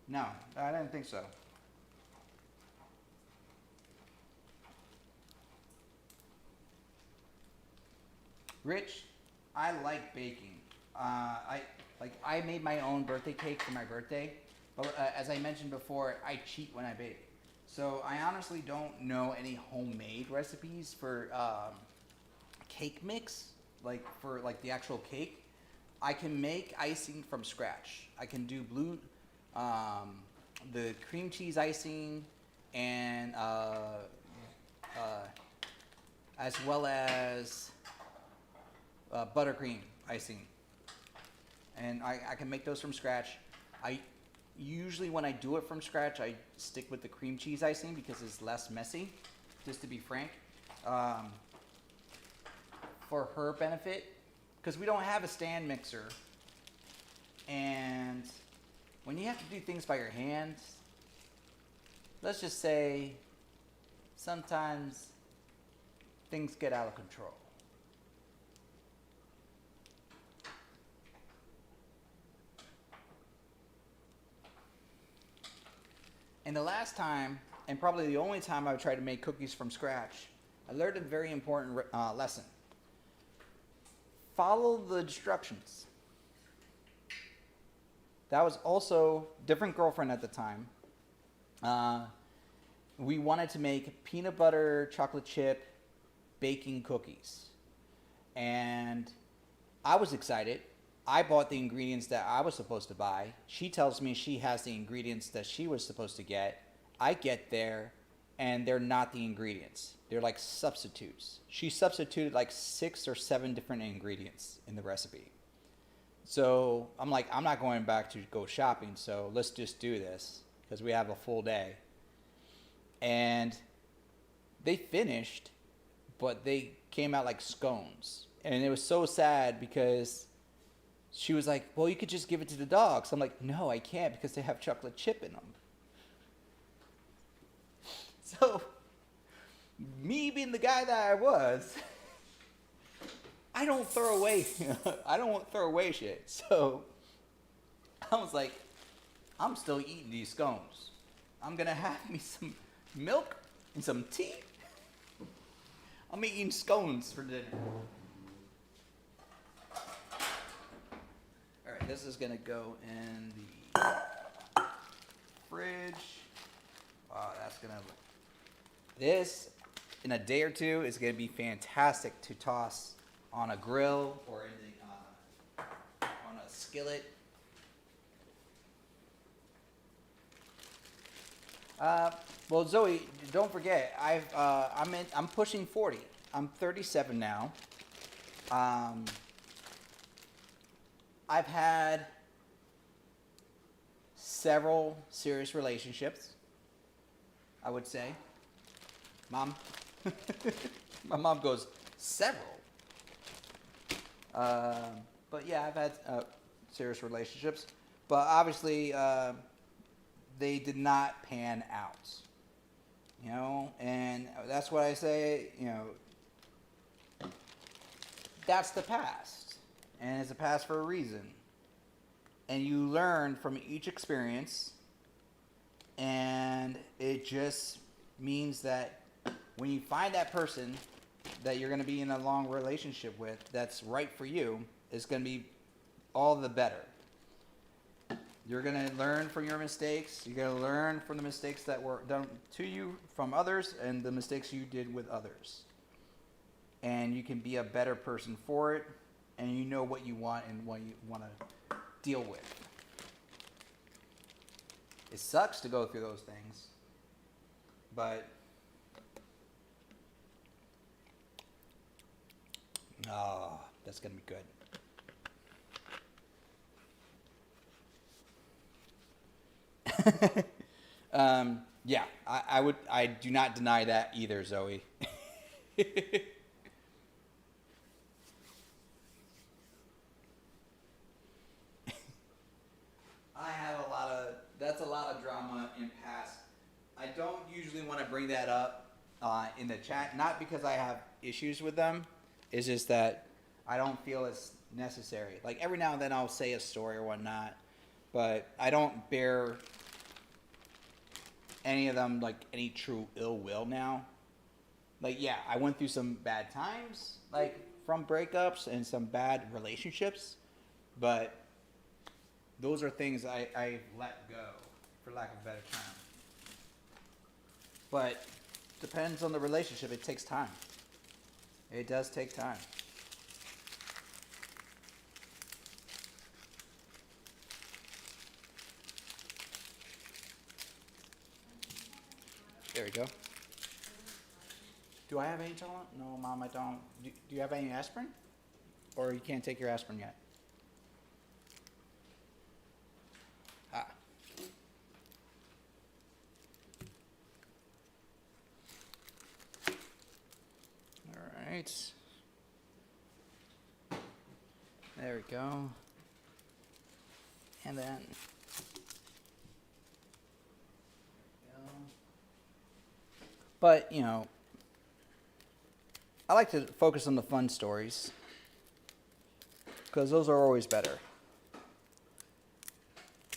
No. No, I didn't think so. Rich, I like baking. I made my own birthday cake for my birthday, but as I mentioned before, I cheat when I bake. So I honestly don't know any homemade recipes for cake mix, like for like the actual cake. I can make icing from scratch. I can do the cream cheese icing, and as well as buttercream icing. And I can make those from scratch. I usually, when I do it from scratch, I stick with the cream cheese icing because it's less messy, just to be frank. For her benefit, because we don't have a stand mixer, and when you have to do things by your hands, let's just say sometimes things get out of control. And the last time, and probably the only time I tried to make cookies from scratch, I learned a very important lesson. Follow the instructions. That was also different girlfriend at the time. We wanted to make peanut butter chocolate chip baking cookies. And I was excited. I bought the ingredients that I was supposed to buy. She tells me she has the ingredients that she was supposed to get. I get there, and they're not the ingredients. They're like substitutes. She substituted like 6 or 7 different ingredients in the recipe. So I'm like, I'm not going back to go shopping, so let's just do this because we have a full day. And they finished, but they came out like scones. And it was so sad because she was like, well, you could just give it to the dogs. I'm like, no, I can't because they have chocolate chip in them. So, me being the guy that I was, I don't throw away shit. So, I was like, I'm still eating these scones. I'm going to have me some milk and some tea. I'm eating scones for dinner. All right, this is going to go in the fridge. Wow, that's going to this, in a day or two, is going to be fantastic to toss on a grill or in the, on a skillet. Well, Zoe, don't forget, I'm pushing 40. I'm 37 now. I've had several serious relationships, I would say. Mom? My mom goes, several? But yeah, I've had serious relationships. But obviously, they did not pan out. You know, and that's what I say, you know, that's the past. And it's a past for a reason. And you learn from each experience. And it just means that when you find that person that you're going to be in a long relationship with that's right for you, it's going to be all the better. You're going to learn from your mistakes. You're going to learn from the mistakes that were done to you from others and the mistakes you did with others. And you can be a better person for it. And you know what you want and what you want to deal with. It sucks to go through those things. But oh, that's going to be good. Yeah, I do not deny that either, Zoe. That's a lot of drama in past. I don't usually want to bring that up in the chat, not because I have issues with them. It's just that I don't feel it's necessary. Like every now and then I'll say a story or whatnot, but I don't bear any of them like any true ill will now. Like yeah, I went through some bad times, like from breakups and some bad relationships, but those are things I let go, for lack of a better term. But depends on the relationship. It takes time. It does take time. There we go. Do I have any Tylenol? No, Mom, I don't. Do you have any aspirin? Or you can't take your aspirin yet? Ah. All right. There we go. And then. But, you know, I like to focus on the fun stories because those are always better.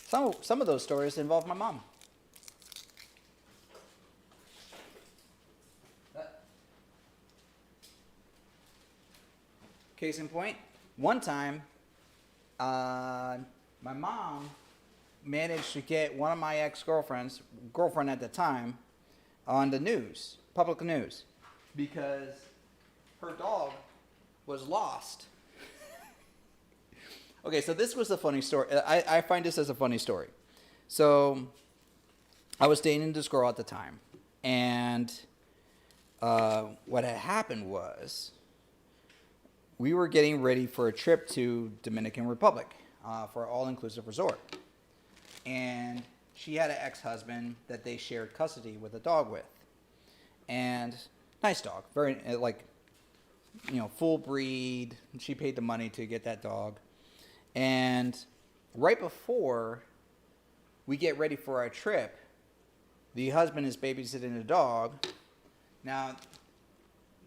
Some of those stories involve my mom. Case in point, one time, my mom managed to get one of my ex-girlfriends, girlfriend at the time, on the news, public news, because her dog was lost. Okay, so this was a funny story. I find this as a funny story. So I was dating this girl at the time, and what had happened was we were getting ready for a trip to Dominican Republic for an all-inclusive resort. And she had an ex-husband that they shared custody with a dog with. And nice dog, very, like, you know, full breed. She paid the money to get that dog. And right before we get ready for our trip, the husband is babysitting the dog. Now,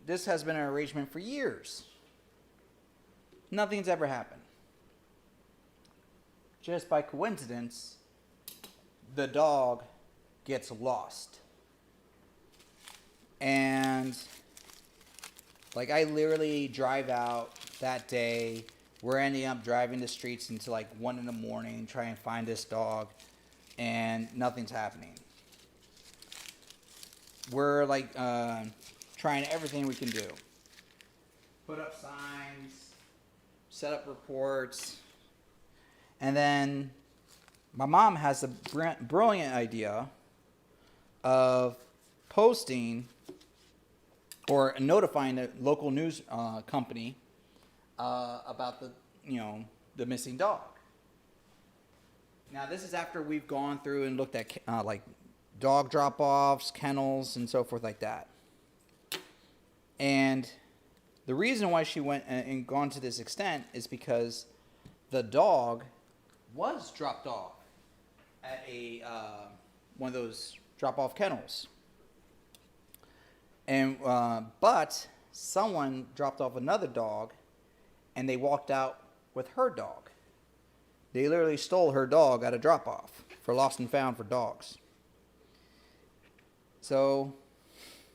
this has been an arrangement for years. Nothing's ever happened. Just by coincidence, the dog gets lost. And like I literally drive out that day. We're ending up driving the streets until like 1 a.m, trying to find this dog, and nothing's happening. we're like trying everything we can do. Put up signs, set up reports, and then my mom has a brilliant idea of posting or notifying the local news company about the missing dog. Now this is after we've gone through and looked at like dog drop-offs, kennels, and so forth like that. And the reason why she went and gone to this extent is because the dog was dropped off at a one of those drop-off kennels. And but someone dropped off another dog, and they walked out with her dog. They literally stole her dog at a drop-off for lost and found for dogs. So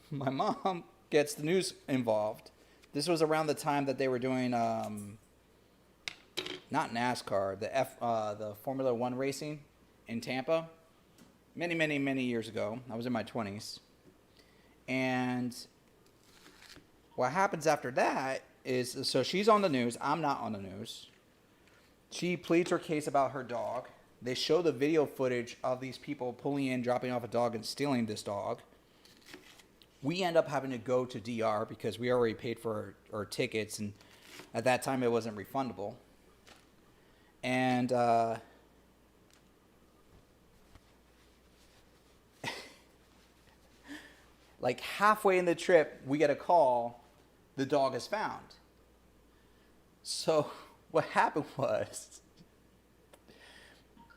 my mom gets the news involved. This was around the time that they were doing not NASCAR, the Formula One racing in Tampa. Many years ago. I was in my 20s. And what happens after that is, so she's on the news. I'm not on the news. She pleads her case about her dog. They show the video footage of these people pulling in, dropping off a dog, and stealing this dog. We end up having to go to DR because we already paid for our tickets, and at that time it wasn't refundable. And like halfway in the trip, we get a call, the dog is found. So what happened was,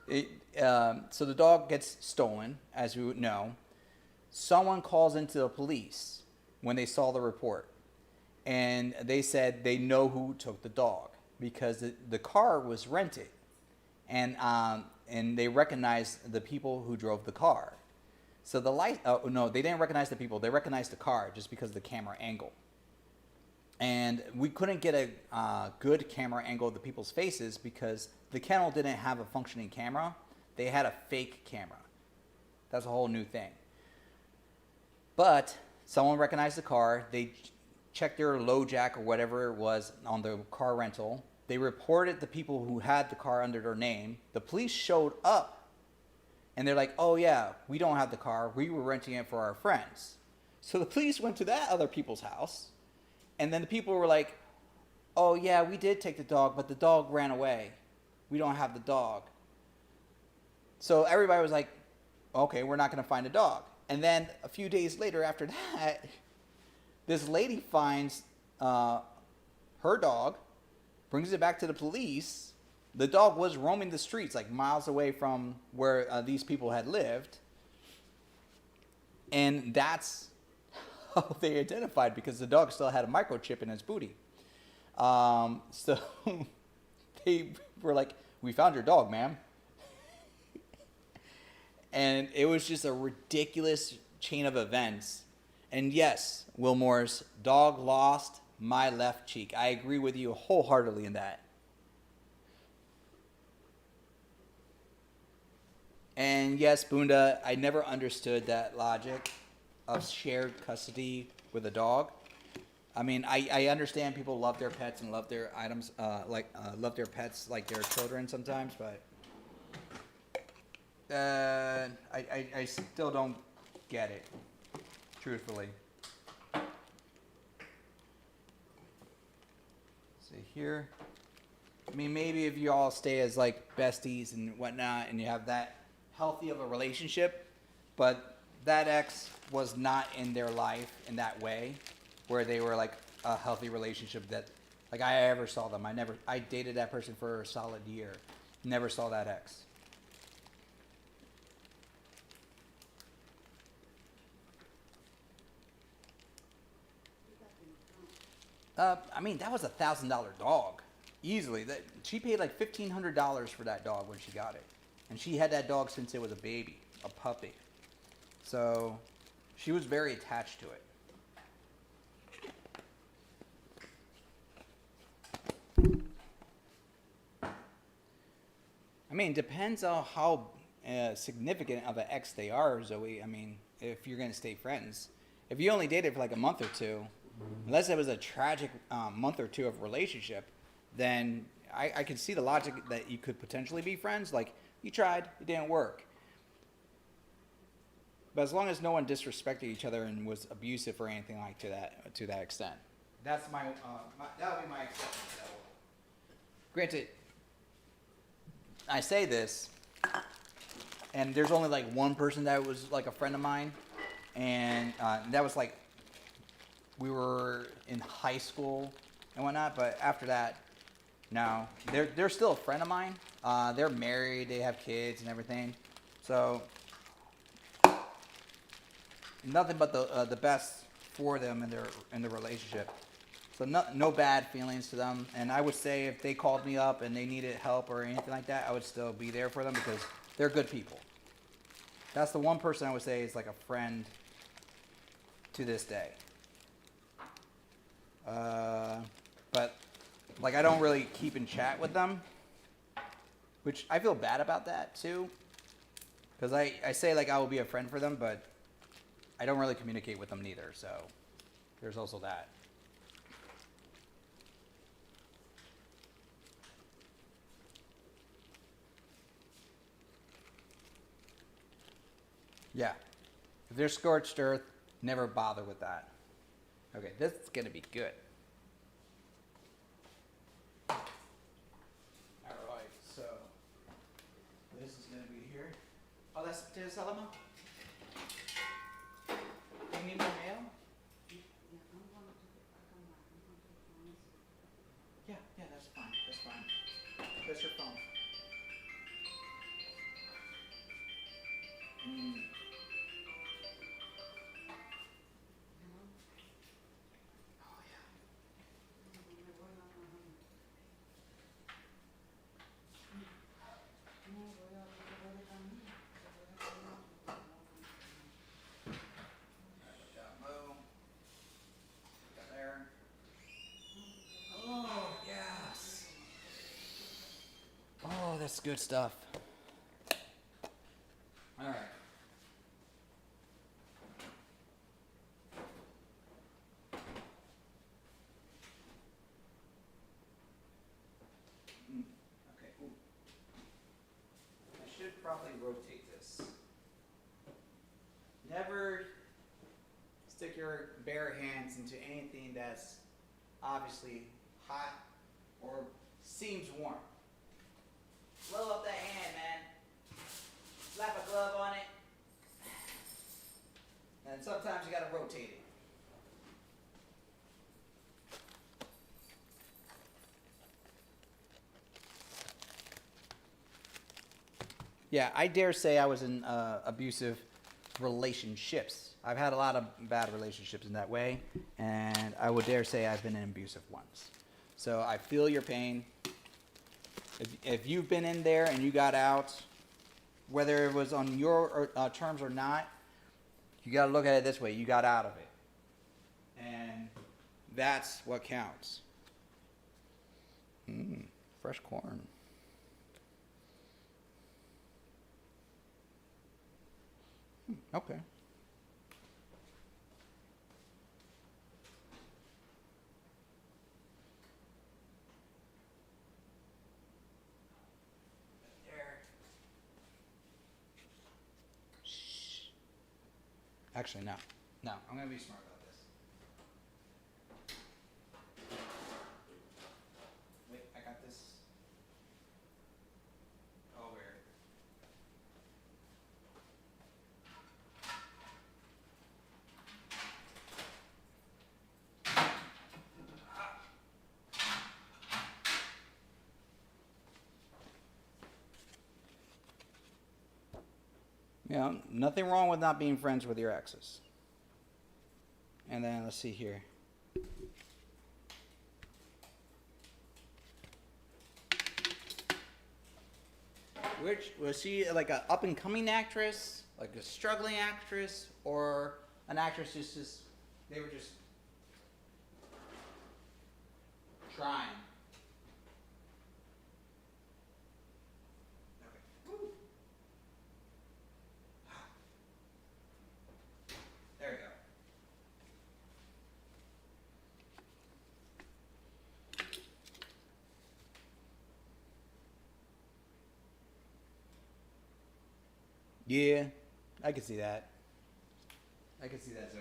so the dog gets stolen, as we would know. Someone calls into the police when they saw the report, and they said they know who took the dog because the car was rented, and they recognized the people who drove the car. So no, they didn't recognize the people. They recognized the car just because of the camera angle. And we couldn't get a good camera angle of the people's faces because the kennel didn't have a functioning camera. They had a fake camera. That's a whole new thing. But someone recognized the car. They checked their low jack or whatever it was on the car rental. They reported the people who had the car under their name. The police showed up, and they're like, oh yeah, we don't have the car. We were renting it for our friends. So the police went to that other people's house, and then the people were like, oh yeah, we did take the dog, but the dog ran away. We don't have the dog. So everybody was like, okay, we're not going to find a dog. And then a few days later after that, this lady finds her dog, brings it back to the police. The dog was roaming the streets like miles away from where these people had lived. And that's how they identified, because the dog still had a microchip in his booty. So they were like, we found your dog, ma'am. And it was just a ridiculous chain of events. And yes, Will Morris, dog lost my left cheek. I agree with you wholeheartedly in that. And yes, Bunda, I never understood that logic of shared custody with a dog. I mean, I understand people love their pets and love their items, love their pets like their children sometimes, but I still don't get it, truthfully. See here. I mean, maybe if you all stay as like besties and whatnot, and you have that healthy of a relationship, but that ex was not in their life in that way, where they were like a healthy relationship that, like, I ever saw them. I dated that person for a solid year. Never saw that ex. I mean, that was $1,000 dog, easily. She paid like $1,500 for that dog when she got it, and she had that dog since it was a baby, a puppy. So she was very attached to it. I mean, depends on how significant of an ex they are, Zoe. I mean, if you're gonna stay friends. If you only dated for like a month or two, unless it was a tragic month or two of relationship, then I can see the logic that you could potentially be friends. Like, you tried, it didn't work. But as long as no one disrespected each other and was abusive or anything like to that extent, that's my that would be my exception to that rule. Granted, I say this, and there's only like one person that was like a friend of mine, and that was like we were in high school and whatnot. But after that, no, they're still a friend of mine. They're married, they have kids and everything, so nothing but the best for them in their relationship. So no bad feelings to them. And I would say if they called me up and they needed help or anything like that, I would still be there for them because they're good people. That's the one person I would say is like a friend to this day. But like I don't really keep in chat with them, which I feel bad about that too. Because I say like I will be a friend for them, but I don't really communicate with them neither. So there's also that. Yeah. If there's scorched earth, never bother with that. Okay, this is going to be good. Alright, so this is going to be here. Oh, that's potato salad, Mom? Do you need more mail? Yeah, that's fine. That's fine. Where's your phone? Oh, yeah. Got Mo. Got there. Oh, yes. Oh, that's good stuff. All right. Okay. Ooh. I should probably rotate this. Never stick your bare hands into anything that's obviously hot or seems warm. Blow up that hand, man. Slap a glove on it. And sometimes you gotta rotate it. Yeah, I dare say I was in abusive relationships. I've had a lot of bad relationships in that way, and I would dare say I've been in abusive ones. So I feel your pain. If you've been in there and you got out, whether it was on your terms or not, you got to look at it this way. You got out of it. And that's what counts. Fresh corn. Okay. There. Shh. Actually, no. No, I'm going to be smart about this. Wait, I got this. Over. Yeah, nothing wrong with not being friends with your exes. And then let's see here. Which was she like an up and coming actress, like a struggling actress, or an actress just they were just trying? Okay. Yeah, I can see that. I can see that, Zoe.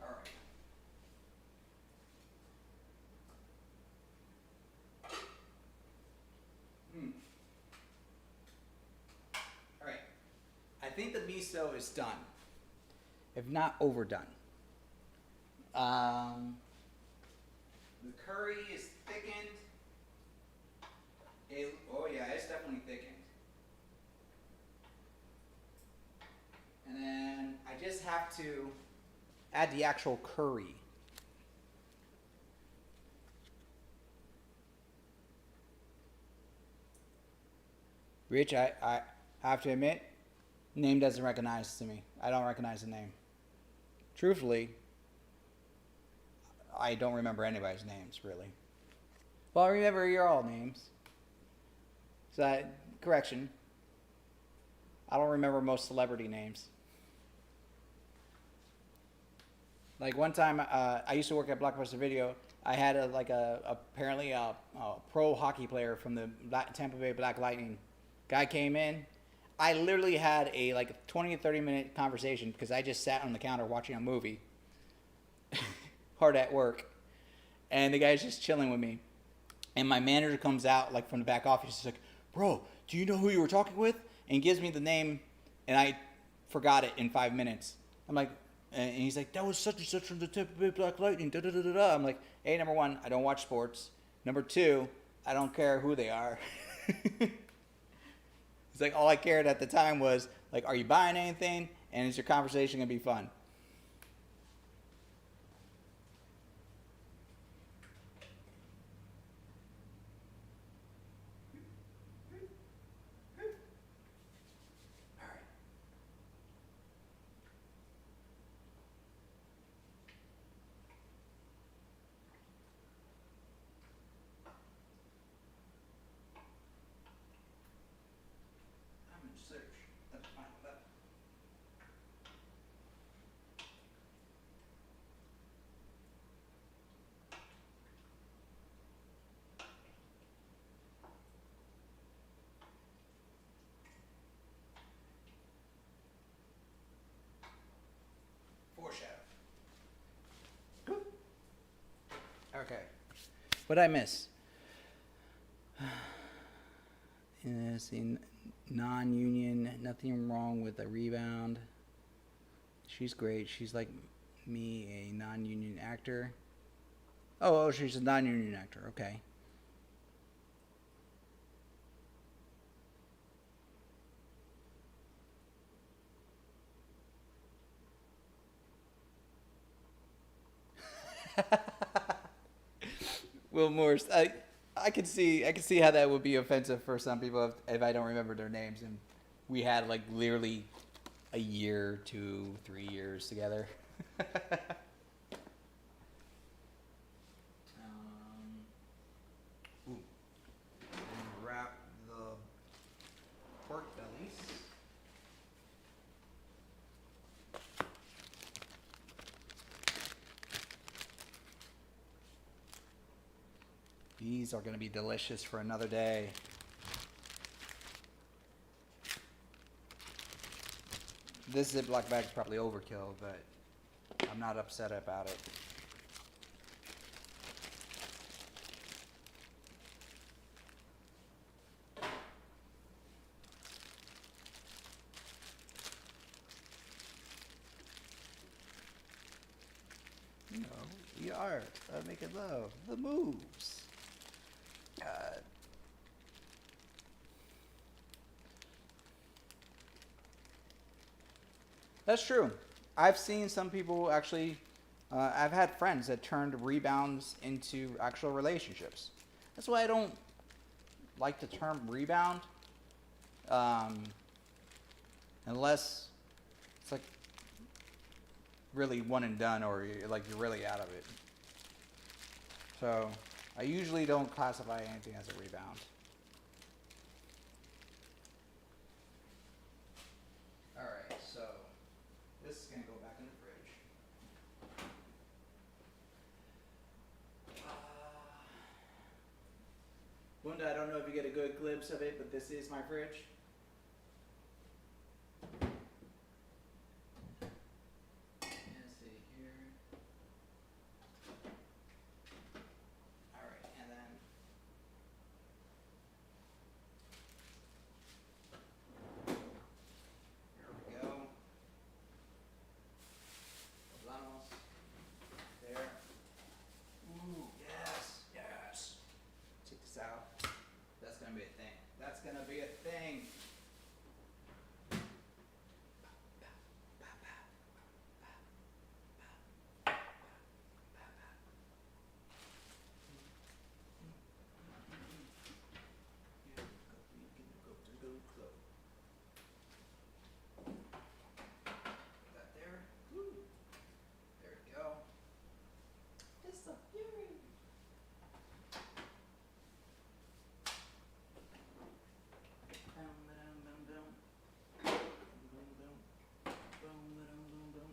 All right. All right. I think the miso is done, if not overdone. The curry is thickened. Oh yeah, it's definitely thickened. And then I just have to add the actual curry. Rich, I have to admit, name doesn't recognize to me. I don't recognize the name. Truthfully, I don't remember anybody's names, really. Well, I remember your all names. So, correction. I don't remember most celebrity names. Like one time, I used to work at Blockbuster Video. I had apparently a pro hockey player from the Tampa Bay Black Lightning. Guy came in. I literally had a 20 to 30 minute conversation because I just sat on the counter watching a movie. Hard at work. And the guy's just chilling with me. And my manager comes out from the back office. He's like, "Bro, do you know who you were talking with?" And he gives me the name, and I forgot it in 5 minutes. I'm like, and he's like, "That was such and such from the Tampa Bay Black Lightning." Da, da, da, da, da. I'm like, hey, number one, I don't watch sports. Number two, I don't care who they are. It's like all I cared at the time was are you buying anything? And is your conversation gonna be fun? Okay. What did I miss? See, non-union, nothing wrong with a rebound. She's great. She's like me, a non-union actor. Oh, she's a non-union actor. Okay. Will Morris, I could see how that would be offensive for some people if I don't remember their names, and we had literally a year, 2, 3 years together. Wrap the pork bellies. These are going to be delicious for another day. This Ziploc bag is probably overkill, but I'm not upset about it. You know, we are making love. The moves. That's true. I've seen some people actually. I've had friends that turned rebounds into actual relationships. That's why I don't like the term rebound, unless it's really one and done, or you're really out of it. So I usually don't classify anything as a rebound. All right, so this is gonna go back in the fridge. know if you get a good glimpse of it, but this is my fridge. Let's see here. All right, and then here we go. Vamos. There. Ooh, yes, yes. Check this out. That's gonna be a thing. That's gonna be a thing. That there. Woo. There we go. Just a fury. Boom, ba-dum, boom, boom. Boom, boom. Boom, ba-dum, boom, boom.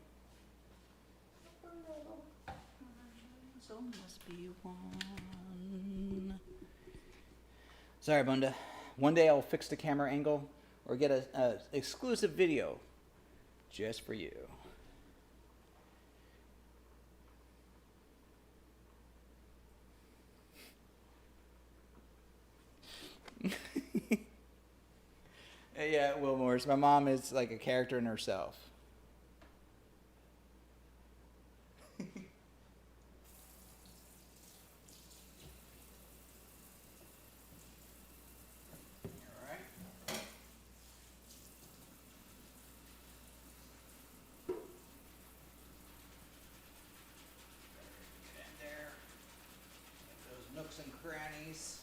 So must be one. Sorry, Bunda. One day I'll fix the camera angle or get a exclusive video just for you. Yeah, Wilmores. My mom is like a character in herself. Alright. Get in there. Get those nooks and crannies.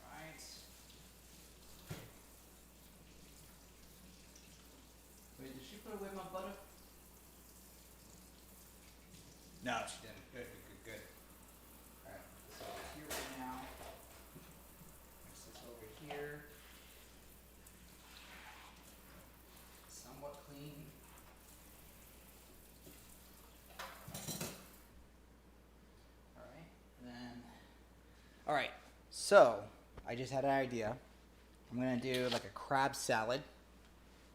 Alright. Wait, did she put away my butter? No, she didn't. Good, good, good, good. Alright, so here right now. Mix this over here. Somewhat clean. Alright, then. Alright, so I just had an idea. I'm gonna do like a crab salad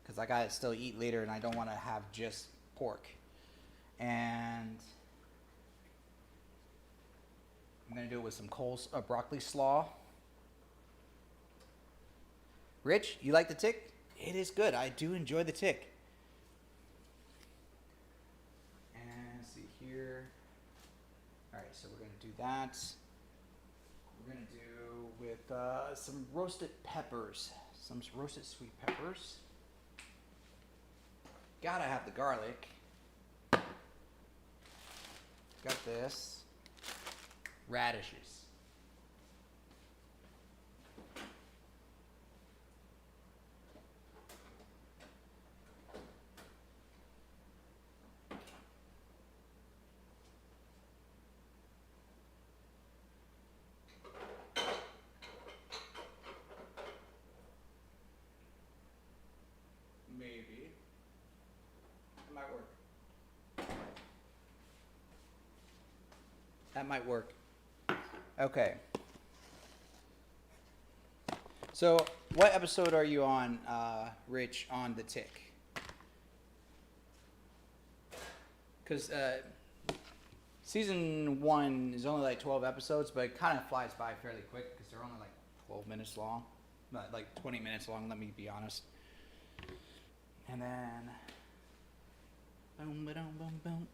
because I gotta still eat later and I don't want to have just pork. And I'm gonna do it with some broccoli slaw. Rich, you like the tick? It is good. I do enjoy the tick. And let's see here. All right, so we're gonna do that. We're gonna do with some roasted peppers, some roasted sweet peppers. Gotta have the garlic. Got this. Radishes. Maybe. That might work. That might work. Okay. So, what episode are you on, Rich, on the tick? Because season 1 is only like 12 episodes, but it kind of flies by fairly quick because they're only like 12 minutes long. Not like 20 minutes long, let me be honest. And then boom, ba-dum, boom, boom.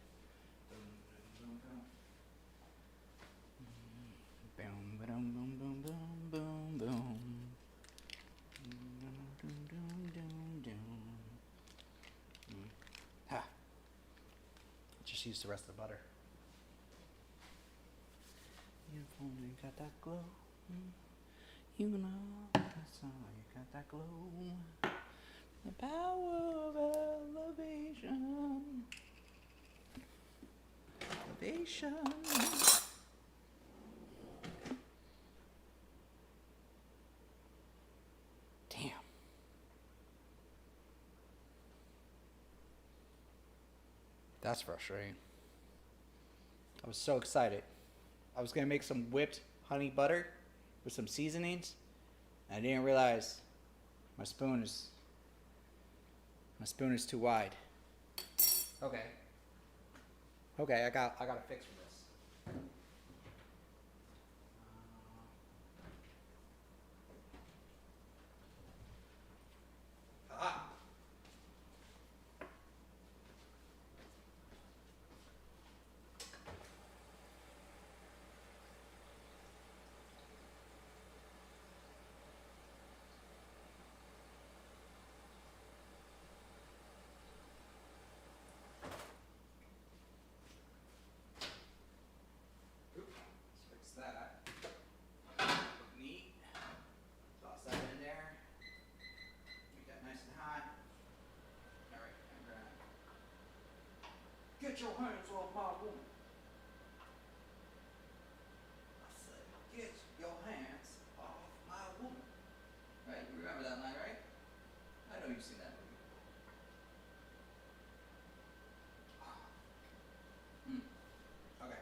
Boom, ba-dum, boom, boom, boom, boom, boom. Ha. Just use the rest of the butter. You've only got that glow. You know that's all you got that glow. The power of elevation. Elevation. Damn. That's frustrating. I was so excited. I was gonna make some whipped honey butter with some seasonings. And I didn't realize my spoon is too wide. Okay. Okay, I got a fix for this. Ah. Let's fix that. Neat. Toss that in there. Make that nice and hot. Alright, I'm gonna get your hands off my woman. I said, get your hands off my woman. Right, you remember that line, right? I know you've seen that movie before. Okay.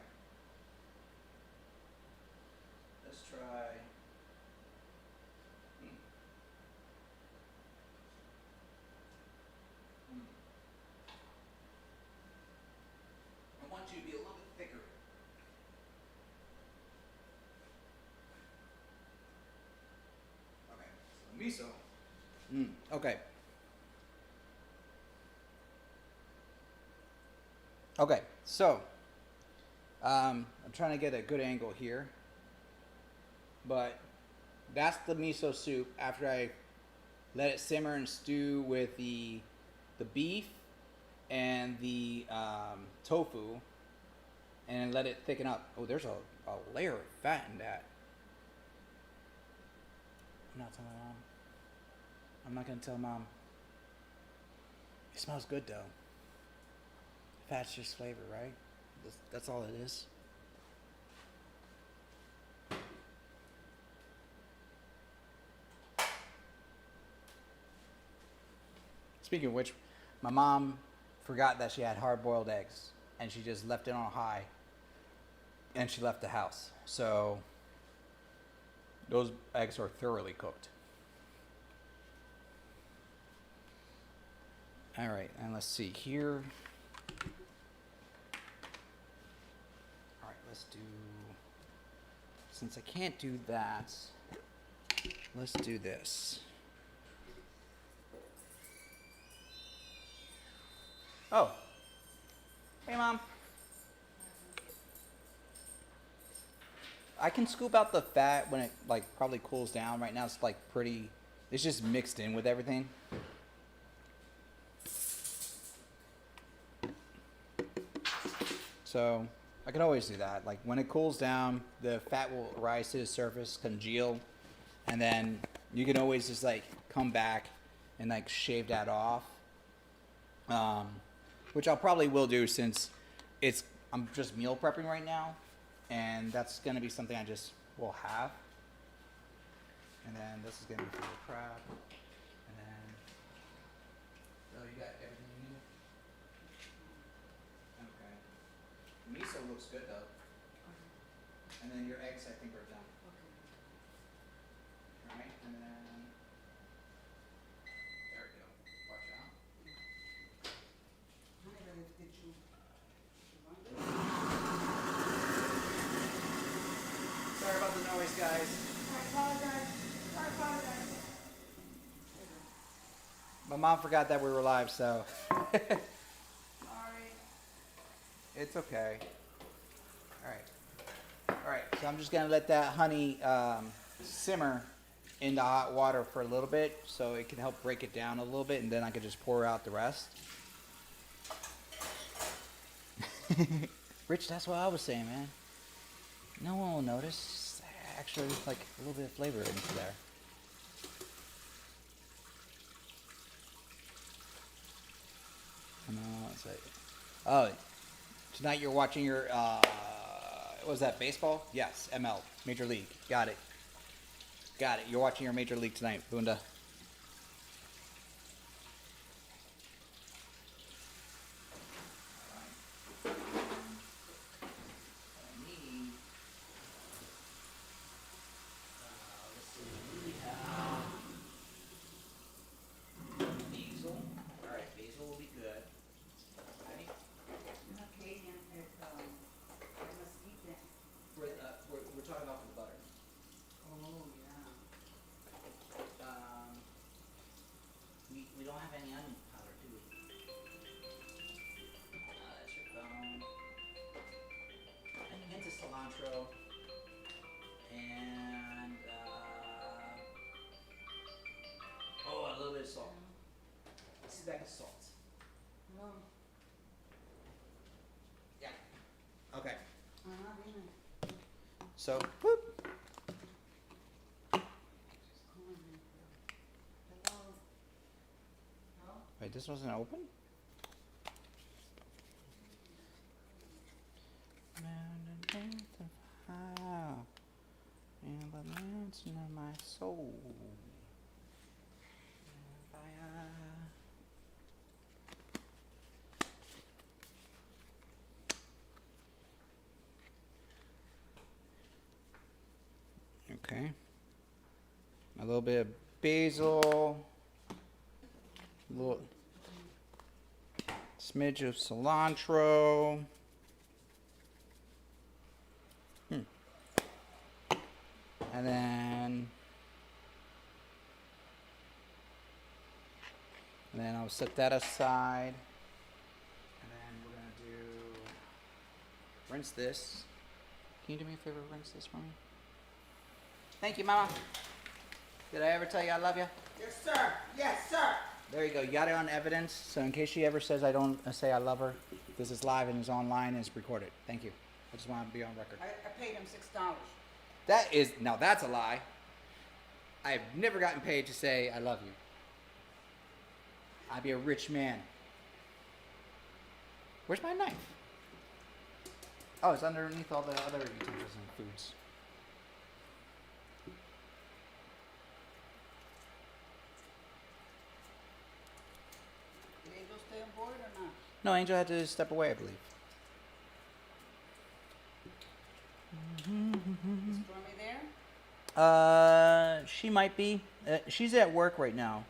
Let's try. I want you to be a little bit thicker. Okay, so miso. Okay. Okay, so I'm trying to get a good angle here, but that's the miso soup after I let it simmer and stew with the beef and the tofu, and let it thicken up. Oh, there's a layer of fat in that. I'm not telling Mom. I'm not gonna tell Mom. It smells good though. Fat's just flavor, right? That's all it is. Speaking of which, my mom forgot that she had hard-boiled eggs, and she just left it on high, and she left the house. So those eggs are thoroughly cooked. All right, and let's see here. All right, let's do, since I can't do that, let's do this. Oh. Hey, Mom. I can scoop out the fat when it like probably cools down. Right now it's like pretty, it's just mixed in with everything. So I can always do that. Like when it cools down, the fat will rise to the surface, congeal, and then you can always just like come back and like shave that off. Which I'll probably will do since I'm just meal prepping right now, and that's gonna be something I just will have. And then this is gonna be for the crab. And then, so you got everything you need? Okay. Miso looks good though. And then your eggs I think are done. Alright, and then, there we go. Watch out. Sorry about the noise, guys. I apologize. My mom forgot that we were live, so. Sorry. It's okay. Alright, so I'm just gonna let that honey simmer in the hot water for a little bit so it can help break it down a little bit, and then I can just pour out the rest. Rich, that's what I was saying, man. No one will notice. Actually, like a little bit of flavor into there. It's like, oh, tonight you're watching your, what was that, baseball? Yes, ML, Major League. Got it. Got it. You're watching your Major League tonight, Bunda. bit of salt. This is a bag of salt. No. Yeah. Okay. Ajá, dime. So, whoop. Hello. No? Wait, this wasn't open? And the mountain of my soul. Okay. A little bit of basil. A little smidge of cilantro. And then I'll set that aside. And then we're gonna rinse this. Can you do me a favor, rinse this for me? Thank you, Mama. Did I ever tell you I love you? Yes, sir. Yes, sir. There you go. You got it on evidence. So in case she ever says I don't say I love her, this is live and is online and is recorded. Thank you. I just want to be on record. I paid him $6. Now that's a lie. I've never gotten paid to say I love you. I'd be a rich man. Where's my knife? Oh, it's underneath all the other utensils and foods. Did Angel stay on board or not? No, Angel had to step away, I believe. Is Stormy there? She might be. She's at work right now.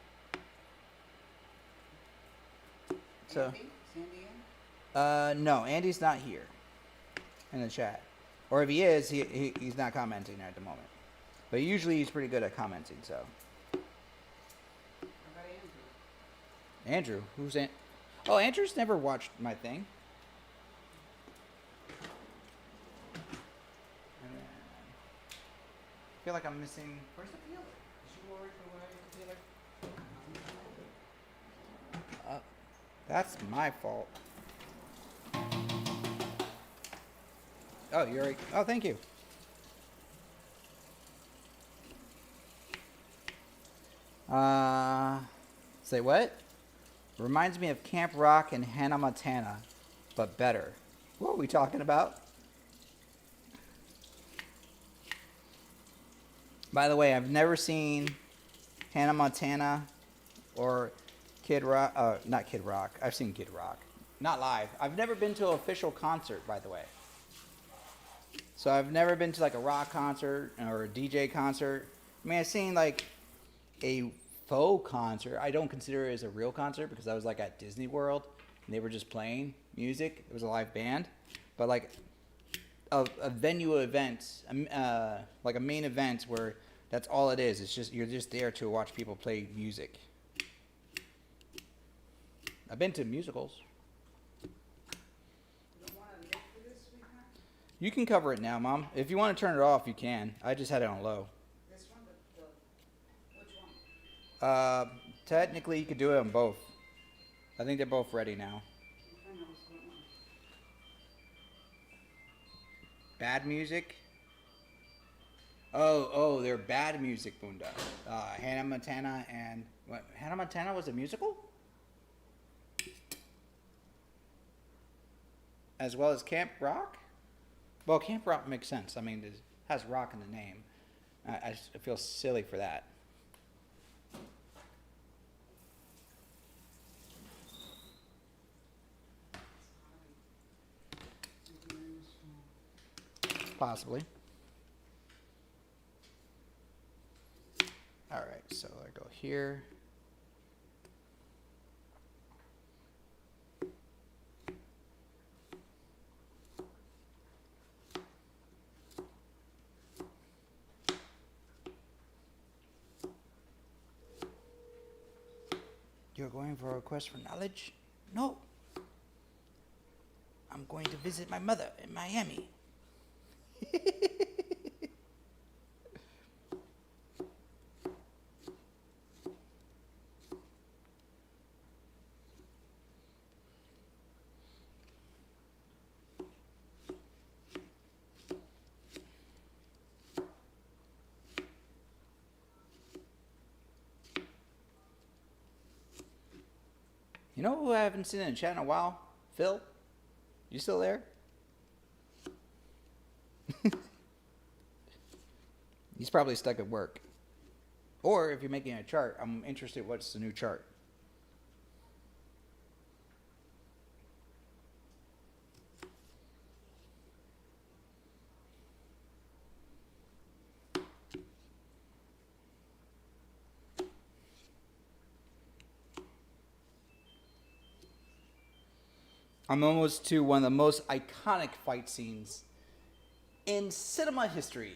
So. Andy? Sandy in? No, Andy's not here in the chat. Or if he is, he's not commenting at the moment. But usually he's pretty good at commenting, so. What about Andrew? Andrew? Who's Andrew? Oh, Andrew's never watched my thing. I feel like I'm missing. Where's the peeler? Is you worried for where I the peeler? That's my fault. Oh, you're already. Oh, thank you. Say what? Reminds me of Camp Rock and Hannah Montana, but better. What are we talking about? By the way, I've never seen Hannah Montana or Kid Rock. Not Kid Rock. I've seen Kid Rock. Not live. I've never been to an official concert, by the way. So I've never been to like a rock concert or a DJ concert. I mean, I've seen like a faux concert. I don't consider it as a real concert because I was like at Disney World and they were just playing music. It was a live band. But like a venue event, like a main event where that's all it is. It's just you're just there to watch people play music. I've been to musicals. You don't want to live for this, sweetheart? You can cover it now, Mom. If you want to turn it off, you can. I just had it on low. This one? Which one? Technically, you could do it on both. I think they're both ready now. I know what's going on. Bad music? Oh, they're bad music, Bunda. Hannah Montana and... What? Hannah Montana was a musical? As well as Camp Rock? Well, Camp Rock makes sense. I mean, it has rock in the name. I feel silly for that. Possibly. All right, so I go here. You're going for a quest for knowledge? No. I'm going to visit my mother in Miami. You know who I haven't seen in the chat in a while? Phil? You still there? He's probably stuck at work. Or if you're making a chart, I'm interested what's the new chart. I'm almost to one of the most iconic fight scenes in cinema history.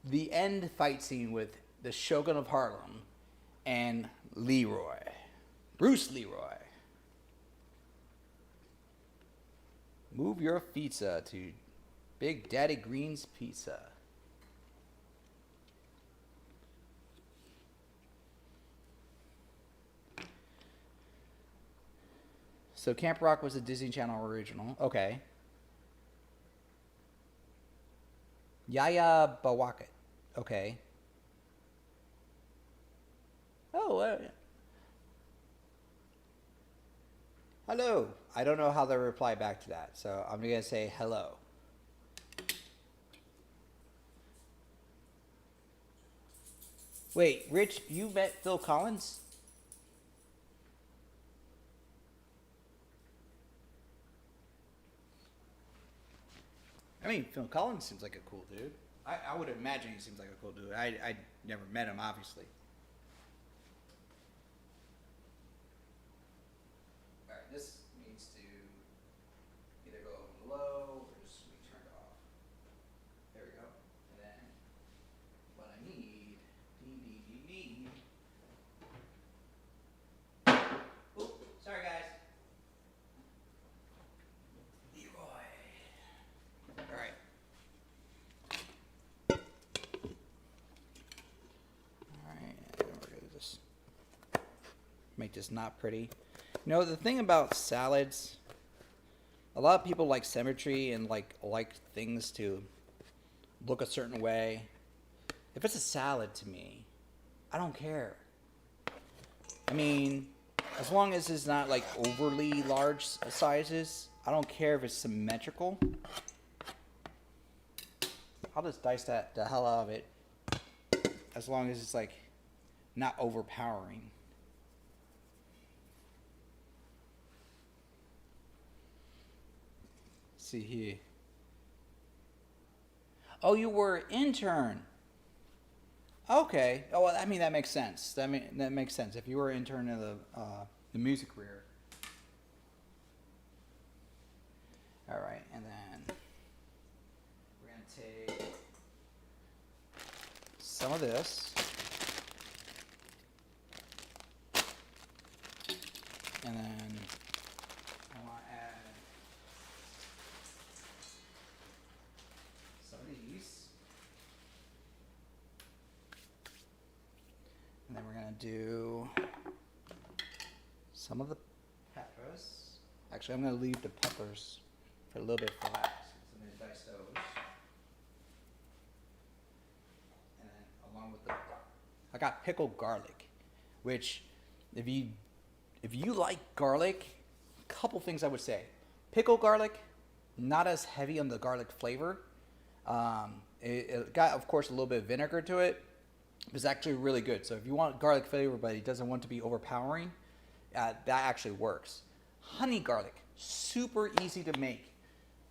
The end fight scene with the Shogun of Harlem and Leroy. Bruce Leroy. Move your pizza to Big Daddy Green's Pizza. So Camp Rock was a Disney Channel original. Okay. Yaya Bawakat. Okay. Oh, hello. I don't know how to reply back to that, so I'm going to say hello. Wait, Rich, you met Phil Collins? I mean, Phil Collins seems like a cool dude. I would imagine he seems like a cool dude. I never met him, obviously. All right, this needs to either go low or just be turned off. There we go. And then what I need. Oop, sorry guys. Make this not pretty. You know, the thing about salads, a lot of people like symmetry and like things to look a certain way. If it's a salad to me, I don't care. I mean, as long as it's not like overly large sizes, I don't care if it's symmetrical. I'll just dice the hell out of it, as long as it's like not overpowering. See here. Oh, you were an intern. Okay. Oh, well, I mean that makes sense. That makes sense. If you were an intern in the music career. All right, and then we're gonna take some of this, and then I want to add some of these, and then we're gonna do some of the peppers. Actually, I'm gonna leave the peppers for a little bit flat. So I'm gonna dice those, and then along with I got pickled garlic, which if you like garlic, a couple things I would say. Pickled garlic, not as heavy on the garlic flavor. It got, of course, a little bit of vinegar to it. It's actually really good. So if you want garlic flavor, but it doesn't want to be overpowering, that actually works. Honey garlic, super easy to make.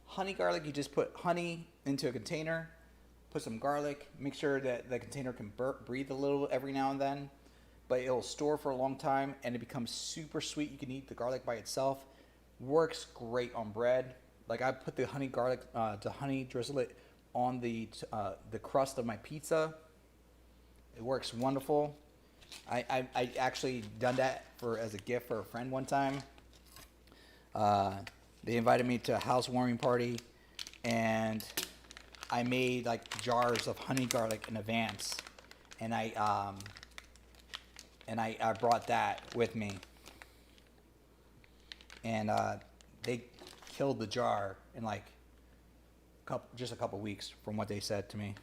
Honey garlic, you just put honey into a container, put some garlic, make sure that the container can breathe a little every now and then, but it'll store for a long time and it becomes super sweet. You can eat the garlic by itself. Works great on bread. Like I put the honey garlic, to honey drizzle it on the crust of my pizza. It works wonderful. I actually done that as a gift for a friend one time. They invited me to a housewarming party, and I made like jars of honey garlic in advance, and I brought that with me, and they killed the jar in like just a couple weeks, from what they said to me.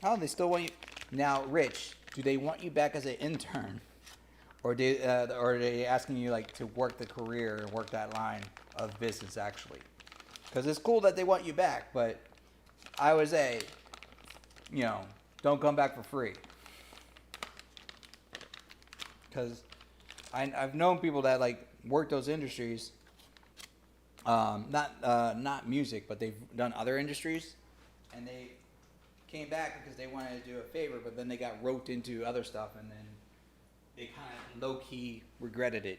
How they still want you now, Rich? Do they want you back as an intern, or are they asking you like to work the career and work that line of business actually? Because it's cool that they want you back, but I would say, don't come back for free. Because I've known people that like work those industries, not music, but they've done other industries, and they came back because they wanted to do a favor, but then they got roped into other stuff, and then they kind of low-key regretted it.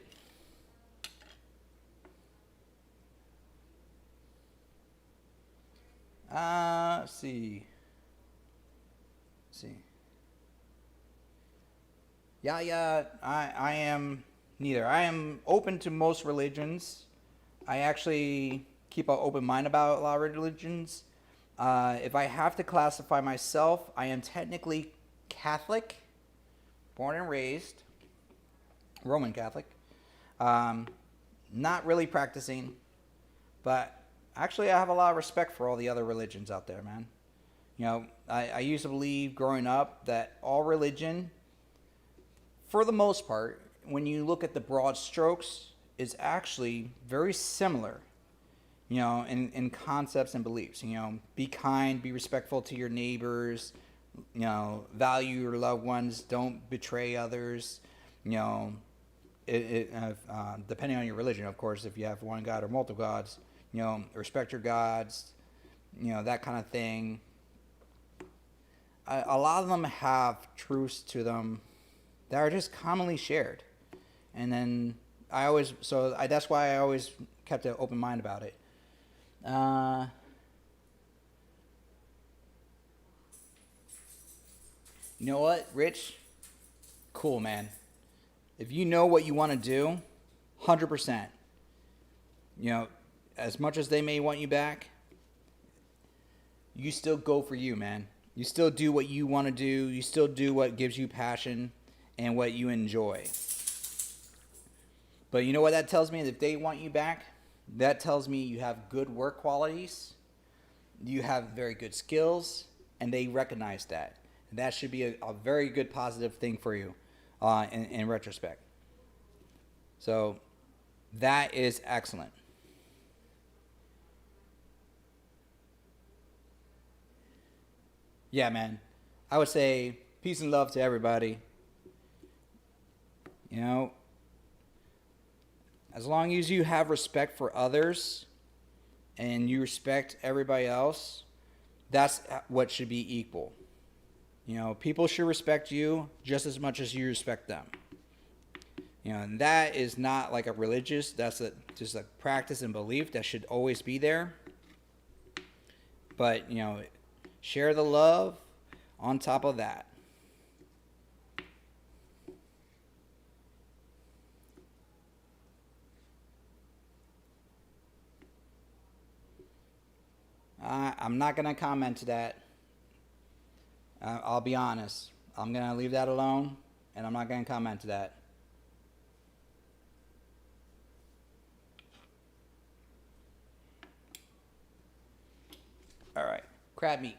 Let's see. Yeah, I am neither. I am open to most religions. I actually keep an open mind about a lot of religions. If I have to classify myself, I am technically Catholic, born and raised, Roman Catholic. Not really practicing, but actually I have a lot of respect for all the other religions out there, man. I used to believe growing up that all religion, for the most part, when you look at the broad strokes, is actually very similar. In concepts and beliefs. Be kind, be respectful to your neighbors. Value your loved ones. Don't betray others. Depending on your religion, of course, if you have one God or multiple gods, respect your gods. That kind of thing. A lot of them have truths to them that are just commonly shared, and then that's why I always kept an open mind about it. You know what, Rich? Cool, man. If you know what you want to do, 100%. As much as they may want you back, you still go for you, man. You still do what you want to do. You still do what gives you passion and what you enjoy. But you know what that tells me? If they want you back, that tells me you have good work qualities, you have very good skills, and they recognize that. And that should be a very good positive thing for you in retrospect. So that is excellent. Yeah, man. I would say peace and love to everybody. As long as you have respect for others and you respect everybody else, that's what should be equal. People should respect you just as much as you respect them. And that is not like a religious, that's just a practice and belief that should always be there. But, share the love on top of that. I'm not going to comment to that. I'll be honest. I'm going to leave that alone, and I'm not going to comment to that. All right. Crab meat.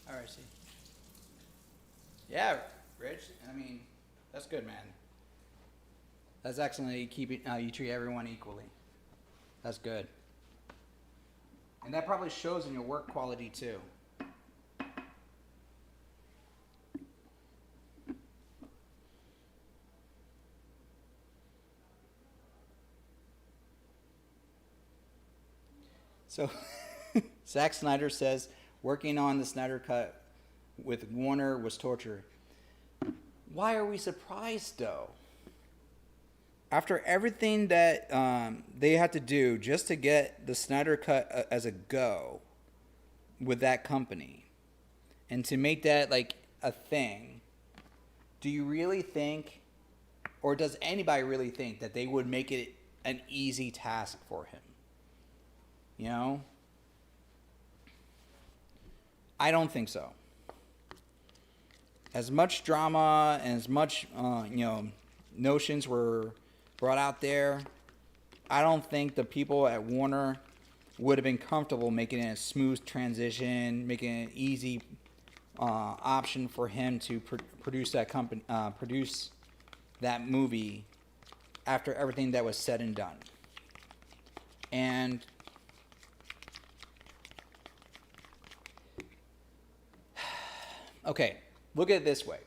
All right, see. Yeah, Rich. That's good, man. That's excellent. You treat everyone equally. That's good. And that probably shows in your work quality too. So, Zack Snyder says working on the Snyder Cut with Warner was torture. Why are we surprised though? After everything that they had to do just to get the Snyder Cut as a go with that company, and to make that like a thing, do you really think, or does anybody really think that they would make it an easy task for him? I don't think so. As much drama and as much, notions were brought out there, I don't think the people at Warner would have been comfortable making it a smooth transition, making it an easy option for him to produce that movie after everything that was said and done. And okay, look at it this way.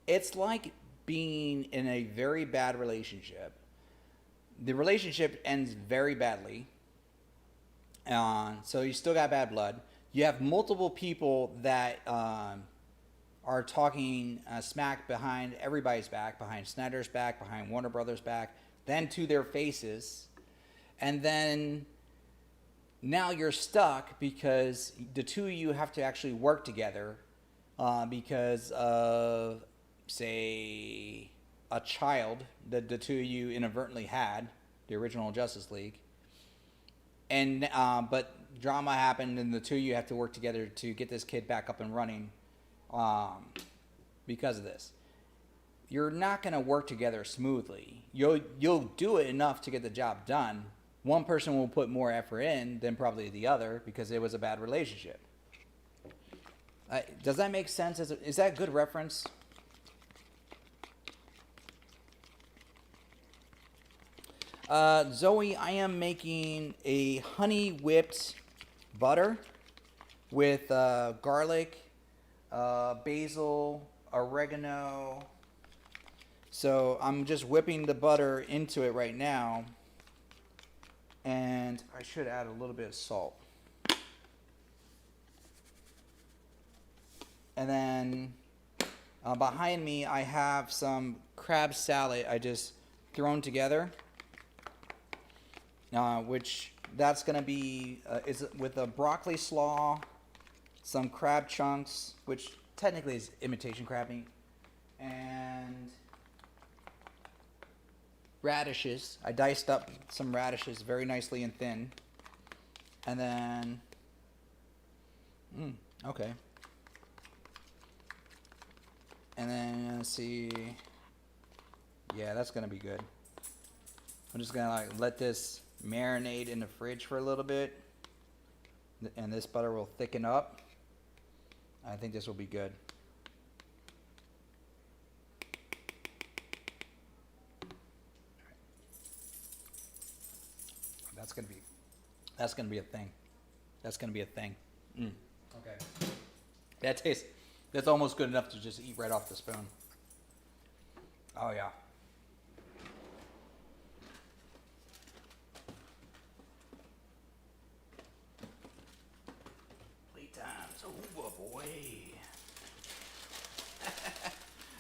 It's like being in a very bad relationship. The relationship ends very badly. So you still got bad blood. You have multiple people that are talking smack behind everybody's back, behind Snyder's back, behind Warner Brothers' back, then to their faces. And then now you're stuck because the two of you have to actually work together because of, say, a child that the two of you inadvertently had, the original Justice League. And but drama happened, and the two of you have to work together to get this kid back up and running because of this. You're not going to work together smoothly. You'll do it enough to get the job done. One person will put more effort in than probably the other because it was a bad relationship. Does that make sense? Is that a good reference? Zoe, I am making a honey whipped butter with garlic, basil, oregano. So I'm just whipping the butter into it right now. And I should add a little bit of salt. And then behind me, I have some crab salad I just thrown together. Which that's going to be is with a broccoli slaw, some crab chunks, which technically is imitation crab meat, and radishes. I diced up some radishes very nicely and thin. And then, okay. And then, let's see. Yeah, that's going to be good. I'm just going to let this marinate in the fridge for a little bit. And this butter will thicken up. I think this will be good. That's gonna be a thing. That's gonna be a thing. Okay. That's almost good enough to just eat right off the spoon. Oh yeah. Playtime's over, boy.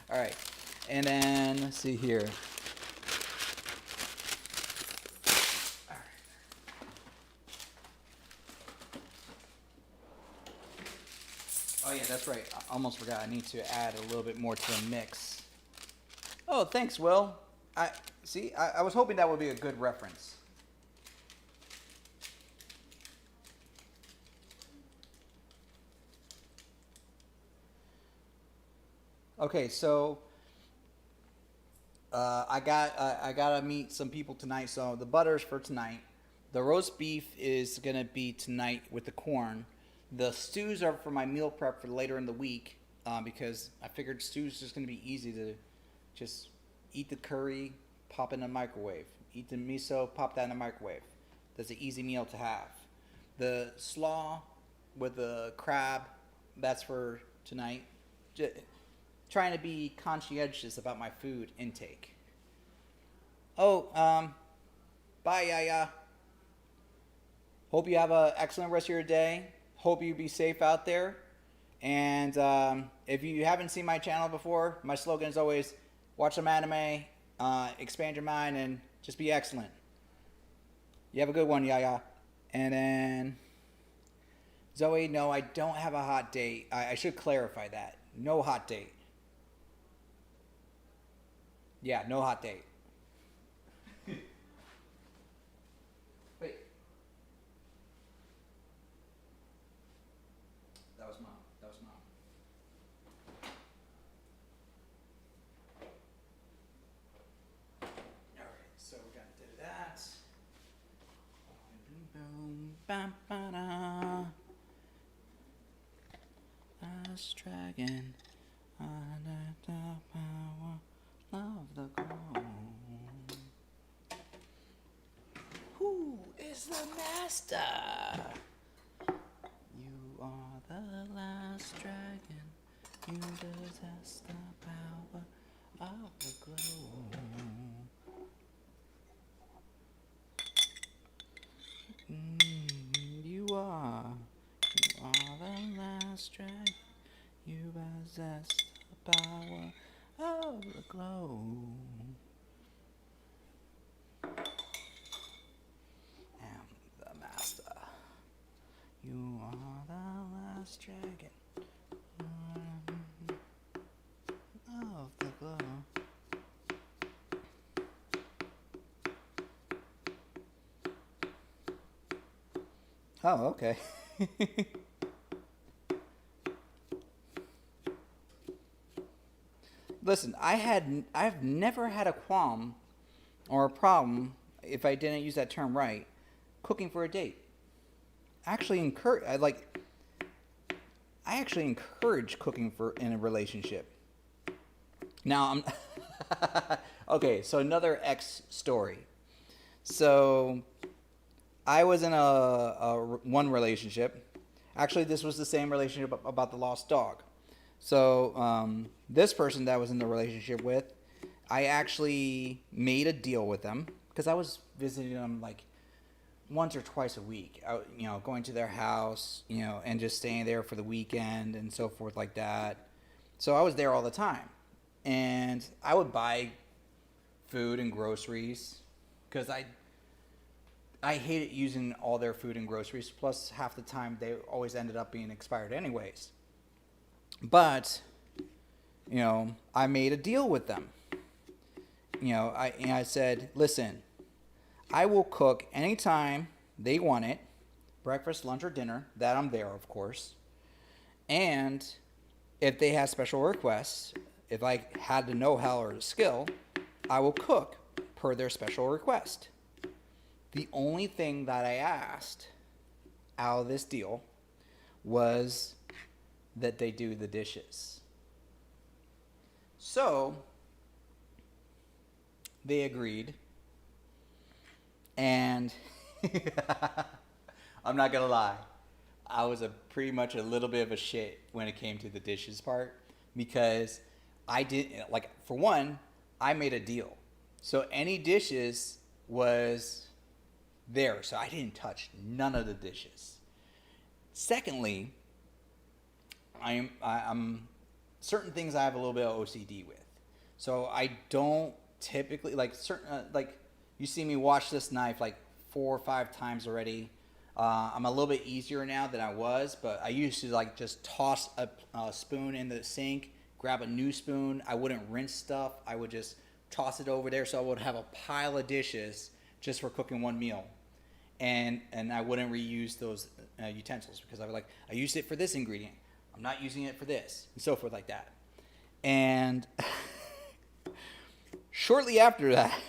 All right, and then let's see here. Oh yeah, that's right. I almost forgot. I need to add a little bit more to the mix. Oh, thanks, Will. I was hoping that would be a good reference. Okay, so I gotta meet some people tonight. So the butter's for tonight. The roast beef is gonna be tonight with the corn. The stews are for my meal prep for later in the week because I figured stews just going to be easy to just eat the curry, pop in the microwave. Eat the miso, pop that in the microwave. That's an easy meal to have. The slaw with the crab, that's for tonight. Just trying to be conscientious about my food intake. Oh, bye, Yaya. Hope you have an excellent rest of your day. Hope you be safe out there. And if you haven't seen my channel before, my slogan is always watch some anime, expand your mind, and just be excellent. You have a good one, Yaya. And then Zoe, no, I don't have a hot date. I should clarify that. No hot date. Yeah, no hot date. Wait. That was Mom. Ba-ba-da. Last dragon. Under the power of the glow. Who is the master? You are the last dragon. You possess the power of the glow. You are the last dragon. You possess the power of the glow. Am the master. You are the last dragon of the glow. Oh, okay. Listen, I've never had a qualm or a problem, if I didn't use that term right, cooking for a date. I actually encourage cooking in a relationship. Now I'm okay. So another ex story. So I was in a one relationship. Actually, this was the same relationship about the lost dog. So this person that I was in the relationship with, I actually made a deal with them because I was visiting them like once or twice a week. Going to their house, and just staying there for the weekend and so forth like that. So I was there all the time, and I would buy food and groceries because I hated using all their food and groceries. Plus, half the time they always ended up being expired anyways. But, I made a deal with them. I said, listen, I will cook anytime they want it, breakfast, lunch, or dinner, that I'm there, of course. And if they have special requests, if I had the know-how or the skill, I will cook per their special request. The only thing that I asked out of this deal was that they do the dishes. So they agreed, and I'm not gonna lie, I was pretty much a little bit of a shit when it came to the dishes part, because for one, I made a deal, so any dishes was there, so I didn't touch none of the dishes. Secondly, I'm certain things I have a little bit of OCD with, so I don't typically you see me wash this knife like 4 or 5 times already. I'm a little bit easier now than I was, but I used to just toss a spoon in the sink, grab a new spoon. I wouldn't rinse stuff. I would just toss it over there, so I would have a pile of dishes just for cooking one meal. And I wouldn't reuse those utensils because I used it for this ingredient. I'm not using it for this, and so forth like that. And shortly after that,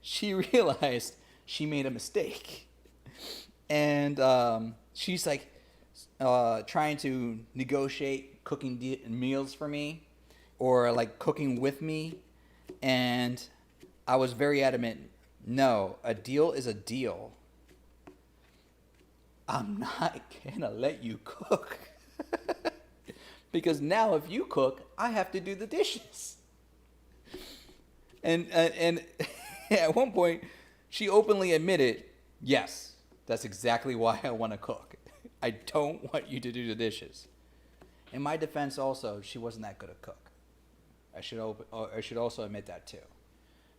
she realized she made a mistake. And she's trying to negotiate cooking meals for me, or cooking with me. And I was very adamant, no, a deal is a deal. I'm not gonna let you cook. Because now if you cook, I have to do the dishes. And at one point, she openly admitted, yes, that's exactly why I want to cook. I don't want you to do the dishes. In my defense also, she wasn't that good a cook. I should also admit that too.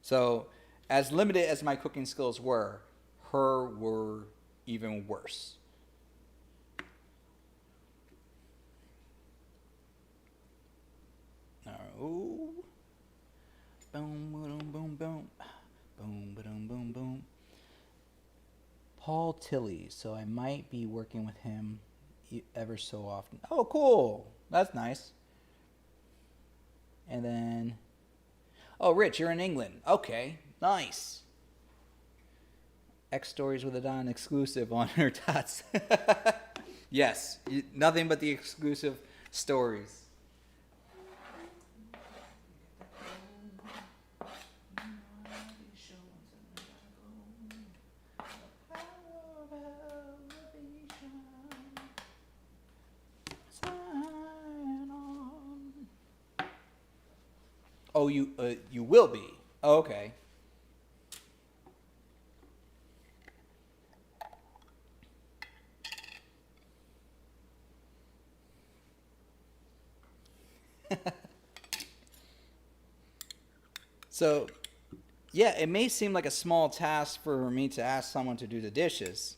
So as limited as my cooking skills were, her were even worse. Ooh. Boom, boom, boom, boom. Boom, boom, boom, boom. Paul Tilley. So I might be working with him ever so often. Oh, cool. That's nice. And then, oh, Rich, you're in England. Okay, nice. X Stories with a Don exclusive on NerdTots. Yes, nothing but the exclusive stories. Oh, you will be. Oh, okay. So, yeah, it may seem like a small task for me to ask someone to do the dishes,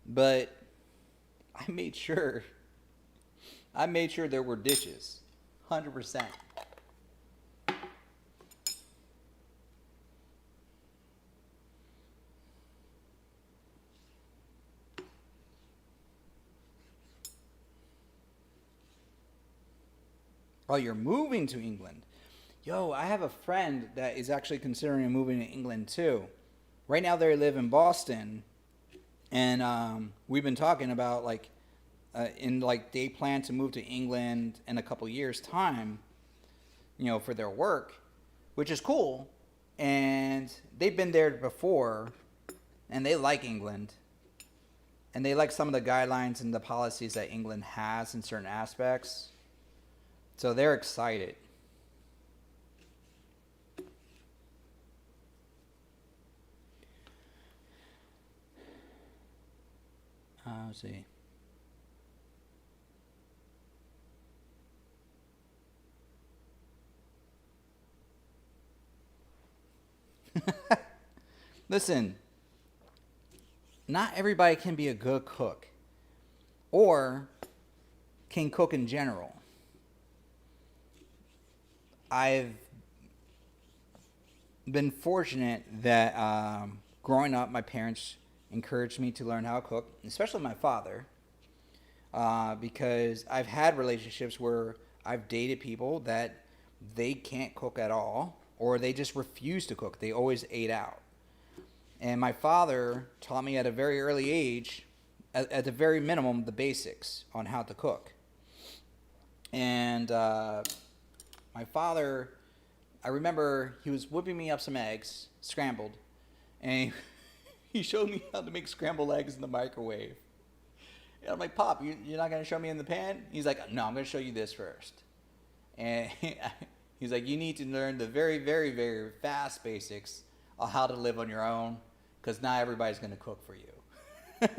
but I made sure there were dishes. 100%. Oh, you're moving to England. Yo, I have a friend that is actually considering moving to England too. Right now they live in Boston, and we've been talking about they plan to move to England in a couple years' time, for their work, which is cool. And they've been there before, and they like England, and they like some of the guidelines and the policies that England has in certain aspects. So they're excited. Let's see. Listen, not everybody can be a good cook or can cook in general. I've been fortunate that growing up, my parents encouraged me to learn how to cook, especially my father, because I've had relationships where I've dated people that they can't cook at all, or they just refuse to cook. They always ate out. And my father taught me at a very early age, at the very minimum, the basics on how to cook. And my father, I remember he was whipping me up some eggs, scrambled, and he showed me how to make scrambled eggs in the microwave. And I'm like, Pop, you're not going to show me in the pan? He's like, no, I'm going to show you this first. And he's like, you need to learn the very, very, very fast basics of how to live on your own, because not everybody's going to cook for you. And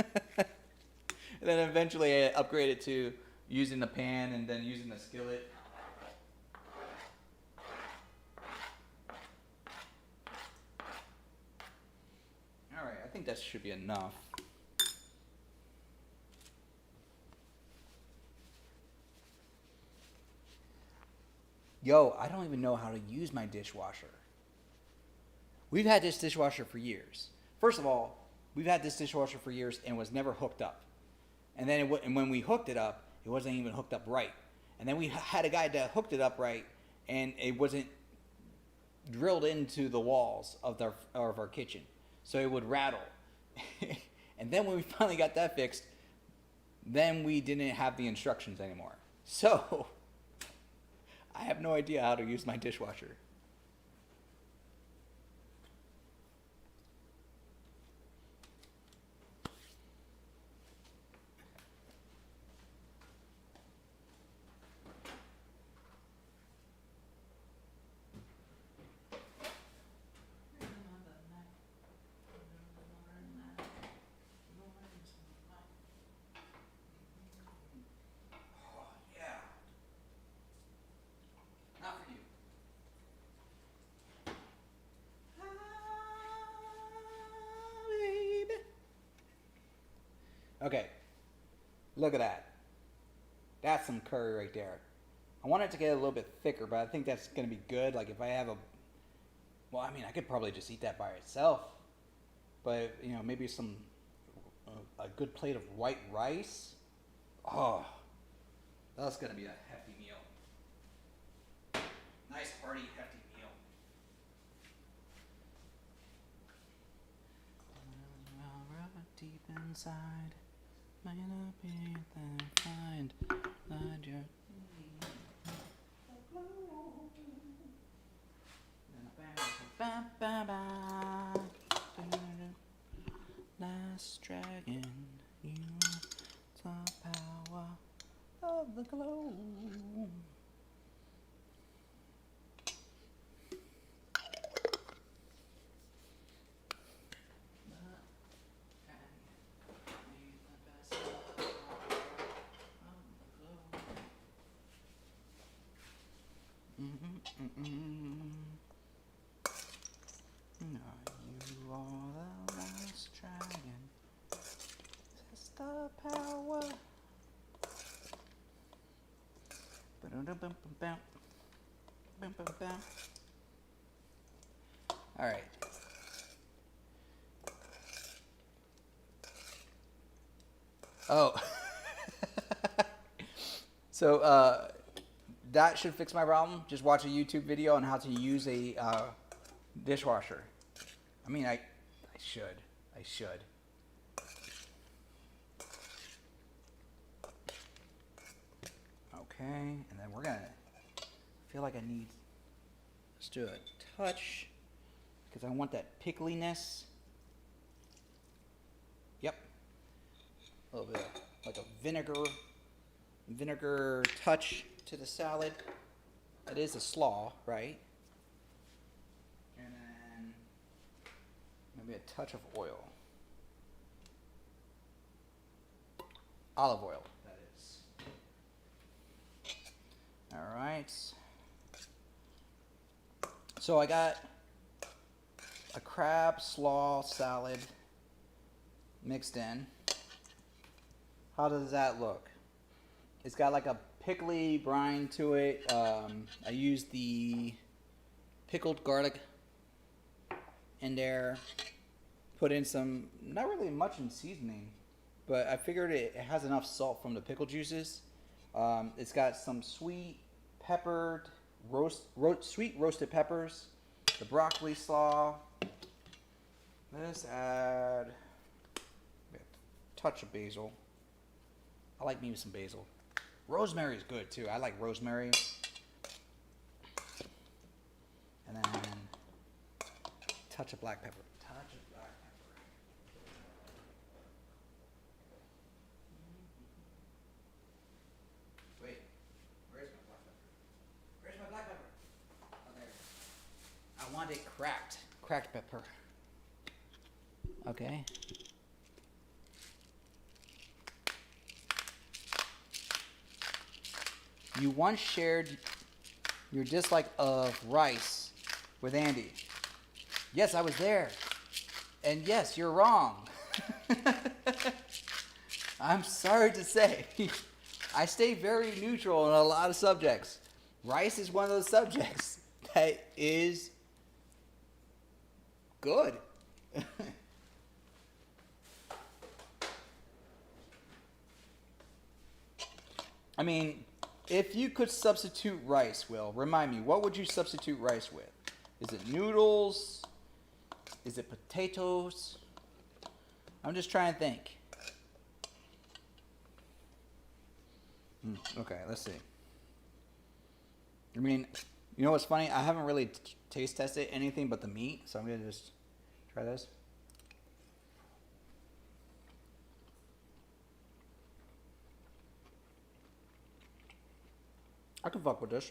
then eventually I upgraded to using the pan and then using the skillet. All right, I think that should be enough. Yo, I don't even know how to use my dishwasher. We've had this dishwasher for years. First of all, we've had this dishwasher for years and it was never hooked up. And then and when we hooked it up, it wasn't even hooked up right. And then we had a guy that hooked it up right, and it wasn't drilled into the walls of our kitchen, so it would rattle. And then when we finally got that fixed, then we didn't have the instructions anymore. So I have no idea how to use my dishwasher. Okay, look at that. That's some curry right there. I want it to get a little bit thicker, but I think that's going to be good. Like if I have I could probably just eat that by itself. But, maybe a good plate of white rice. Oh, that's going to be a hefty meal. Nice, hearty, hefty meal. outside. Might not be that find your last dragon, you the power of the glow. No, you are the last dragon. Test the power. All right. Oh. So, that should fix my problem. Just watch a YouTube video on how to use a dishwasher. I mean, I should. Okay, and then we're gonna feel like I need just do a touch because I want that pickliness. Yep. A little bit of, like a vinegar touch to the salad. It is a slaw, right? And then maybe a touch of oil. Olive oil, that is. All right. So I got a crab slaw salad mixed in. How does that look? It's got like a pickly brine to it. I used the pickled garlic in there. Put in some, not really much in seasoning, but I figured it has enough salt from the pickle juices. It's got some sweet peppered, sweet roasted peppers, the broccoli slaw. Let's add a touch of basil. I like maybe some basil. Rosemary is good too. I like rosemary. And then touch of black pepper. Wait, where's my black pepper? Where's my black pepper? Oh, there. I want it cracked. Cracked pepper. Okay. You once shared your dislike of rice with Andy. Yes, I was there. And yes, you're wrong. I'm sorry to say. I stay very neutral on a lot of subjects. Rice is one of those subjects that is good. I mean, if you could substitute rice, Will, remind me, what would you substitute rice with? Is it noodles? Is it potatoes? I'm just trying to think. Okay, let's see. I mean, you know what's funny? I haven't really taste tested anything but the meat, so I'm going to just try this. I can fuck with this.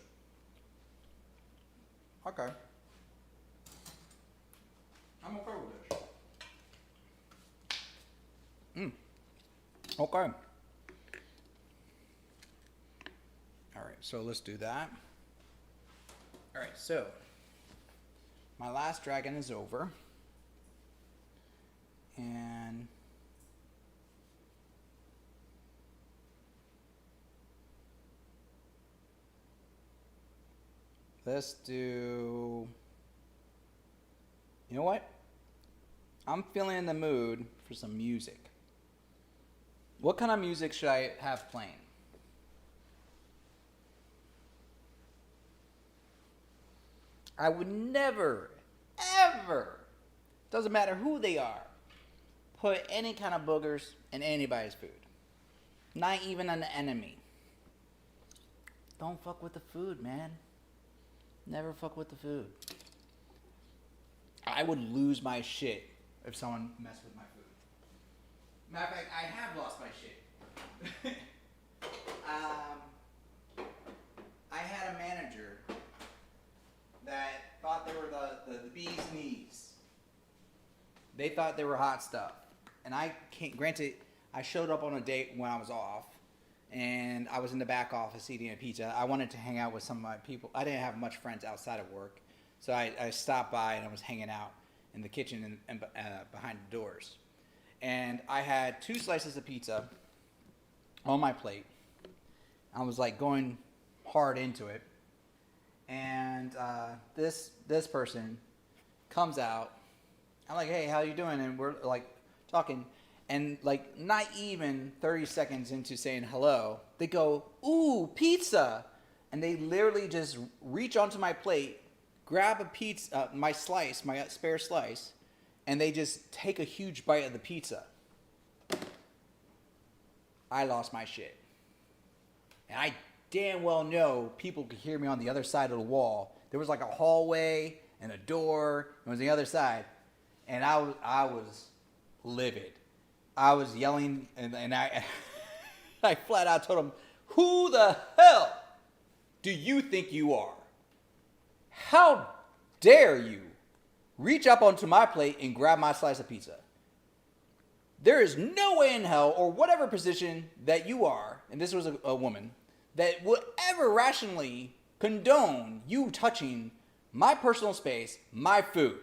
Okay. I'm okay with this. Okay. Alright, so let's do that. Alright, so my last dragon is over. And let's do, you know what? I'm feeling in the mood for some music. What kind of music should I have playing? I would never, ever, doesn't matter who they are, put any kind of boogers in anybody's food. Not even an enemy. Don't fuck with the food, man. Never fuck with the food. I would lose my shit if someone messed with my food. Matter of fact, I have lost my shit. I had a manager that thought they were the bee's knees. They thought they were hot stuff. And I can't, granted, I showed up on a date when I was off, and I was in the back office eating a pizza. I wanted to hang out with some of my people. I didn't have much friends outside of work, so I stopped by and I was hanging out in the kitchen and behind the doors. And I had 2 slices of pizza on my plate. I was like going hard into it, and this person comes out. I'm like, hey, how you doing? And we're like talking, and like not even 30 seconds into saying hello, they go, ooh, pizza. And they literally just reach onto my plate, grab a pizza, my spare slice, and they just take a huge bite of the pizza. I lost my shit. And I damn well know people could hear me on the other side of the wall. There was like a hallway and a door, and it was the other side. And I was livid. I was yelling, and I I flat out told him, who the hell do you think you are? How dare you reach up onto my plate and grab my slice of pizza? There is no way in hell, or whatever position that you are, and this was a woman, that would ever rationally condone you touching my personal space, my food.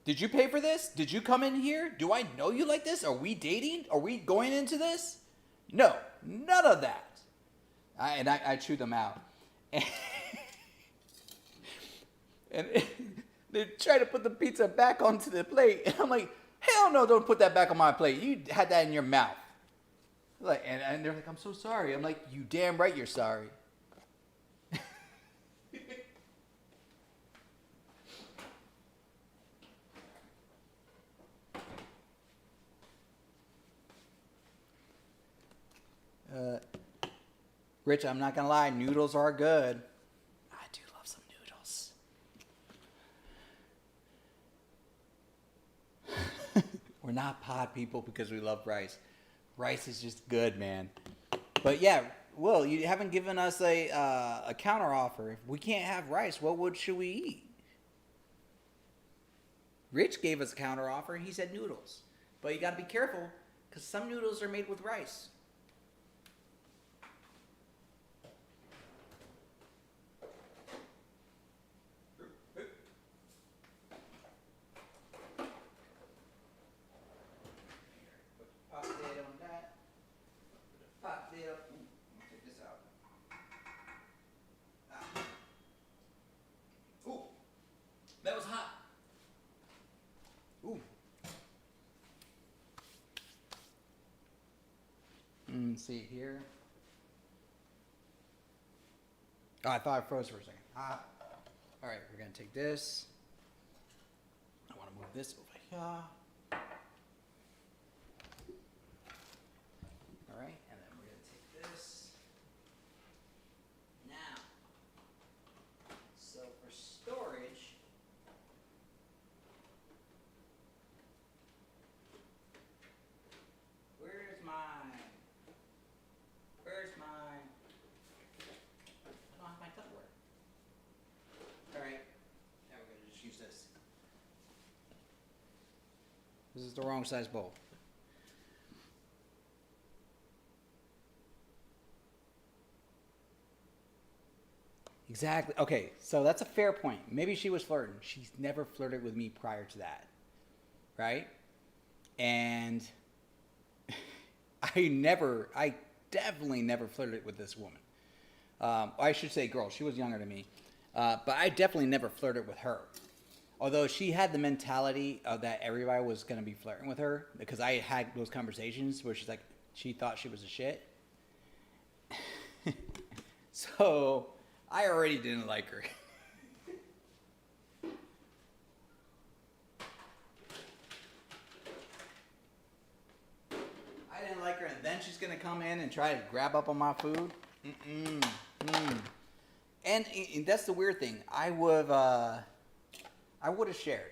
Did you pay for this? Did you come in here? Do I know you like this? Are we dating? Are we going into this? No, none of that. I chewed them out. And they try to put the pizza back onto the plate. And I'm like, hell no, don't put that back on my plate. You had that in your mouth. Like, and they're like, I'm so sorry. I'm like, you damn right you're sorry. Rich, I'm not gonna lie, noodles are good. I do love some noodles. We're not pod people because we love rice. Rice is just good, man. But yeah, Will, you haven't given us a counter offer. If we can't have rice, should we eat? Rich gave us a counter offer. He said noodles, but you got to be careful because some noodles are made with rice. That was hot. Ooh. See here. Oh, I thought I froze for a second. All right, we're gonna take this. I want to move this over here. All right, and then we're gonna take this. Now, so for storage. I don't have my Tupperware. Alright, now we're going to just use this. This is the wrong size bowl. Exactly. Okay, so that's a fair point. Maybe she was flirting. She's never flirted with me prior to that. Right? And I definitely never flirted with this woman. I should say girl. She was younger than me. But I definitely never flirted with her. Although she had the mentality of that everybody was going to be flirting with her. Because I had those conversations where she's like, she thought she was a shit. So I already didn't like her. like her, and then she's gonna come in and try to grab up on my food. And that's the weird thing. I would have shared.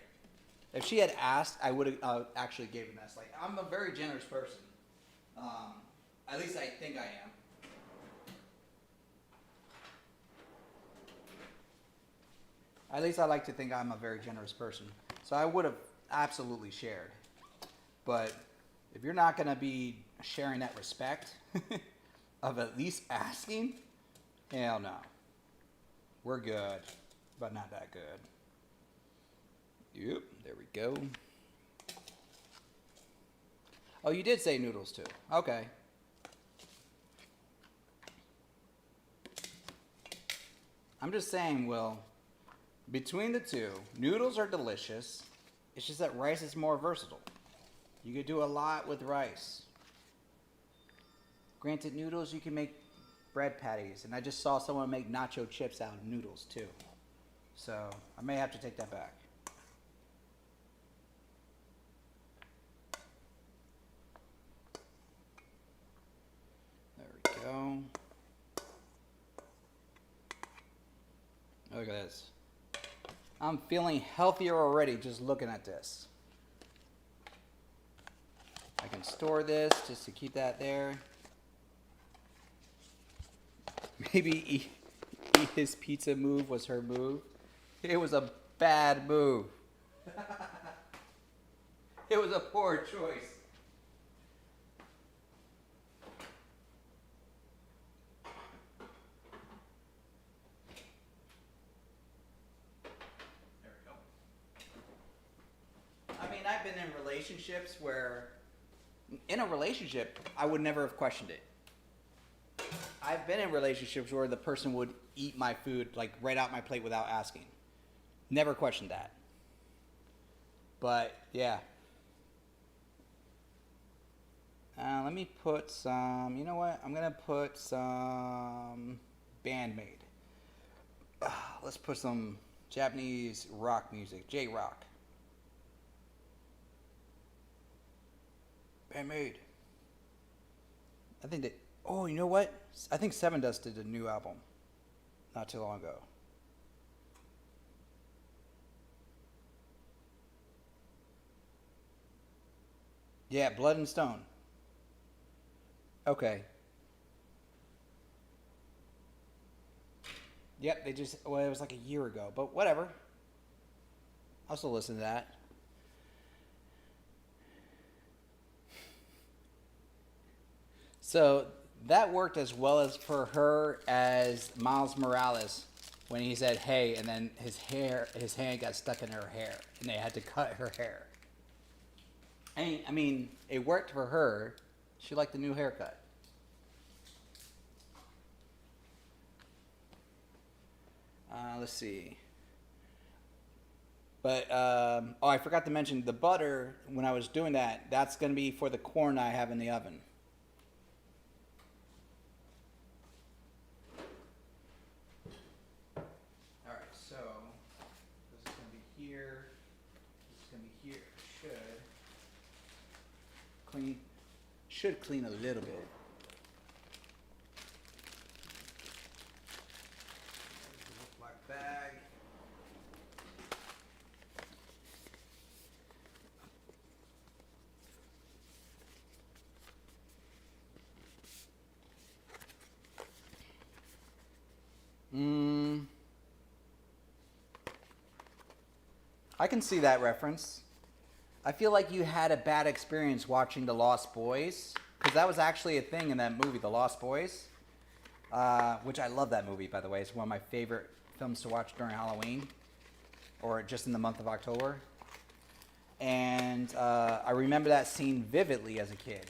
If she had asked, I would have actually gave a mess. Like, I'm a very generous person. At least I think I am. At least I like to think I'm a very generous person. So I would have absolutely shared. But if you're not going to be sharing that respect of at least asking, hell no. We're good, but not that good. Yep, there we go. Oh, you did say noodles too. Okay. I'm just saying, Will, between the two, noodles are delicious. It's just that rice is more versatile. You could do a lot with rice. Granted, noodles, you can make bread patties. And I just saw someone make nacho chips out of noodles, too. So, I may have to take that back. There we go. Look at this. I'm feeling healthier already just looking at this. I can store this just to keep that there. Maybe his pizza move was her move. It was a bad move. It was a poor choice. There we go. I mean, I've been in relationships where, in a relationship, I would never have questioned it. I've been in relationships where the person would eat my food like right out my plate without asking. Never questioned that. But yeah. Let me put some, you know what? I'm going to put some Bandmade. Let's put some Japanese rock music, J-rock. Bandmade. I think that, oh, you know what? I think Seven Dust did a new album not too long ago. Yeah, Blood and Stone. Okay. Yep, they just, well, it was like a year ago, but whatever. I'll still listen to that. So that worked as well as for her as Miles Morales when he said hey, and then his hand got stuck in her hair and they had to cut her hair. I mean, it worked for her. She liked the new haircut. Let's see. But, oh, I forgot to mention the butter, when I was doing that, that's going to be for the corn I have in the oven. Alright, so, this is going to be here. This is going to be here. Should clean a little bit. Black bag. I can see that reference. I feel like you had a bad experience watching The Lost Boys, because that was actually a thing in that movie, The Lost Boys, which I love that movie, by the way. It's one of my favorite films to watch during Halloween, or just in the month of October. And I remember that scene vividly as a kid,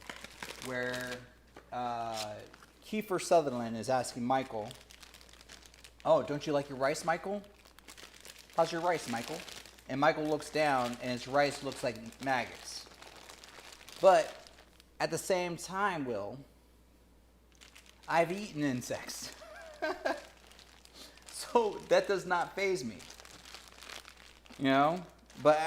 where Kiefer Sutherland is asking Michael, "Oh, don't you like your rice, Michael? How's your rice, Michael?" And Michael looks down, and his rice looks like maggots. But at the same time, Will, I've eaten insects. So that does not faze me. You know? But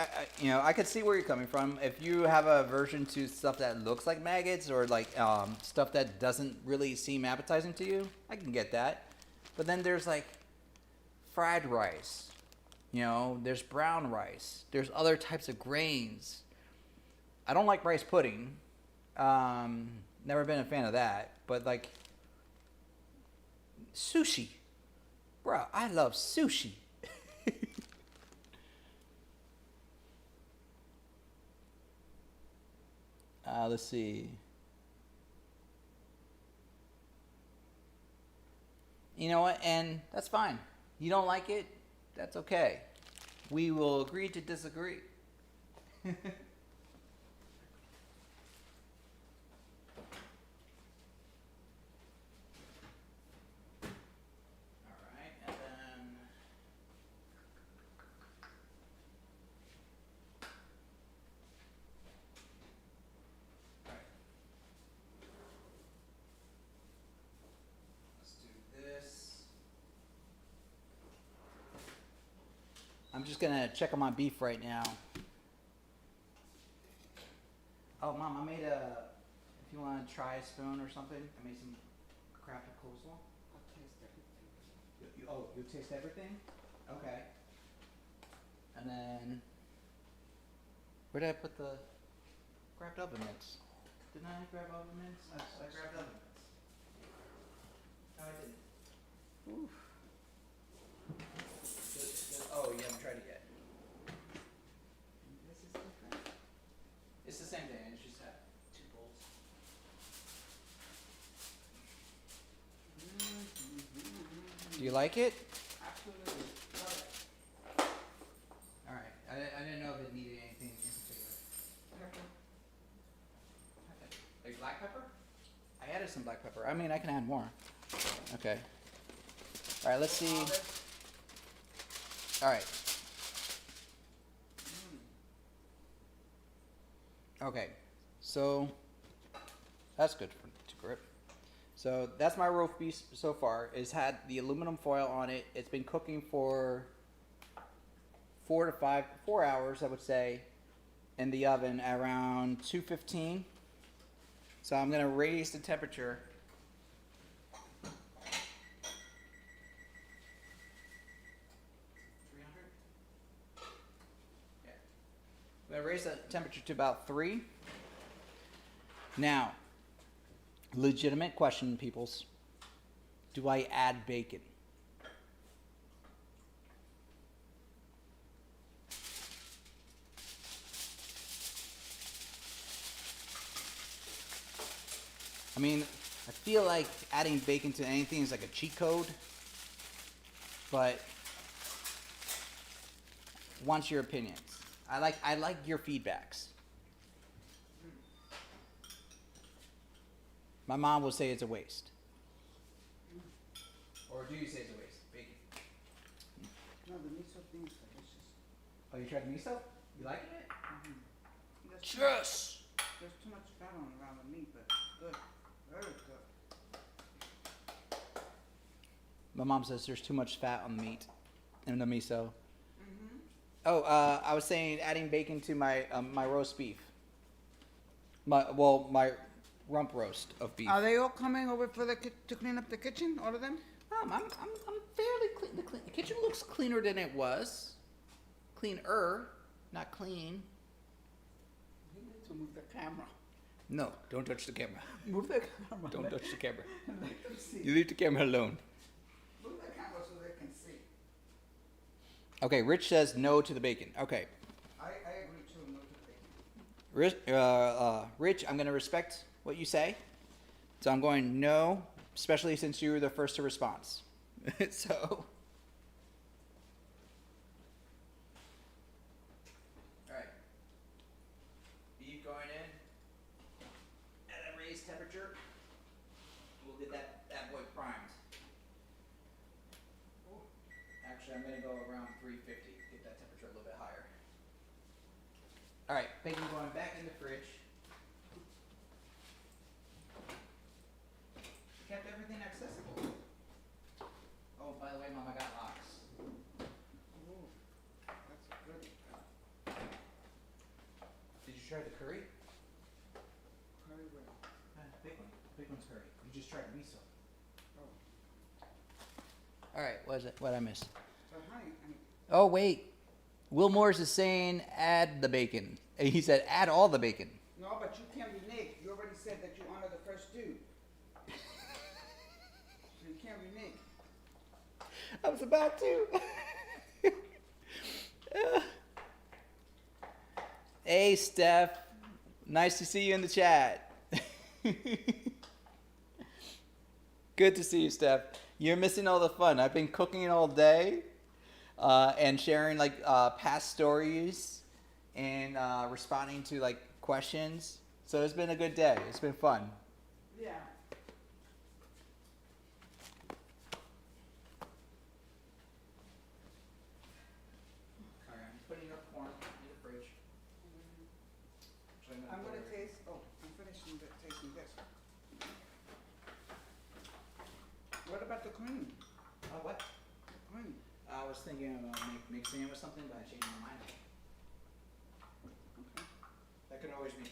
I could see where you're coming from. If you have a aversion to stuff that looks like maggots or like stuff that doesn't really seem appetizing to you, I can get that. But then there's like fried rice, there's brown rice, there's other types of grains. I don't like rice pudding. Never been a fan of that. But like sushi, bro, I love sushi. Let's see. You know what? And that's fine. You don't like it? That's okay. We will agree to disagree. All right, and then let's do this. I'm just gonna check on my beef right now. Oh, Mom, I made if you want to try a spoon or something, I made some crafted coleslaw. I'll taste everything. You'll taste everything? Okay. And then, where did I put the grabbed oven mitts? Didn't I grab oven mitts? I grabbed oven mitts. No, I didn't. Oof. Oh, you haven't tried it yet. This is different. It's the same thing. It's just got 2 bowls. Do you like it? Absolutely. Love All right. I didn't know if it needed anything in particular. it. Like black pepper? I added some black pepper. I mean, I can add more. Okay. All right. Let's see. All right. Okay. So that's good to grip. So that's my roast beef so far. It's had the aluminum foil on it. It's been cooking for 4 hours, I would say, in the oven at around 215. So I'm gonna raise the temperature. 300. Yeah. I'm gonna raise the temperature to about 3. Now, legitimate question, peoples. Do I add bacon? I mean, I feel like adding bacon to anything is like a cheat code, but want your opinions. I like your feedbacks. My mom will say it's a waste. Or do you say it's a waste? Bacon. No, the miso thing is delicious. Oh, you tried the miso? You liking it? There's Yes! There's too much fat on around the meat, but good. Very good. My mom says there's too much fat on the meat in the miso. Mm-hmm. Oh, I was saying adding bacon to my my roast beef. My rump roast of beef. Are they all coming over for to clean up the kitchen? All of them? I'm fairly clean. The kitchen looks cleaner than it was. Cleaner, not clean. You need to move the camera. No, don't touch the camera. Move the camera. Don't touch the camera. Let them see. You leave the camera alone. Move the camera so they can see. Okay, Rich says no to the bacon. Okay, I agree too. No to the bacon. Rich, I'm gonna respect what you say, so I'm going no, especially since you were the first to respond. So. Alright. Beef going in at a raised temperature. We'll get that boy primed. Actually, I'm gonna go around 350, get that temperature a little bit higher. Alright, bacon going back in the fridge. Kept everything accessible. Oh, by the way, Mom, I got locks. Ooh, that's a good. Big one. Big one's curry. You just tried miso. Oh. All right, what is it? What I miss? So, honey, Oh wait, Will Morris is saying add the bacon. He said add all the bacon. no, but you can't renege. You already said that you honor the first two. So you can't renege. I was about to. Hey Steph, nice to see you in the chat. Good to see you, Steph. You're missing all the fun. I've been cooking all day and sharing like past stories and responding to like questions. So it's been a good day. It's been fun. Yeah. All right, I'm putting up corn in the fridge. I'm gonna taste. Oh, I'm finishing tasting this. What about the cream? What? The cream. I was thinking about mixing it with something, but I changed my mind. Okay. That could always be,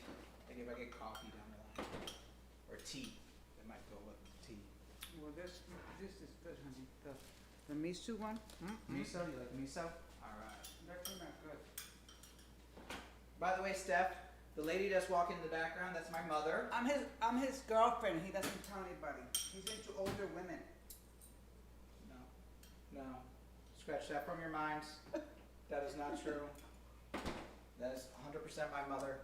like if I get coffee down the line, or tea, that might go with tea. Well, this is good, honey. The miso one. Miso, you like miso? All right. That came out good. By the way, Steph, the lady that's walking in the background, that's my mother. I'm his girlfriend. He doesn't tell anybody. He's into older women. No. Scratch that from your minds. That is not true. That is 100% my mother.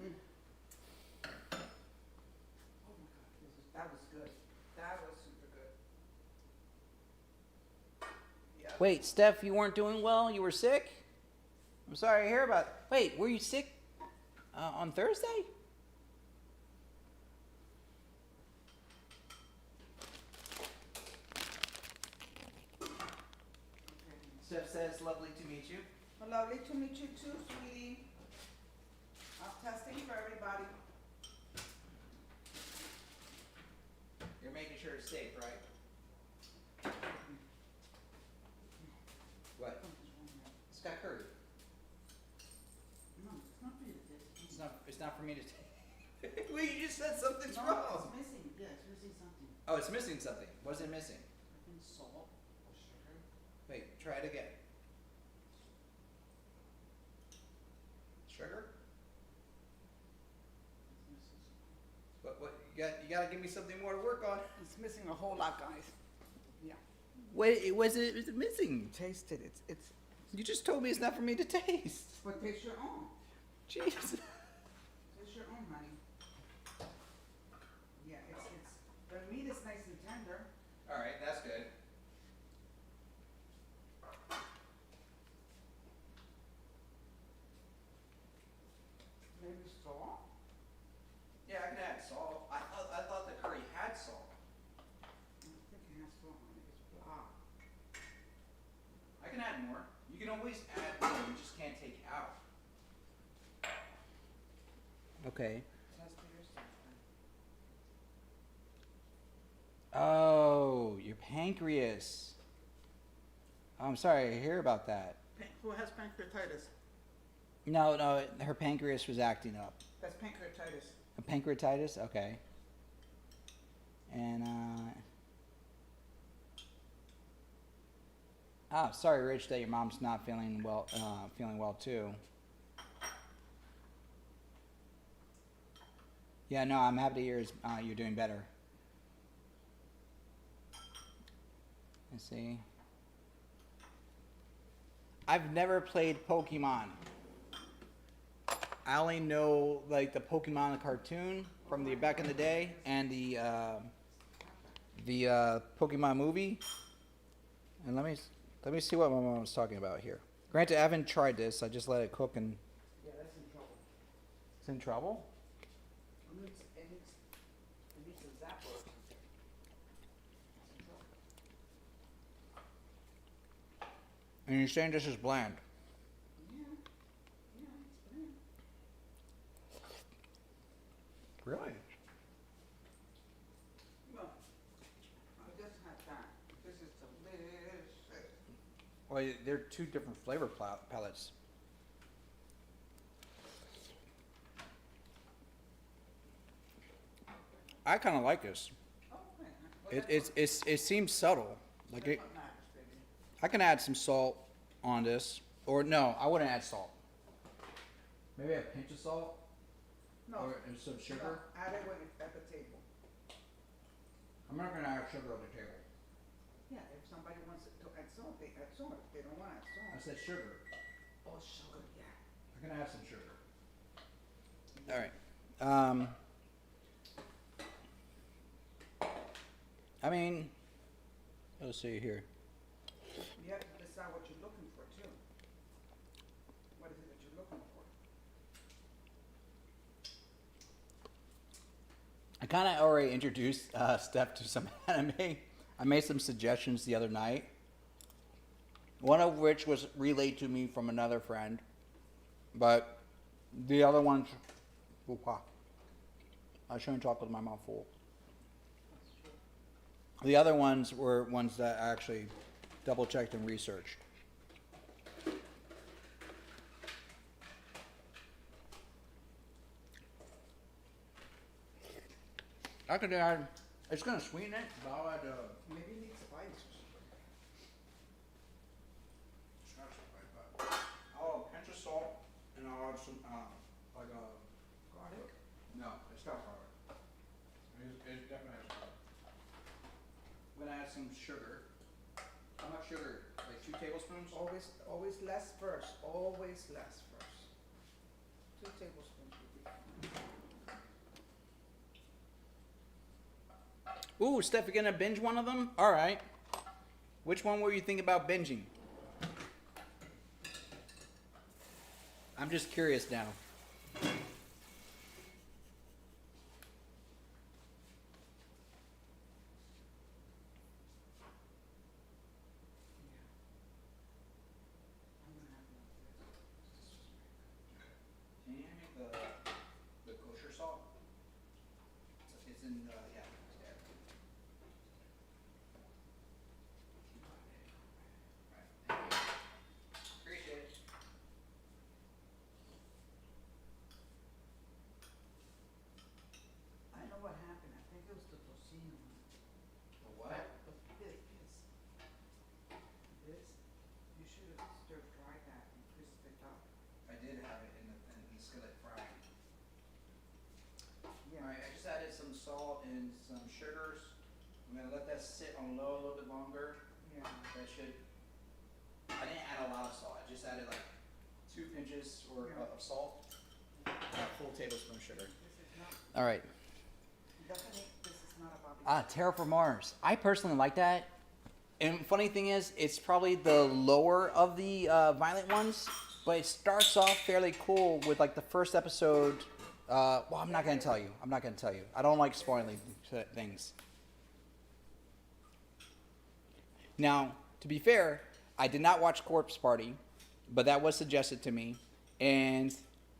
Mm. Oh my God, that was good. That was super good. Yeah. Wait, Steph, you weren't doing well? You were sick? I'm sorry to hear about. Wait, were you sick on Thursday? Steph says, lovely to meet you. Well, lovely to meet you too, sweetie. I'm testing for everybody. You're making sure it's safe, right? What? It's got curry. No, it's not for you to taste. It's not for me to take. Well, you just said something's No, wrong. it's missing. Yeah, it's missing something. Oh, it's missing something. What's it missing? I think salt or sugar. Wait, try it again. Sugar? It's missing something. What? You gotta give me something more to work on. It's missing a whole lot, guys. Yeah. Wait, was it missing? Taste it. It's. You just told me it's not for me to taste. But taste your own. Jeez. Taste your own, honey. Yeah, it's. The meat is nice and tender. All right, that's good. Maybe salt. Yeah, I can add salt. I thought the curry had salt. I think it has salt on it. It's blah. I can add more. You can always add more. You just can't take out. Okay. Test for yourself. Oh, your pancreas. Oh, I'm sorry to hear about that. Who has pancreatitis? No, her pancreas was acting up. That's pancreatitis. Pancreatitis? Okay. And, sorry, Rich, that your mom's not feeling well too. Yeah, no, I'm happy to hear you're doing better. Let's see. I've never played Pokemon. I only know like the Pokemon cartoon from the back in the day and the Pokemon movie. And let me see what my mom was talking about here. Granted, I haven't tried this. I just let it cook and. Yeah, that's in trouble. It's in trouble. It needs a zapper or something. It's in trouble. And you're saying this is bland. Yeah, it's bland. Really? Well, I just had that. This is delicious. Well, they're two different flavor palettes. I kind of like this. It seems subtle. Like it, I can add some salt on this, or no, I wouldn't add salt. Maybe a pinch of salt, or some sugar. No, add it when it's at the table. I'm not gonna add sugar on the table. Yeah, if somebody wants to add salt, they add salt. If they don't want to add I salt. said sugar. Oh, sugar, yeah. I can add some sugar. All right. I mean, let's see here. You have to decide what you're looking for, too. What is it that you're looking for? I kind of already introduced Steph to some anime. I made some suggestions the other night. One of which was relayed to me from another friend, but the other ones, I shouldn't talk with my mouth full. The other ones were ones that I actually double checked and researched. I could add, it's gonna sweeten it, but I'll add Maybe you need spice. I'll pinch of salt and I'll add some like a Garlic? no, it's not garlic. It's definitely has garlic. I'm gonna add some sugar. How much sugar? Like 2 tablespoons? Always less first. Always less first. 2 tablespoons would be fine. Ooh, Steph, you gonna binge one of them? All right. Which one were you thinking about binging? I'm just curious now. Can you hand me the kosher salt? It's in yeah, it's there. Right. Thank you. Appreciate it. I know what happened. I think it was the tocino. The what? This, you should have stir-fried that and crisped it up. I did have it in the skillet fried. Yeah. Alright, I just added some salt and some sugars. I'm gonna let that sit on low a little bit longer. Yeah. That should, I didn't add a lot of salt, I just added like 2 pinches of salt, and a full tablespoon of sugar. This is not, Alright. definitely, this is not about. Terra for Mars. I personally like that. And funny thing is, it's probably the lower of the violent ones, but it starts off fairly cool with like the first episode. Well, I'm not gonna tell you. I don't like spoiling things. Now, to be fair, I did not watch Corpse Party, but that was suggested to me, and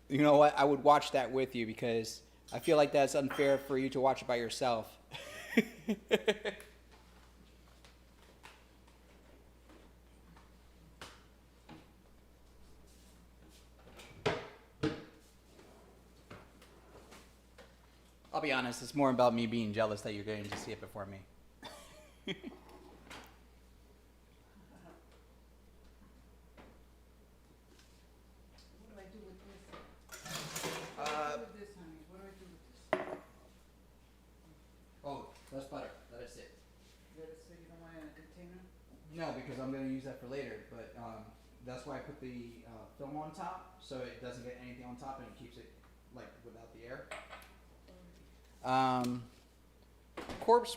you know what? I would watch that with you because I feel like that's unfair for you to watch it by yourself. I'll be honest, it's more about me being jealous that you're getting to see it before me. What do I do with this? Uh, What do I do with this, honey? What do I do with this? Oh, that's butter. Let it sit. Let it sit, you don't want it in a container? No, because I'm going to use that for later, but that's why I put the film on top, so it doesn't get anything on top and it keeps it like without the air. Corpse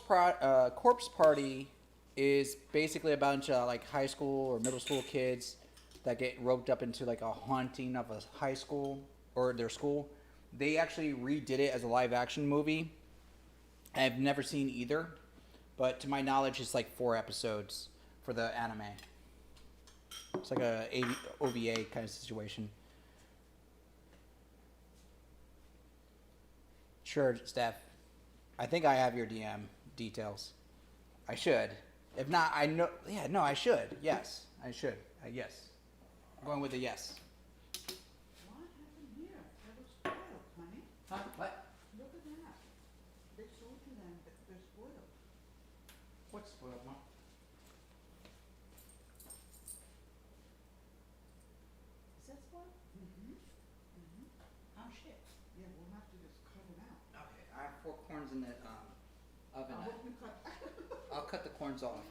Party is basically a bunch of like high school or middle school kids that get roped up into like a haunting of a high school or their school. They actually redid it as a live action movie. I've never seen either, but to my knowledge, it's like 4 episodes for the anime. It's like a OVA kind of situation. Sure, Steph. I think I have your DM details. I should. If not, I know. Yeah, no, I should. Yes, I should. Yes. I'm going with a yes. What happened here? That was spoiled, honey. Huh? What? Look at that. They sold you corns in the oven. I'll cut the corns off.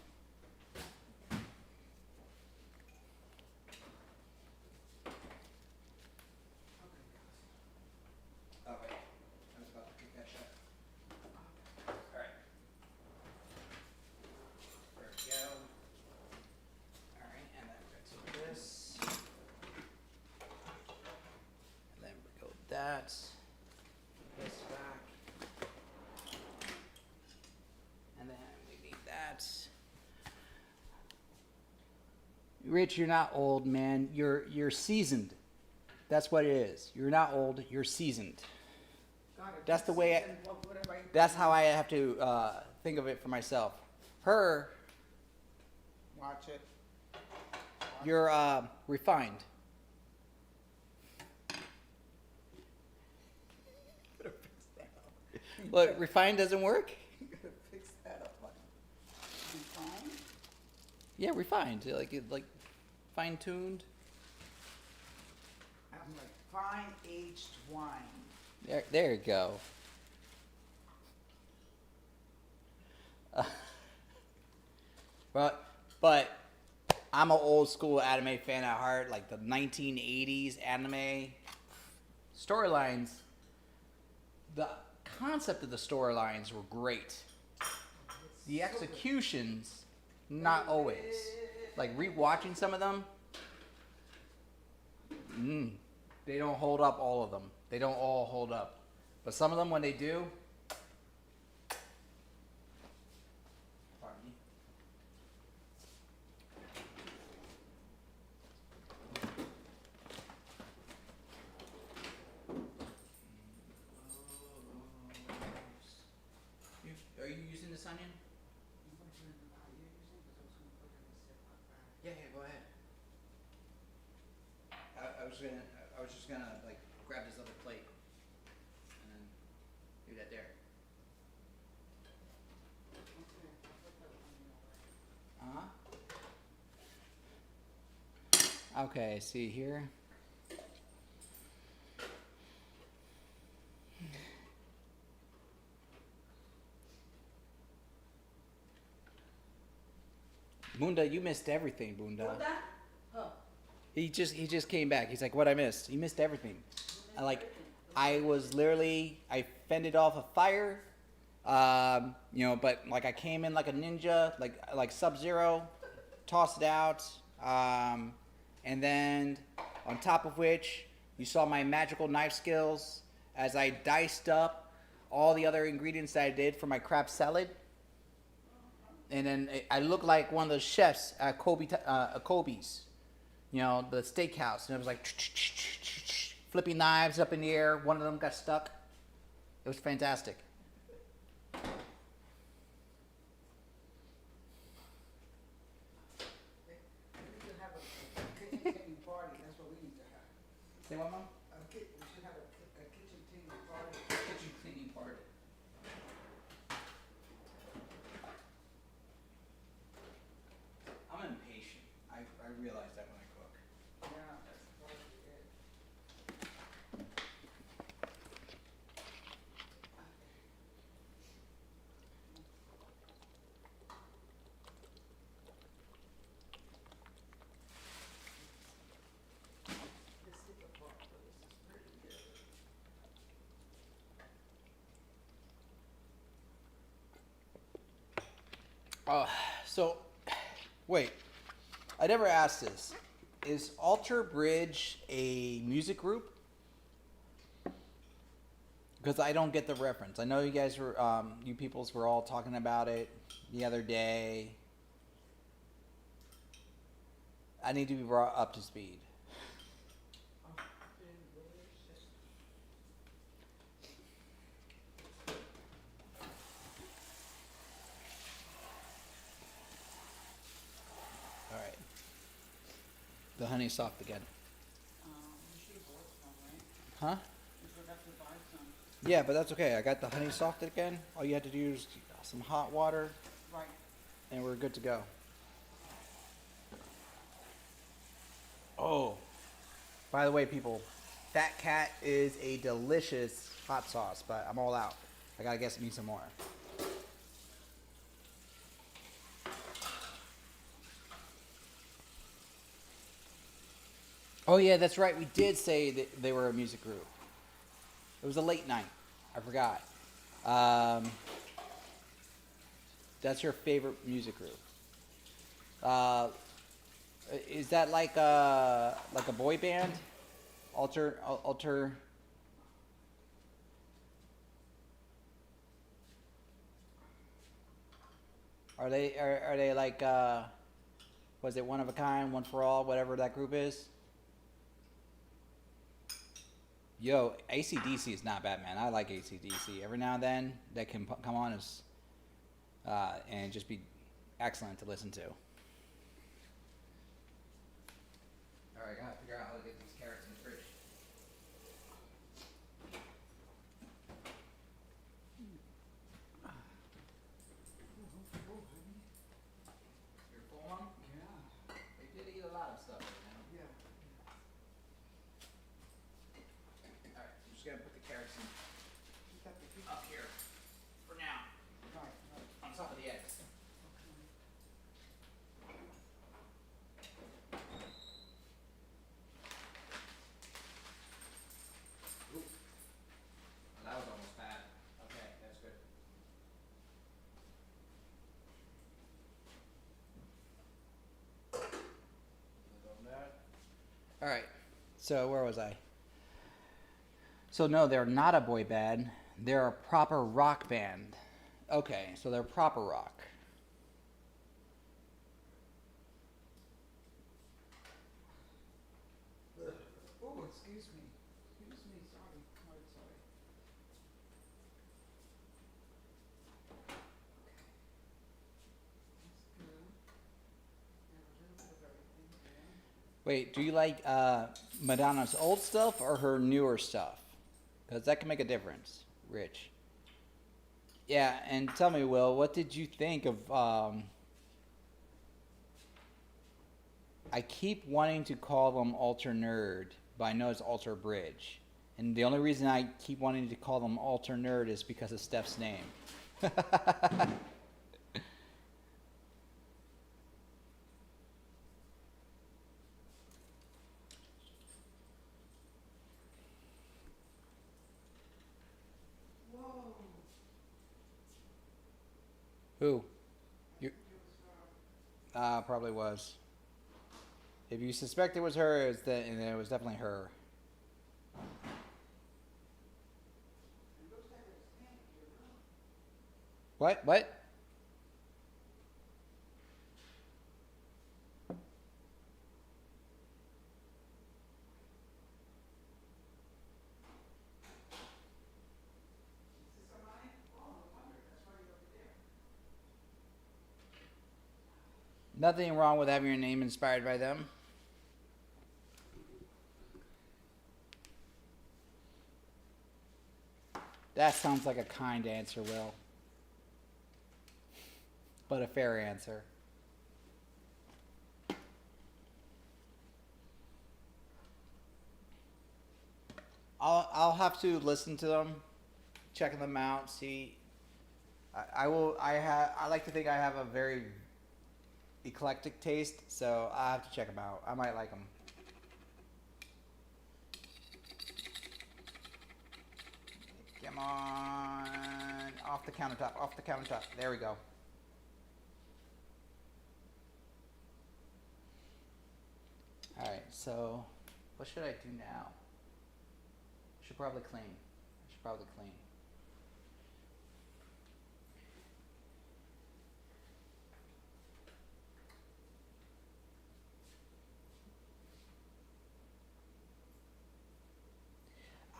Oh wait, I was about to pick that shut. All right. There we go. All right, and then we're gonna take this, and then we go with that. This back, and then we need that. Rich, you're not old, man. You're seasoned. That's what it is. You're not old. You're seasoned. That's the way. That's how I have to think of it for myself. Her, Watch it. you're refined. What, refined doesn't work? You gotta fix that up, buddy. Refined? Yeah, refined. Like fine tuned. I'm like fine aged wine. There you go. But I'm an old school anime fan at heart, like the 1980s anime storylines. The concept of the storylines were great. The executions, not always. Like rewatching some of them, they don't hold up all of them. They don't all hold up. But some of them, when they do, pardon me. Are you using this onion? Yeah, go ahead. I was just gonna like grab this other plate and then do that there. Okay, see here. Bunda, you missed everything, Bunda. He just came back. He's like, what I missed? He missed everything. I was literally, I fended off a fire, but like I came in like a ninja, like Sub-Zero, tossed it out, and then on top of which you saw my magical knife skills as I diced up all the other ingredients that I did for my crab salad. And then I looked like one of the chefs at Kobe's, the steakhouse. And it was like flipping knives up in the air. One of them got stuck. It was fantastic. We should have a kitchen cleaning party. That's what we need to have. Say what, Mom? We should have a kitchen cleaning party. Kitchen cleaning party. I'm impatient. I realize that when I cook. Yeah, that's probably it. This is the part, but this is pretty good. So, wait. I never asked this. Is Alter Bridge a music group? Because I don't get the reference. I know you guys were, you peoples were all talking about it the other day. I need to be brought up to speed. All right. The honey's soft again. You should have bought some, right? Huh? You forgot to buy some. Yeah, but that's okay. I got the honey soft again. All you had to do is some hot water, Right. and we're good to go. Oh, by the way, people, Fat Cat is a delicious hot sauce, but I'm all out. I gotta get me some more. Oh yeah, that's right. We did say that they were a music group. It was a late night. I forgot. That's your favorite music group. Is that like a boy band? Alter. Are they like was it One of a Kind, One for All, whatever that group is? Yo, AC/DC is not bad, man. I like AC/DC. Every now and then, that can come on as and just be excellent to listen to. All right, I gotta figure out how to get these carrots in the fridge. You're full, Mom? Yeah. They did eat a lot of stuff right now. Yeah. All right, I'm just gonna put the carrots in You got the up here for now, right. on top of the eggs. Ooh. Well, that was almost bad. Okay, that's good. All right. So where was I? So no, they're not a boy band. They're a proper rock band. Okay, so they're proper rock. Oh, excuse me. Excuse me. Sorry. Sorry. That's good. And a little bit of everything there. Wait, do you like Madonna's old stuff or her newer stuff? Because that can make a difference, Rich. Yeah, and tell me, Will, what did you think of? I keep wanting to call them Alter Nerd, but I know it's Alter Bridge. And the only reason I keep wanting to call them Alter Nerd is because of Steph's name. Whoa. Who? You? Probably was. If you suspect it was her, then it was definitely her. What? What? Nothing wrong with having your name inspired by them. That sounds like a kind answer, Will. But a fair answer. I'll have to listen to them, checking them out, see. I like to think I have a very eclectic taste, so I have to check them out. I might like them. Come on, off the countertop, off the countertop. There we go. All right, so what should I do now? I should probably clean. I should probably clean.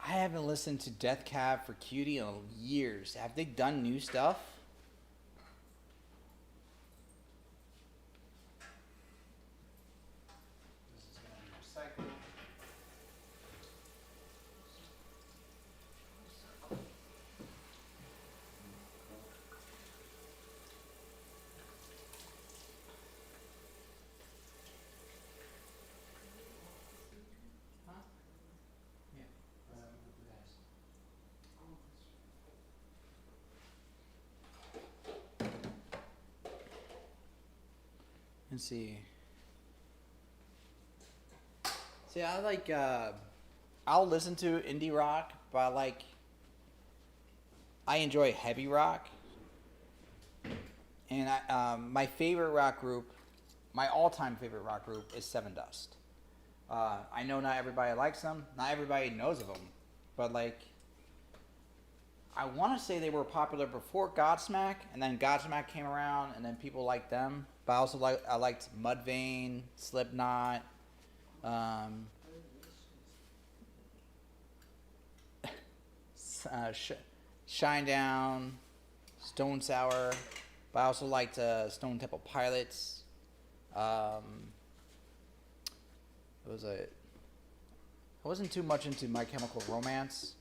I haven't listened to Death Cab for Cutie in years. Have they done new stuff? This is going to be recycled. Let's see. See, I like. I'll listen to indie rock, but I enjoy heavy rock. And my favorite rock group, my all-time favorite rock group, is Seven Dust. I know not everybody likes them, not everybody knows of them, but I want to say they were popular before Godsmack, and then Godsmack came around, and then people liked them. But I also I liked Mudvayne, Slipknot, Shinedown, Stone Sour. But I also liked Stone Temple Pilots. It was I wasn't too much into My Chemical Romance.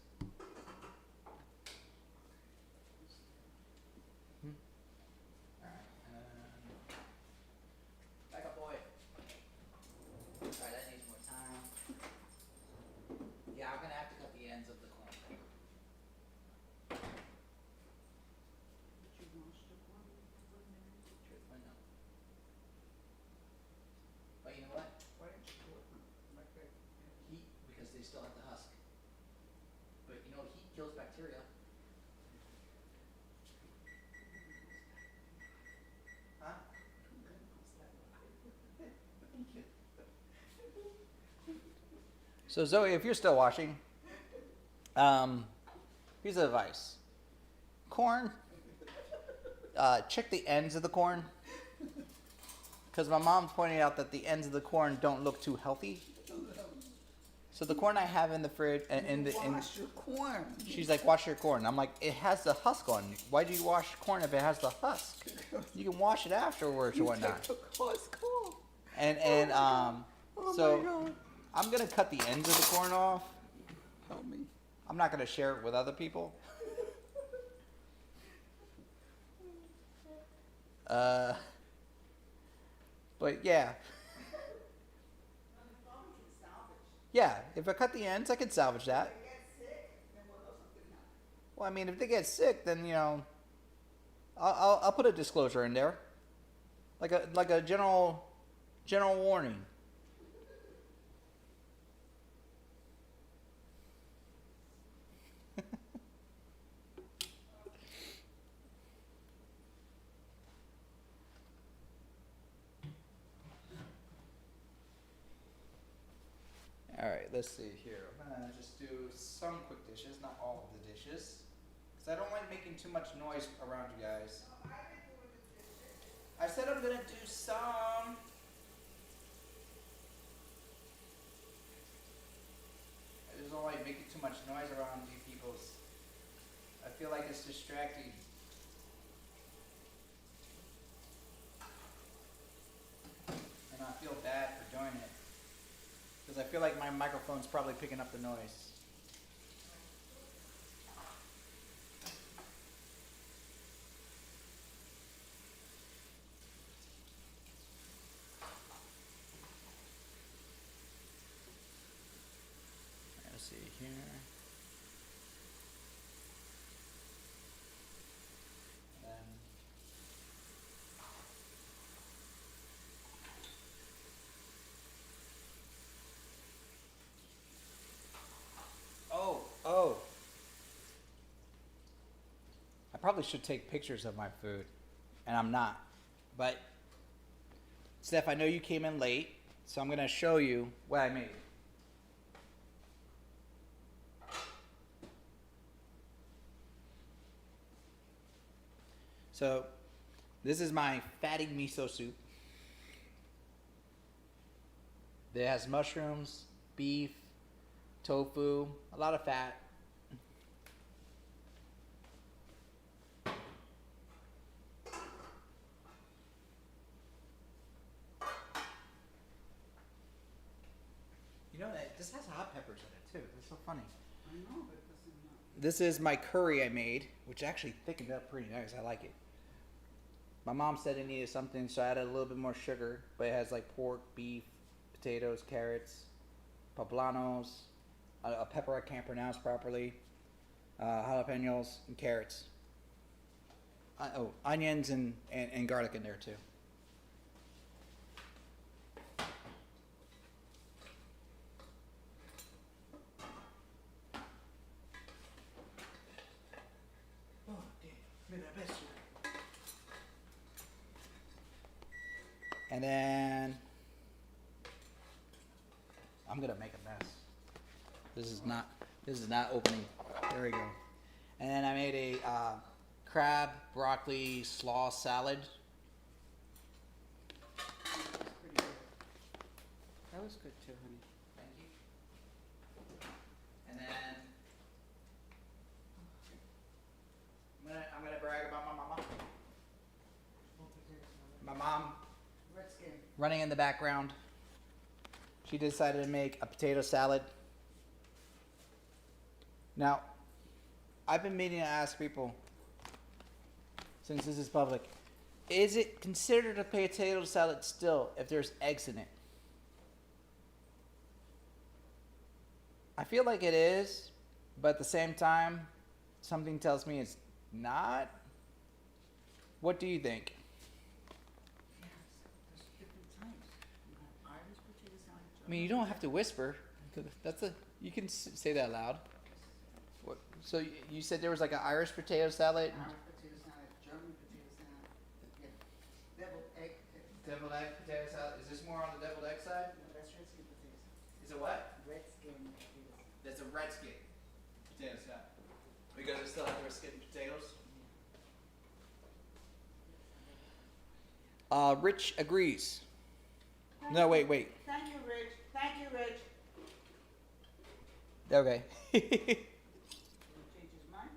Back up, boy. Alright, that needs more time. Yeah, I'm gonna have to cut the ends of the corn. Truthfully, no. But you know what? Heat, because they still have the husk. But you know, heat kills bacteria. Huh? So Zoe, if you're still watching, here's advice. Corn, check the ends of the corn. Because my mom pointed out that the ends of the corn don't look too healthy. So the corn I have in the fridge, Wash your corn. she's like, wash your corn. I'm like, it has the husk on. Why do you wash corn if it has the husk? You can wash it afterwards or whatnot. Take the husk off. And Oh so my God. I'm gonna cut the ends of the corn off. Help me. I'm not gonna share it with other people. But yeah. Yeah, if I cut the ends, I can salvage that. Well, I mean, if they get sick, then I'll put a disclosure in there, like a general warning. All right, let's see here. I'm gonna just do some quick dishes, not all of the dishes, because I don't like making too much noise around you guys. I said I'm gonna do some. I just don't like making too much noise around you peoples. I feel like it's distracting. And I feel bad for doing it. Because I feel like my microphone's probably picking up the noise. Let's see here. Oh. I probably should take pictures of my food, and I'm not. But, Steph, I know you came in late, so I'm going to show you what I made. So, this is my fatty miso soup. It has mushrooms, beef, tofu, a lot of fat. You know that this has hot peppers in it too. It's so funny. I know, but it doesn't matter. This is my curry I made, which actually thickened up pretty nice. I like it. My mom said it needed something, so I added a little bit more sugar. But it has like pork, beef, potatoes, carrots, poblanos, a pepper I can't pronounce properly, jalapenos, and carrots. Onions and garlic in there too. And then I'm gonna make a mess. This is not opening. There we go. And then I made a crab broccoli slaw salad. Pretty good. That was good too, honey. Thank you. And then I'm gonna brag about my mama. My mom Redskin. running in the background. She decided to make a potato salad. Now, I've been meaning to ask people, since this is public, is it considered a potato salad still if there's eggs in it? I feel like it is, but at the same time, something tells me it's not. What do you think? Yes, there's different types. You have Irish potato salad. I mean, you don't have to whisper. You can say that loud. What? So you said there was like an Irish potato salad? Irish potato salad, German potato salad, yeah. Deviled egg potato salad. Deviled egg potato salad. Is this more on the deviled egg side? No, that's redskin potato salad. Is it what? Redskin potato salad. That's a red skin potato salad. Because it still has red skin potatoes. Rich agrees. No, wait. Thank you, Rich. Thank you, Rich. Okay. Will he change his mind?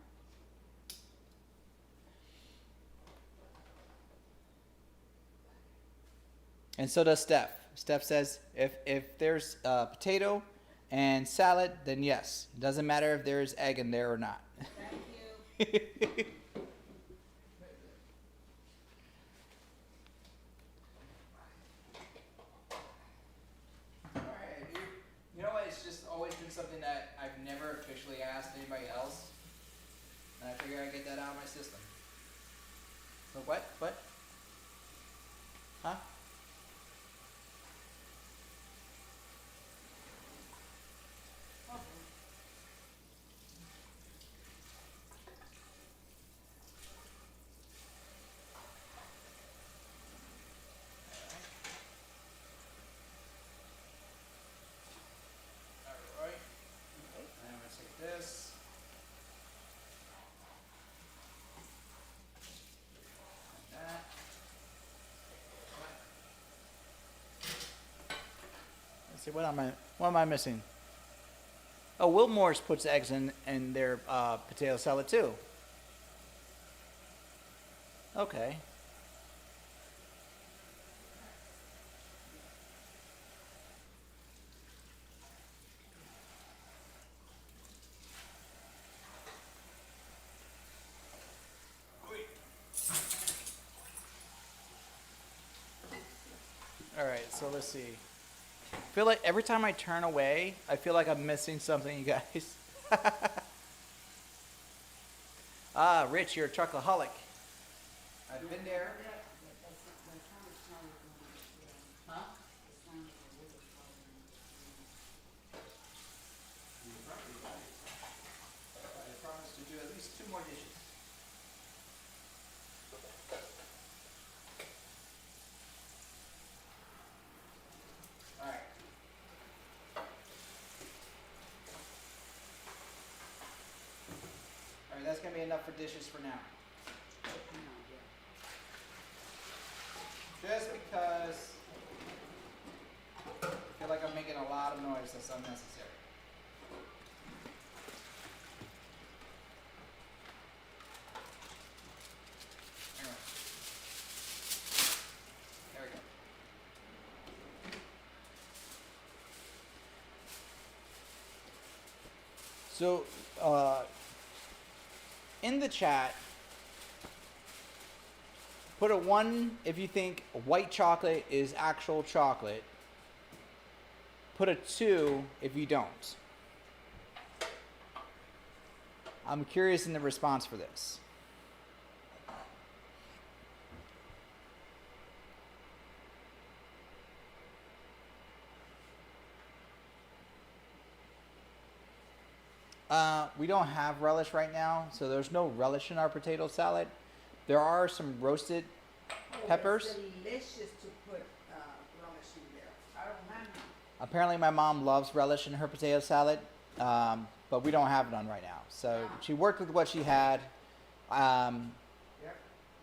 And so does Steph. Steph says if there's potato and salad, then yes. It doesn't matter if there's egg in there or not. Thank you. Alright, you know what? It's just always been something that I've never officially asked anybody else. And I figure I'd get that out of my system. So what? What? Huh? Alright. And I'm gonna take this. And that. Let's see, what am I missing? Oh, Wilmore's puts eggs in their potato salad too. Okay. All right, so let's see. I feel like every time I turn away, I feel like I'm missing something, you guys. Rich, you're a chocoholic. I've been there. Huh? I promise to do at least 2 more dishes. All right. All right, that's gonna be enough for dishes for now. Just because I feel like I'm making a lot of noise that's unnecessary. All right. There we go. So, in the chat, put a 1 if you think white chocolate is actual chocolate. Put a 2 if you don't. I'm curious in the response for this. We don't have relish right now, so there's no relish in our potato salad. There are some roasted peppers. It's delicious to put relish in there. I don't have none. Apparently, my mom loves relish in her potato salad, but we don't have none right now. So she worked with what she had. Yep,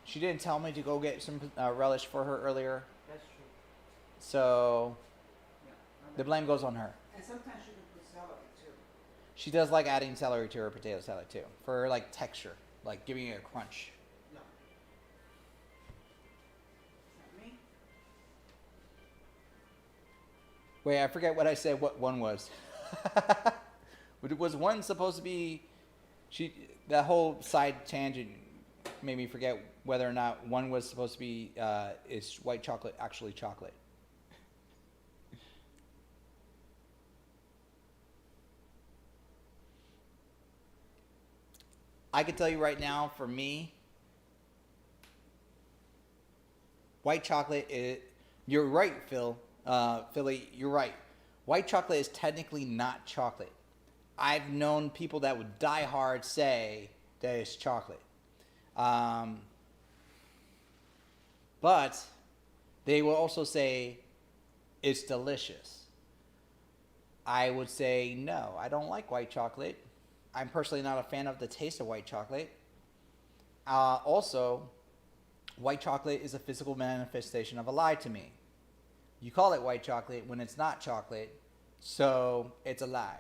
She didn't tell me to go get some relish for her earlier, that's true. so Yeah. the blame goes on her. And sometimes you can put celery too. She does like adding celery to her potato salad too, for like texture, like giving it a crunch. No. Is that me? Wait, I forget what I said. What one was? Was one supposed to be? That whole side tangent made me forget whether or not one was supposed to be. Is white chocolate actually chocolate? I can tell you right now, for me, white chocolate is. You're right, Philly. You're right. White chocolate is technically not chocolate. I've known people that would die hard say that it's chocolate, but they will also say it's delicious. I would say no. I don't like white chocolate. I'm personally not a fan of the taste of white chocolate. Also, white chocolate is a physical manifestation of a lie to me. You call it white chocolate when it's not chocolate, so it's a lie.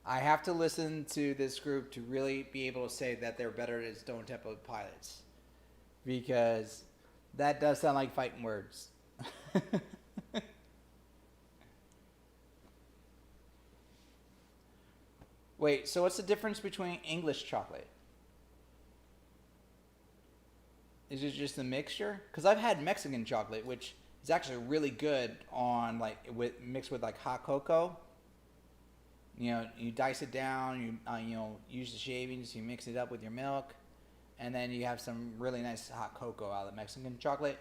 I have to listen to this group to really be able to say that they're better than Stone Temple Pilots, because that does sound like fighting words. Wait, so what's the difference between English chocolate? Is it just a mixture? Because I've had Mexican chocolate, which is actually really good on mixed with like hot cocoa. You know, you dice it down. You use the shavings. You mix it up with your milk, and then you have some really nice hot cocoa out of the Mexican chocolate.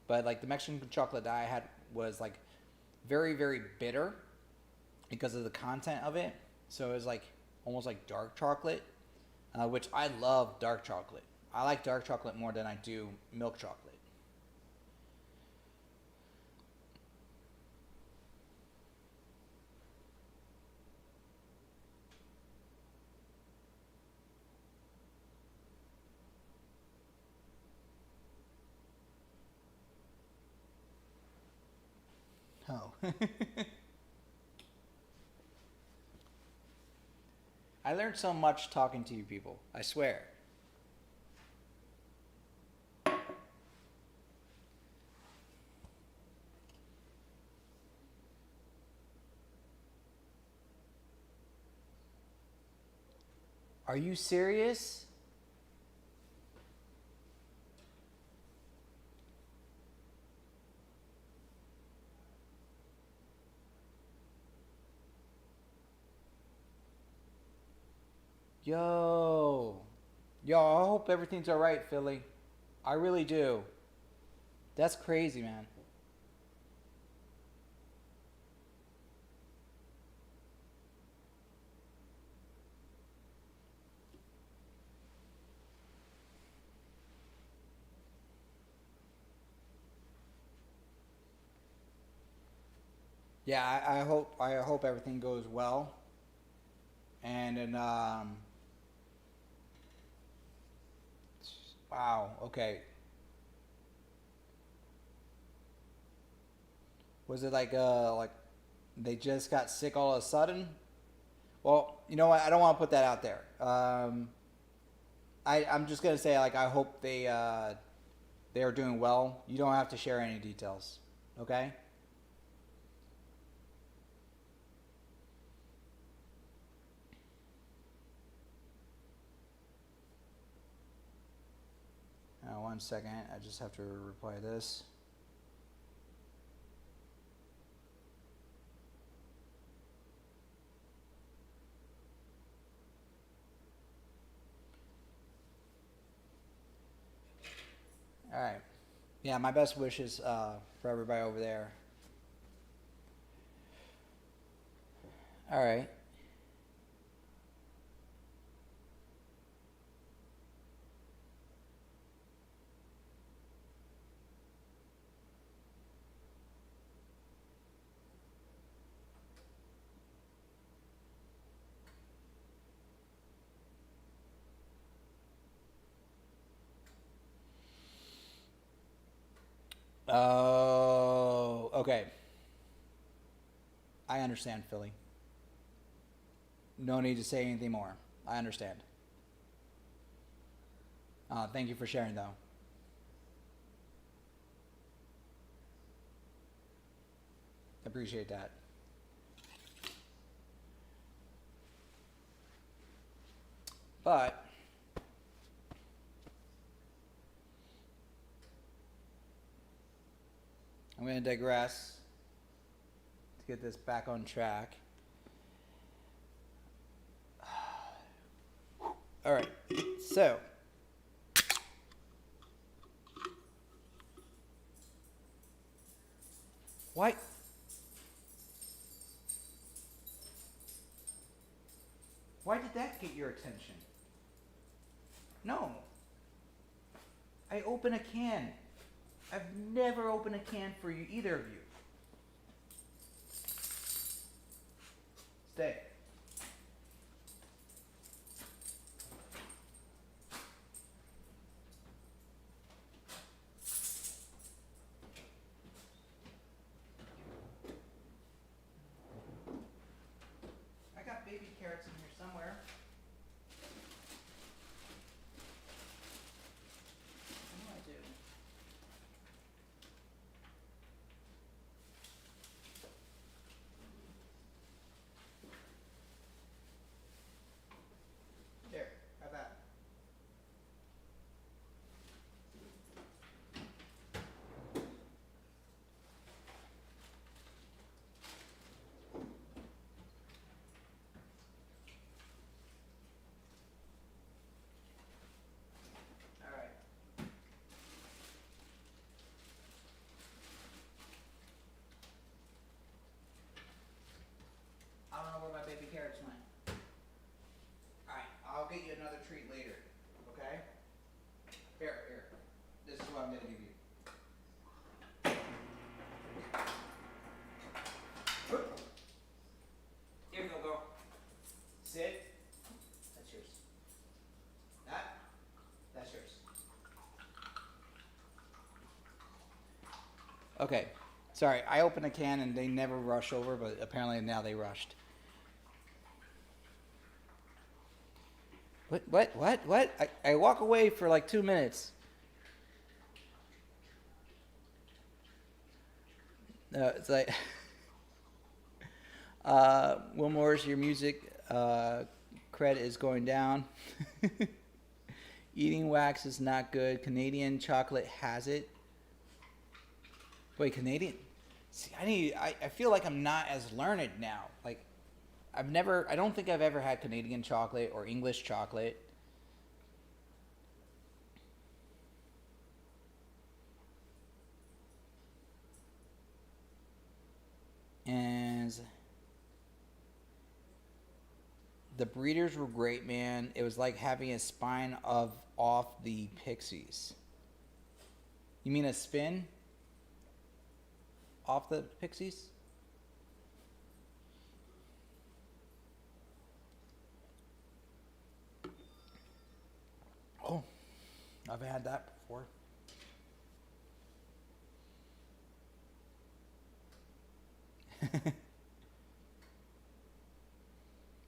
But like the Mexican chocolate that I had was like very, very bitter because of the content of it. So it was like almost like dark chocolate, which I love dark chocolate. I like dark chocolate more than I do milk chocolate. Oh. I learned so much talking to you people. I swear. Are you serious? Yo. Yo, I hope everything's alright, Philly. I really do. That's crazy, man. Yeah, I hope everything goes well. And then wow, okay. Was it like they just got sick all of a sudden? Well, you know what? I don't want to put that out there. I'm just gonna say like I hope they are doing well. You don't have to share any details, okay? One second. I just have to reply this. All right. Yeah, my best wishes for everybody over there. All right. Oh, okay. I understand, Philly. No need to say anything more. I understand. Thank you for sharing, though. Appreciate that. But I'm going to digress to get this back on track. All right. So, why did that get your attention? No. I open a can. I've never opened a can for you, either of you. Stay. I got baby carrots in here somewhere. I know I do. There, have that. All right. I don't know where my baby carrots went. All right, I'll get you another treat later. Okay? Here. This is what I'm gonna give you. Here you go. Sit. That's yours. That's yours. Okay. Sorry, I opened a can and they never rush over, but apparently now they rushed. What? I walk away for like 2 minutes. No, it's like, Wilmore's, your music cred is going down. Eating wax is not good. Canadian chocolate has it. Wait, Canadian? See, I feel like I'm not as learned now. Like, I don't think I've ever had Canadian chocolate or English chocolate. And the breeders were great, man. It was like having a spine off the Pixies. You mean a spin off the Pixies? Oh, I've had that before.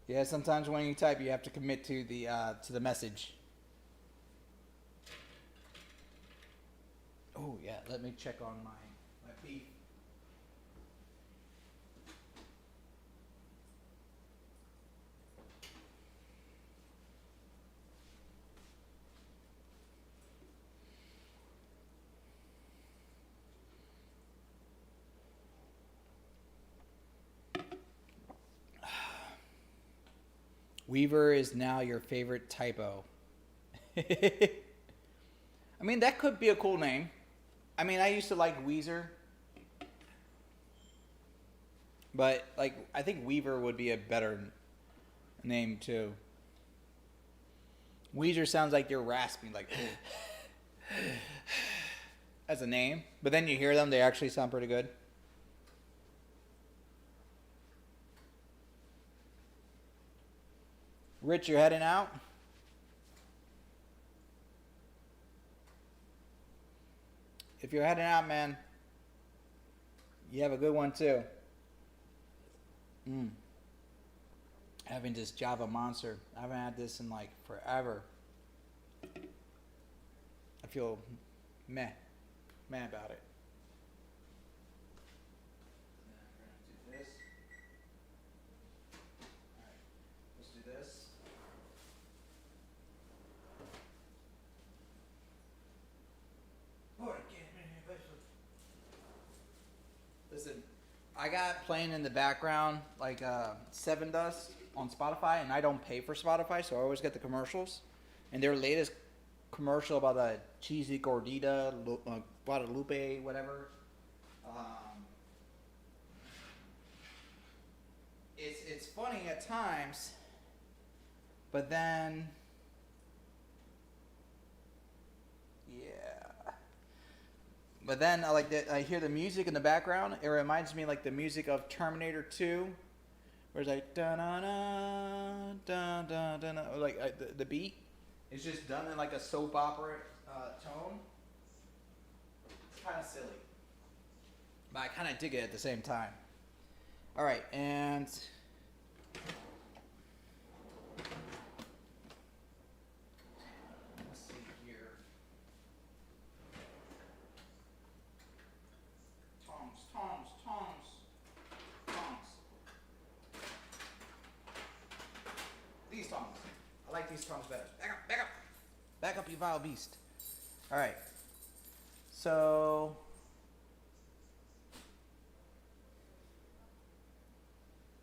Yeah, sometimes when you type, you have to commit to the message. Oh yeah, let me check on my beef. Weaver is now your favorite typo. I mean, that could be a cool name. I mean, I used to like Weezer. But, like, I think Weaver would be a better name, too. Weezer sounds like you're rasping, like, as a name. But then you hear them, they actually sound pretty good. Rich, you're heading out? If you're heading out, man, you have a good one, too. Having this Java Monster. I haven't had this in like forever. I feel meh about it. We're gonna do this. Alright, let's do this. Listen, I got playing in the background like Seven Dust on Spotify, and I don't pay for Spotify, so I always get the commercials. And their latest commercial about a cheesy gordita, Guadalupe, whatever. It's funny at times, but then But then I hear the music in the background. It reminds me like the music of Terminator 2, where it's like da da da da da da, or like the beat is just done in like a soap opera tone. It's kind of silly, but I kind of dig it at the same time. All right, and let's see here. Tongs. These tongs. I like these tongs better. Back up. Back up, you vile beast. All right. So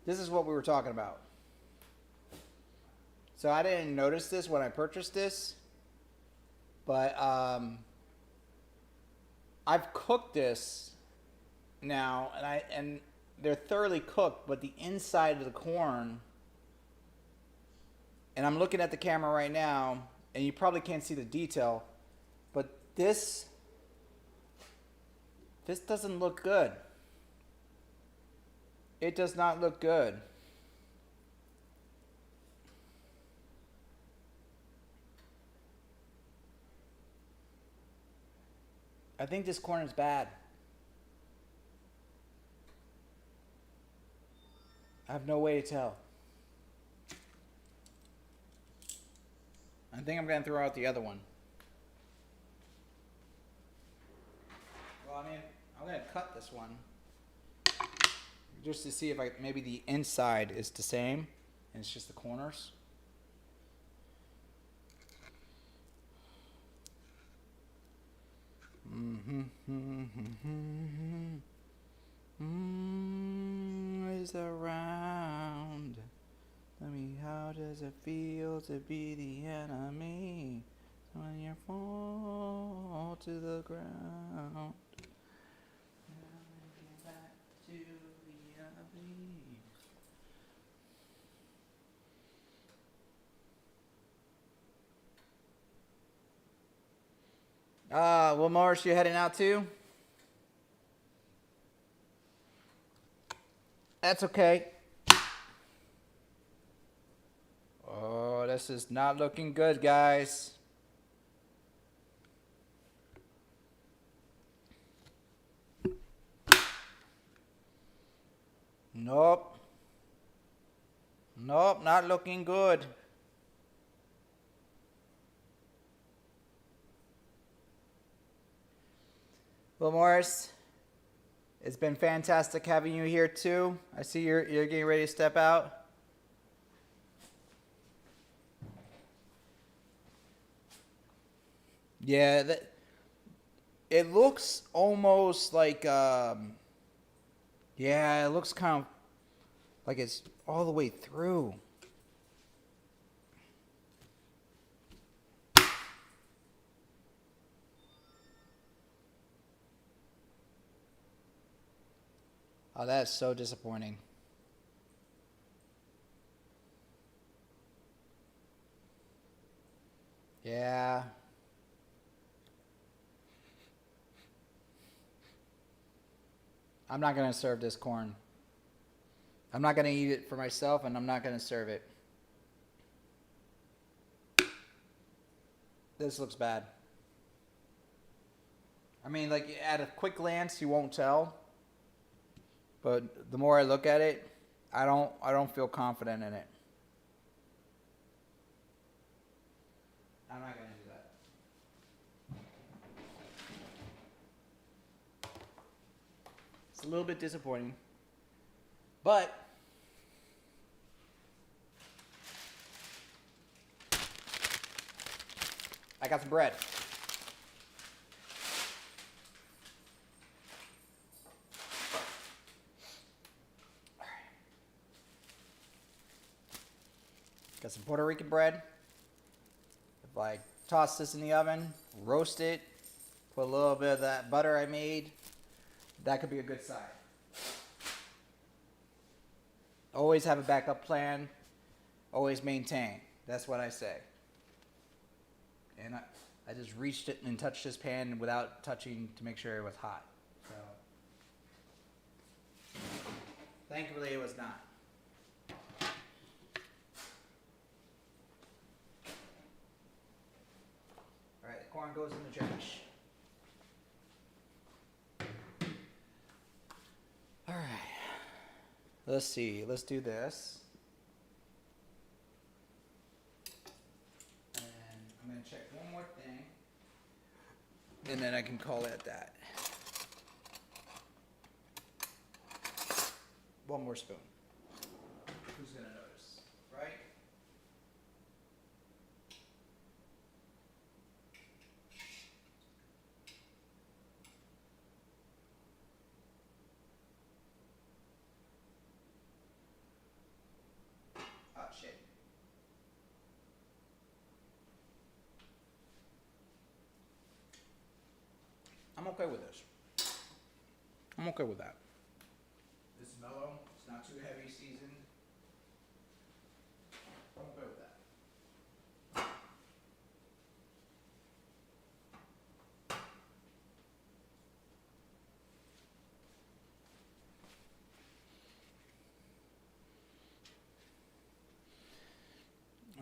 this is what we were talking about. So I didn't notice this when I purchased this, but I've cooked this now, and they're thoroughly cooked, but the inside of the corn, and I'm looking at the camera right now, and you probably can't see the detail, but this doesn't look good. It does not look good. I think this corn is bad. I have no way to tell. I think I'm going to throw out the other one. Well, I mean, I'm going to cut this one just to see if maybe the inside is the same and it's just the corners. Is around. Tell me, how does it feel to be the enemy when you fall to the ground? Get back to the enemy. Well, Morris, you heading out too? That's okay. Oh, this is not looking good, guys. Nope. Nope, not looking good. Well, Morris, it's been fantastic having you here too. I see you're getting ready to step out. Yeah, it looks almost like yeah, it looks kind of like it's all the way through. Oh, that is so disappointing. Yeah. I'm not going to serve this corn. I'm not going to eat it for myself, and I'm not going to serve it. This looks bad. I mean, like, at a quick glance, you won't tell. But the more I look at it, I don't feel confident in it. I'm not going to do that. It's a little bit disappointing. But I got some bread. Got some Puerto Rican bread. If I toss this in the oven, roast it, put a little bit of that butter I made, that could be a good side. Always have a backup plan. Always maintain. That's what I say. And I just reached it and touched this pan without touching to make sure it was hot. So, thankfully it was not. Alright, the corn goes in the trash. Alright. Let's see. Let's do this. And I'm going to check one more thing. And then I can call it that. One more spoon. Who's going to notice? Right? Oh, shit. I'm okay with this. I'm okay with that. This is mellow. It's not too heavy seasoned. I'm okay with that.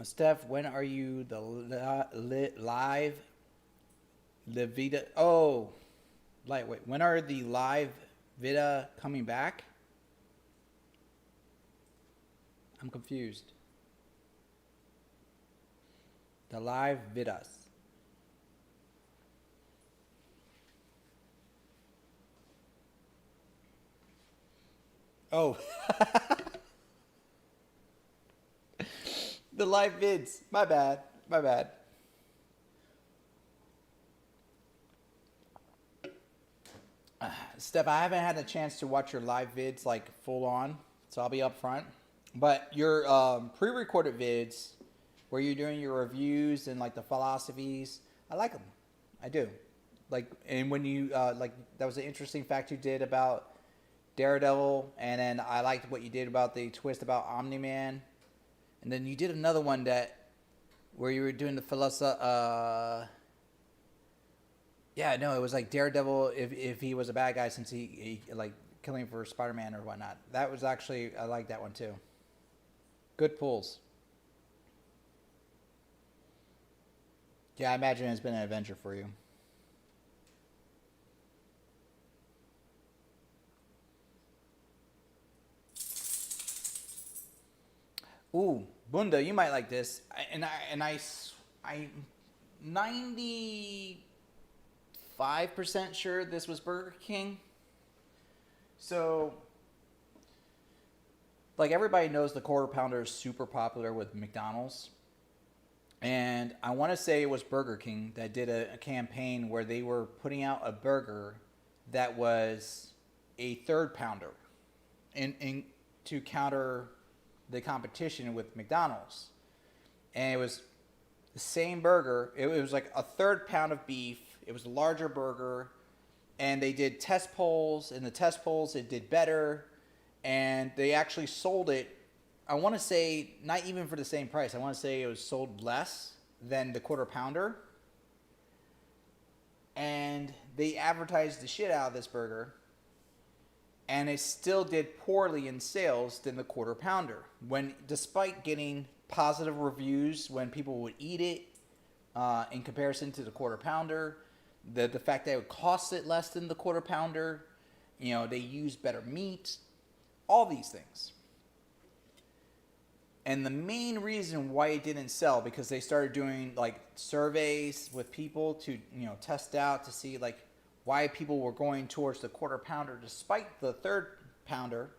Steph, when are you the live Levita? Oh, lightweight. When are the live Vita coming back? I'm confused. The live Vitas. Oh. The live vids. My bad. My bad. Steph, I haven't had a chance to watch your live vids like full on, so I'll be up front. But your pre-recorded vids, where you're doing your reviews and like the philosophies, I like them. I do. Like, and when you like, that was an interesting fact you did about Daredevil, and then I liked what you did about the twist about Omni-Man, and then you did another one that where you were doing the philosophy. Yeah, no, it was like Daredevil if he was a bad guy, since he like killing for Spider-Man or whatnot. That was actually, I like that one too. Good pulls. Yeah, I imagine it's been an adventure for you. Ooh, Bunda, you might like this. I 95% sure this was Burger King. So, like, everybody knows the Quarter Pounder is super popular with McDonald's. And I want to say it was Burger King that did a campaign where they were putting out a burger that was a third pounder in to counter the competition with McDonald's. And it was the same burger. It was like a third pound of beef. It was a larger burger. and they did test polls. In the test polls, it did better, and they actually sold it. I want to say not even for the same price. I want to say it was sold less than the Quarter Pounder, and they advertised the shit out of this burger, and it still did poorly in sales than the Quarter Pounder. When, despite getting positive reviews when people would eat it, in comparison to the Quarter Pounder, the fact that it would cost it less than the Quarter Pounder, they use better meat, all these things. And the main reason why it didn't sell, because they started doing like surveys with people to test out to see like why people were going towards the Quarter Pounder despite the Third Pounder,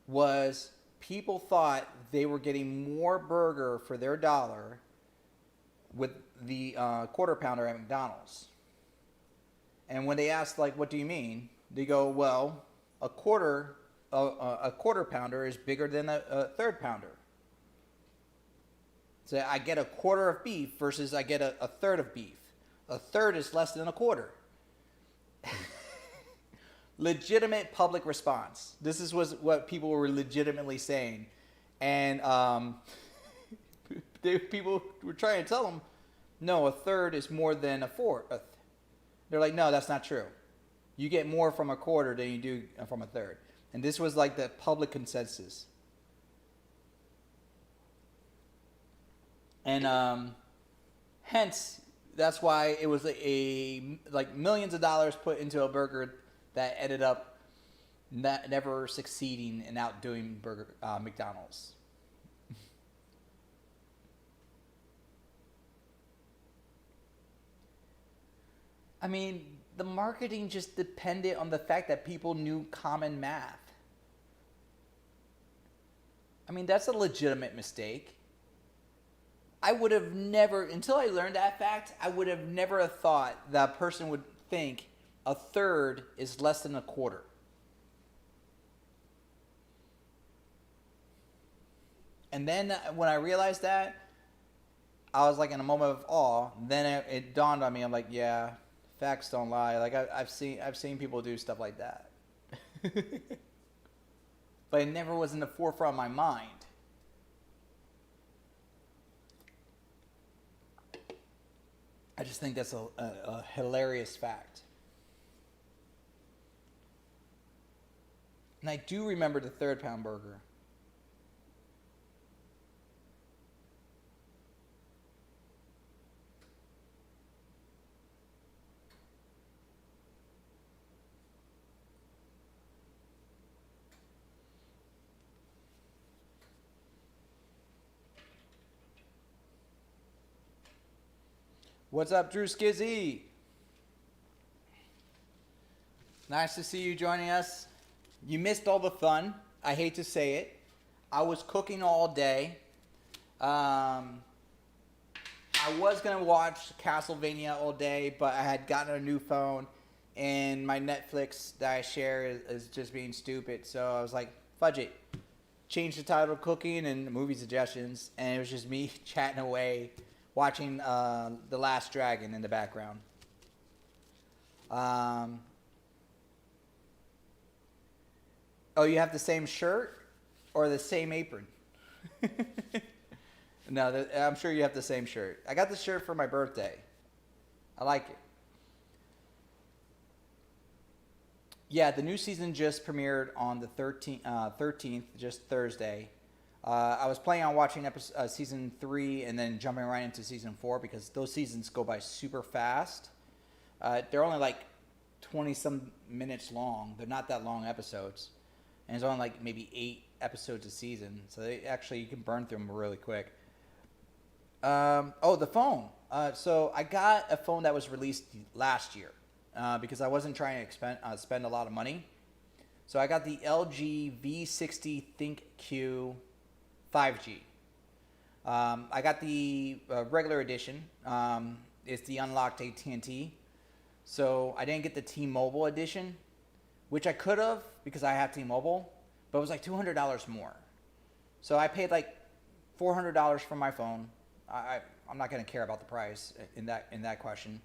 was people thought they were getting more burger for their dollar with the Quarter Pounder at McDonald's. And when they asked like, what do you mean? They go, well, a Quarter Pounder is bigger than a Third Pounder. So I get a quarter of beef versus I get a third of beef. A third is less than a quarter. Legitimate public response. This is what people were legitimately saying. And people were trying to tell them, no, a third is more than a fourth. They're like, no, that's not true. You get more from a quarter than you do from a third. And this was like the public consensus. And hence, that's why it was like millions of dollars put into a burger that ended up never succeeding in outdoing McDonald's. I mean, the marketing just depended on the fact that people knew common math. I mean, that's a legitimate mistake. I would have never, until I learned that fact, I would have never thought that a person would think a third is less than a quarter. And then when I realized that, I was like in a moment of awe. Then it dawned on me. I'm like, yeah, facts don't lie. Like I've seen people do stuff like that. But it never was in the forefront of my mind. I just think that's a hilarious fact. And I do remember the Third Pound burger. What's up, Drew Skizzy? Nice to see you joining us. You missed all the fun. I hate to say it. I was cooking all day. I was going to watch Castlevania all day, but I had gotten a new phone, and my Netflix that I share is just being stupid. So I was like, fudge it. Change the title to Cooking and Movie Suggestions, and it was just me chatting away, watching The Last Dragon in the background. Oh, you have the same shirt or the same apron? No, I'm sure you have the same shirt. I got the shirt for my birthday. I like it. Yeah, the new season just premiered on the 13th, just Thursday. I was planning on watching season 3 and then jumping right into season 4 because those seasons go by super fast. They're only like 20-some minutes long. They're not that long episodes. And it's only like maybe 8 episodes a season. So you can burn through them really quick. The phone. So I got a phone that was released last year because I wasn't trying to spend a lot of money. So I got the LG V60 ThinkQ 5G. I got the regular edition. It's the unlocked AT&T. So I didn't get the T-Mobile edition, which I could have because I have T-Mobile, but it was like $200 more. So I paid like $400 for my phone. I'm not going to care about the price in that question,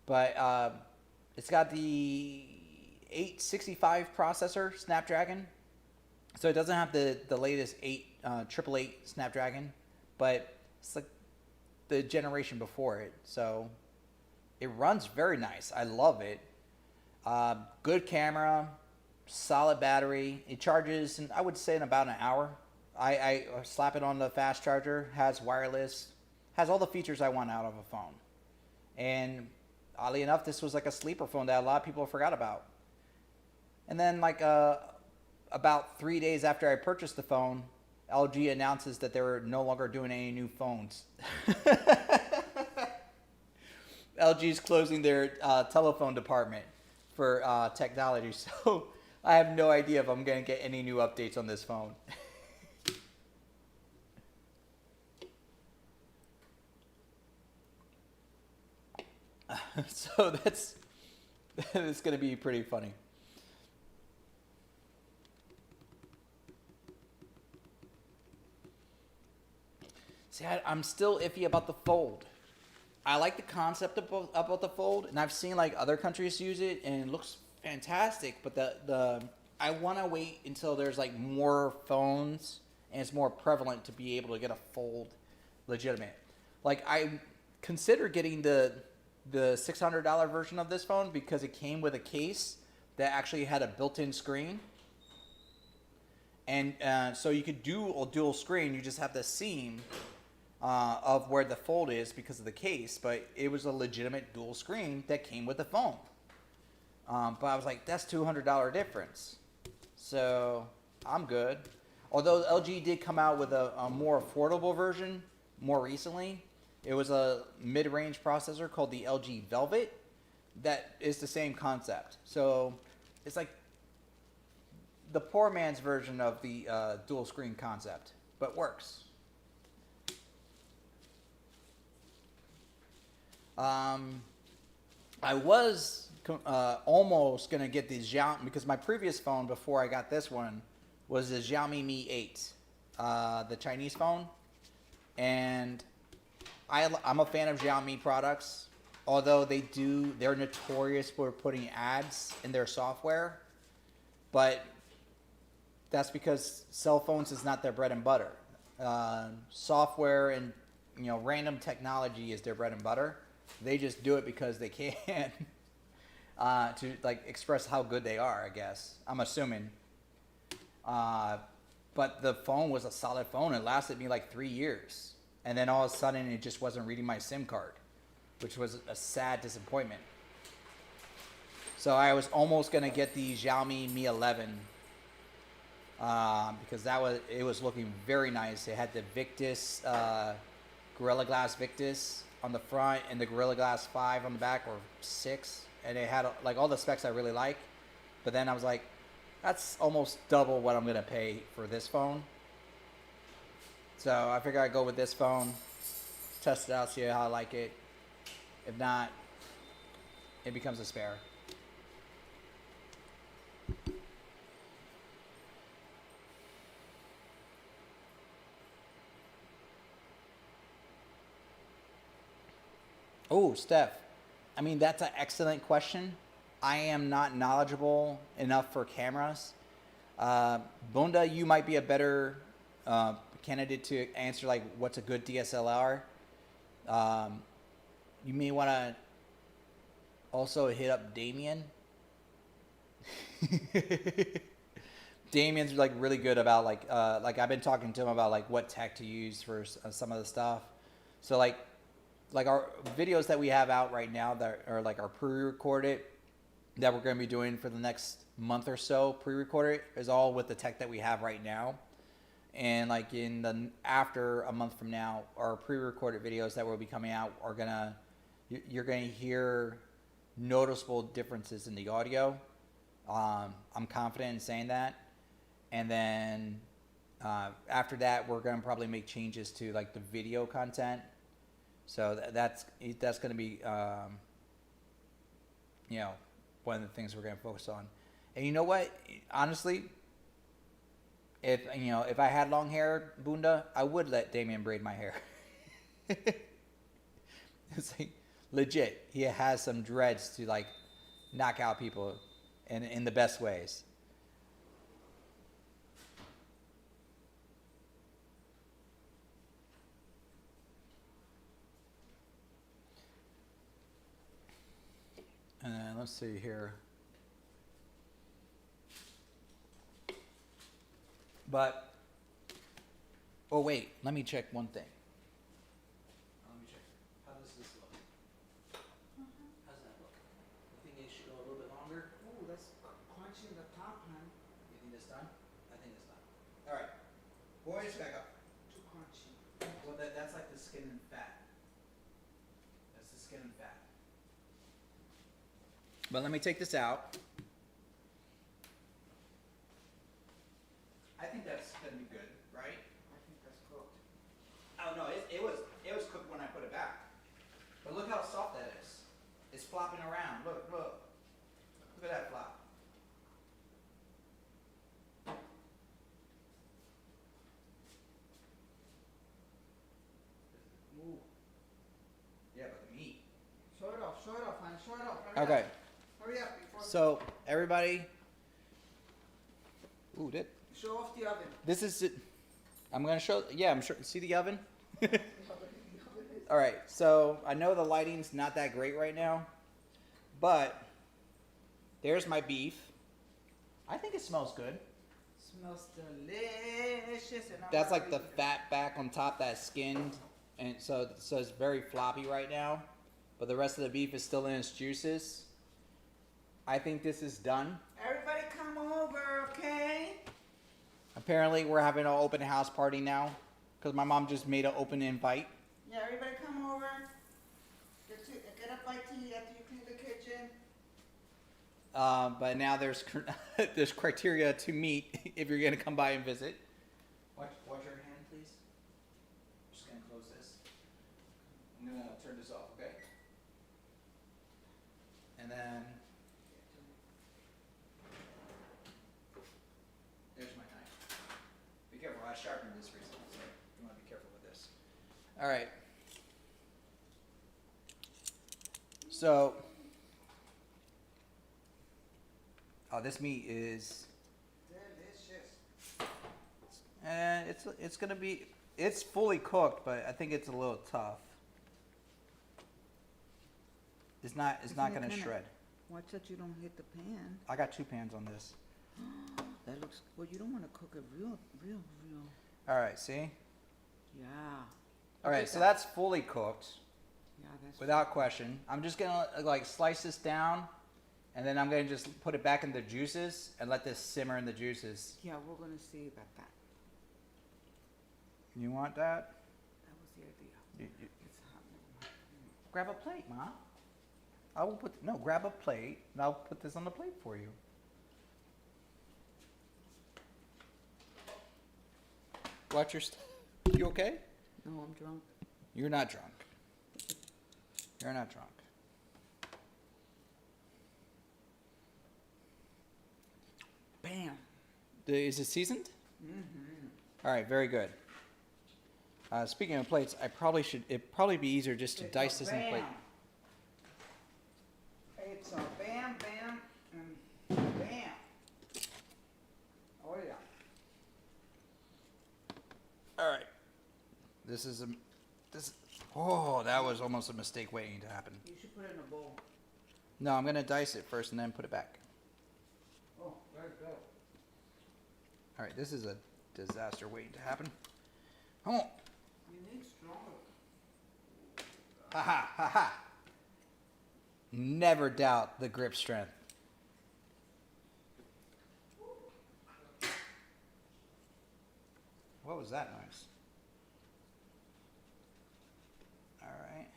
but It's got the 865 processor Snapdragon, so it doesn't have the latest 888 Snapdragon, but it's like the generation before it. So it runs very nice. I love it. Good camera, solid battery. It charges, I would say, in about an hour. I slap it on the fast charger. Has wireless. Has all the features I want out of a phone. And oddly enough, this was like a sleeper phone that a lot of people forgot about. And then like about 3 days after I purchased the phone, LG announces that they were no longer doing any new phones. LG's closing their telephone department for technology, so I have no idea if I'm going to get any new updates on this phone. So that's going to be pretty funny. See, I'm still iffy about the Fold. I like the concept about the Fold, and I've seen like other countries use it, and it looks fantastic. But the I want to wait until there's like more phones and it's more prevalent to be able to get a Fold legitimate. Like I consider getting the $600 version of this phone because it came with a case that actually had a built-in screen, and so you could do a dual screen. You just have the seam of where the Fold is because of the case, but it was a legitimate dual screen that came with the phone. But I was like, that's $200 difference, so I'm good. Although LG did come out with a more affordable version more recently. It was a mid-range processor called the LG Velvet that is the same concept. So it's like the poor man's version of the dual screen concept, but works. I was almost going to get the Xiaomi, because my previous phone before I got this one was the Xiaomi Mi 8, the Chinese phone. And I'm a fan of Xiaomi products, although they're notorious for putting ads in their software. But that's because cell phones is not their bread and butter. Software and random technology is their bread and butter. They just do it because they can to like express how good they are, I guess. I'm assuming. But the phone was a solid phone. It lasted me like 3 years. And then all of a sudden it just wasn't reading my SIM card, which was a sad disappointment. So I was almost going to get the Xiaomi Mi 11 because it was looking very nice. It had the Victus, Gorilla Glass Victus on the front and the Gorilla Glass 5 on the back, or 6. And it had like all the specs I really like. But then I was like, that's almost double what I'm going to pay for this phone. So I figured I'd go with this phone, test it out, see how I like it. If not, it becomes a spare. Oh, Steph. I mean, that's an excellent question. I am not knowledgeable enough for cameras. Bunda, you might be a better candidate to answer like what's a good DSLR. You may want to also hit up Damien. Damien's like really good about like I've been talking to him about like what tech to use for some of the stuff. So like our videos that we have out right now that are like our pre-recorded that we're going to be doing for the next month or so, pre-recorded, is all with the tech that we have right now. And like after a month from now, our pre-recorded videos that will be coming out are you're gonna hear noticeable differences in the audio. I'm confident in saying that. And then after that, we're gonna probably make changes to like the video content. So that's gonna be one of the things we're gonna focus on. And you know what? Honestly, if I had long hair, Bunda, I would let Damien braid my hair. It's like legit. He has some dreads to like knock out people in the best ways. And then let's see here. But, oh wait, let me check one thing. Let me check. How does this look? How does that look? You think it should go a little bit longer? Ooh, that's crunchy in the top, man. You think it's done? I think it's done. All right, boys, back up. Too crunchy. Well, that's like the skin and fat. That's the skin and fat. But let me take this out. I think that's gonna be good, right? I think that's cooked. Oh no, it was cooked when I put it back. But look how soft that is. It's flopping around. Look. Look at that flop. Ooh. Yeah, but the meat. Show it off, man. Show it off. Hurry Okay. Up. Hurry up before. So everybody. Ooh, Show off the oven. this is it. I'm gonna show. Yeah, I'm sure. See the oven. All right. So I know the lighting's not that great right now, but there's my beef. I think it smells good. Smells delicious. And I'm That's like the already- fat back on top that's skinned, and so it's very floppy right now. But the rest of the beef is still in its juices. I think this is done. Everybody come over, okay? Apparently, we're having an open house party now because my mom just made an open invite. Yeah, everybody come over. Get a bite to eat after you clean the kitchen. But now there's there's criteria to meet if you're gonna come by and visit. Watch your hand, please. I'm just gonna close this. I'm gonna turn this off, okay? And then there's my knife. Be careful, I sharpened this recently, so you wanna be careful with this. All right. So. Oh, this meat is, Delicious. it's gonna be, it's fully cooked, but I think it's a little tough. It's not gonna kinda- shred. Watch that you don't hit the pan. I got 2 pans on this. That looks, well, you don't want to cook it real. All right, see? Yeah. All right, so that's fully cooked Yeah, that's. without question. I'm just gonna like slice this down, and then I'm gonna just put it back in the juices and let this simmer in the juices. Yeah, we're going to see about that. You want that? That was the idea. It's hot. Grab a plate, Ma. I will grab a plate, and I'll put this on the plate for you. Watch your You okay? No, I'm drunk. You're not drunk. You're not drunk. Bam. Is it seasoned? Mm-hmm. All right, very good. Speaking of plates, it'd probably be easier just to dice this in a plate. It's a bam, bam, and bam. Oh, yeah. All right. Oh, that was almost a mistake waiting to happen. You should put it in a bowl. No, I'm gonna dice it first and then put it back. Oh, very good. All right, this is a disaster waiting to happen. Oh, You need stronger. ha ha ha ha. Never doubt the grip strength. What was that noise? All right.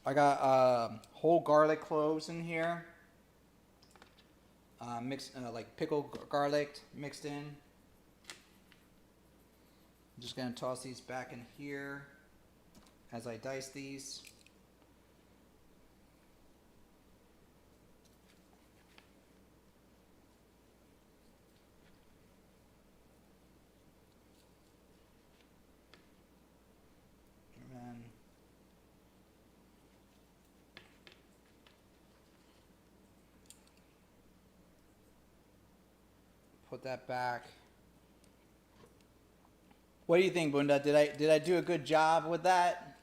I got whole garlic cloves in here. Mixed like pickled garlic mixed in. I'm just going to toss these back in here as I dice these. And then put that back. What do you think, Bunda? Did I do a good job with that?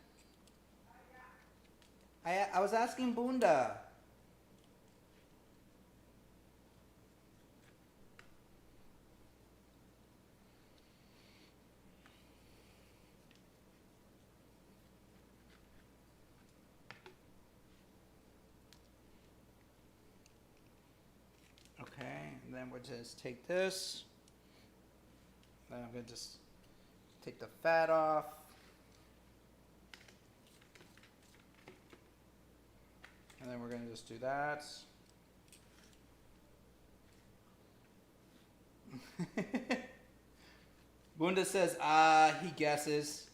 I was asking Bunda. Okay, and then we'll just take this. Then I'm gonna just take the fat off. And then we're going to just do that. Bunda says, he guesses.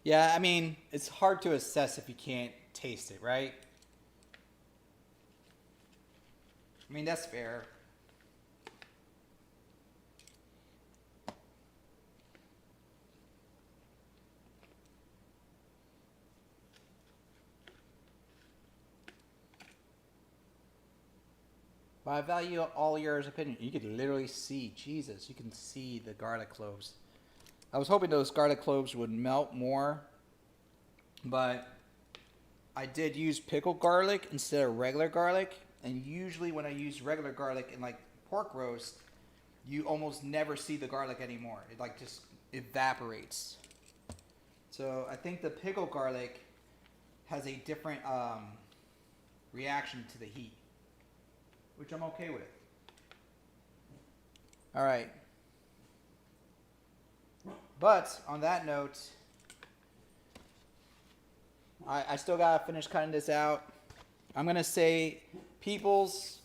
Yeah, I mean, it's hard to assess if you can't taste it, right? I mean, that's fair. But I value all your opinion. You could literally see, Jesus, you can see the garlic cloves. I was hoping those garlic cloves would melt more, but I did use pickled garlic instead of regular garlic. And usually when I use regular garlic in like pork roast, you almost never see the garlic anymore. It like just evaporates. So I think the pickled garlic has a different reaction to the heat, which I'm okay with. All right. But on that note, I still gotta finish cutting this out. I'm gonna say, peoples,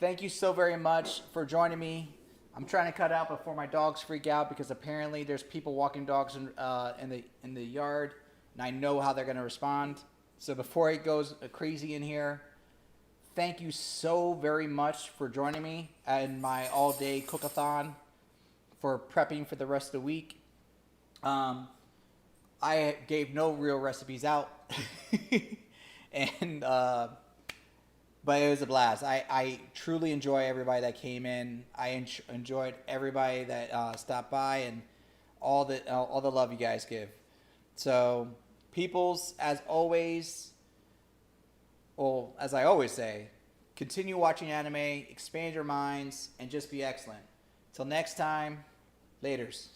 thank you so very much for joining me. I'm trying to cut out before my dogs freak out because apparently there's people walking dogs in the yard, and I know how they're gonna respond. So before it goes crazy in here, thank you so very much for joining me in my all-day cook-a-thon for prepping for the rest of the week. I gave no real recipes out, and but it was a blast. I truly enjoy everybody that came in. I enjoyed everybody that stopped by and all the love you guys give. So, peoples, as always, well, as I always say, continue watching anime, expand your minds, and just be excellent. Till next time, laters.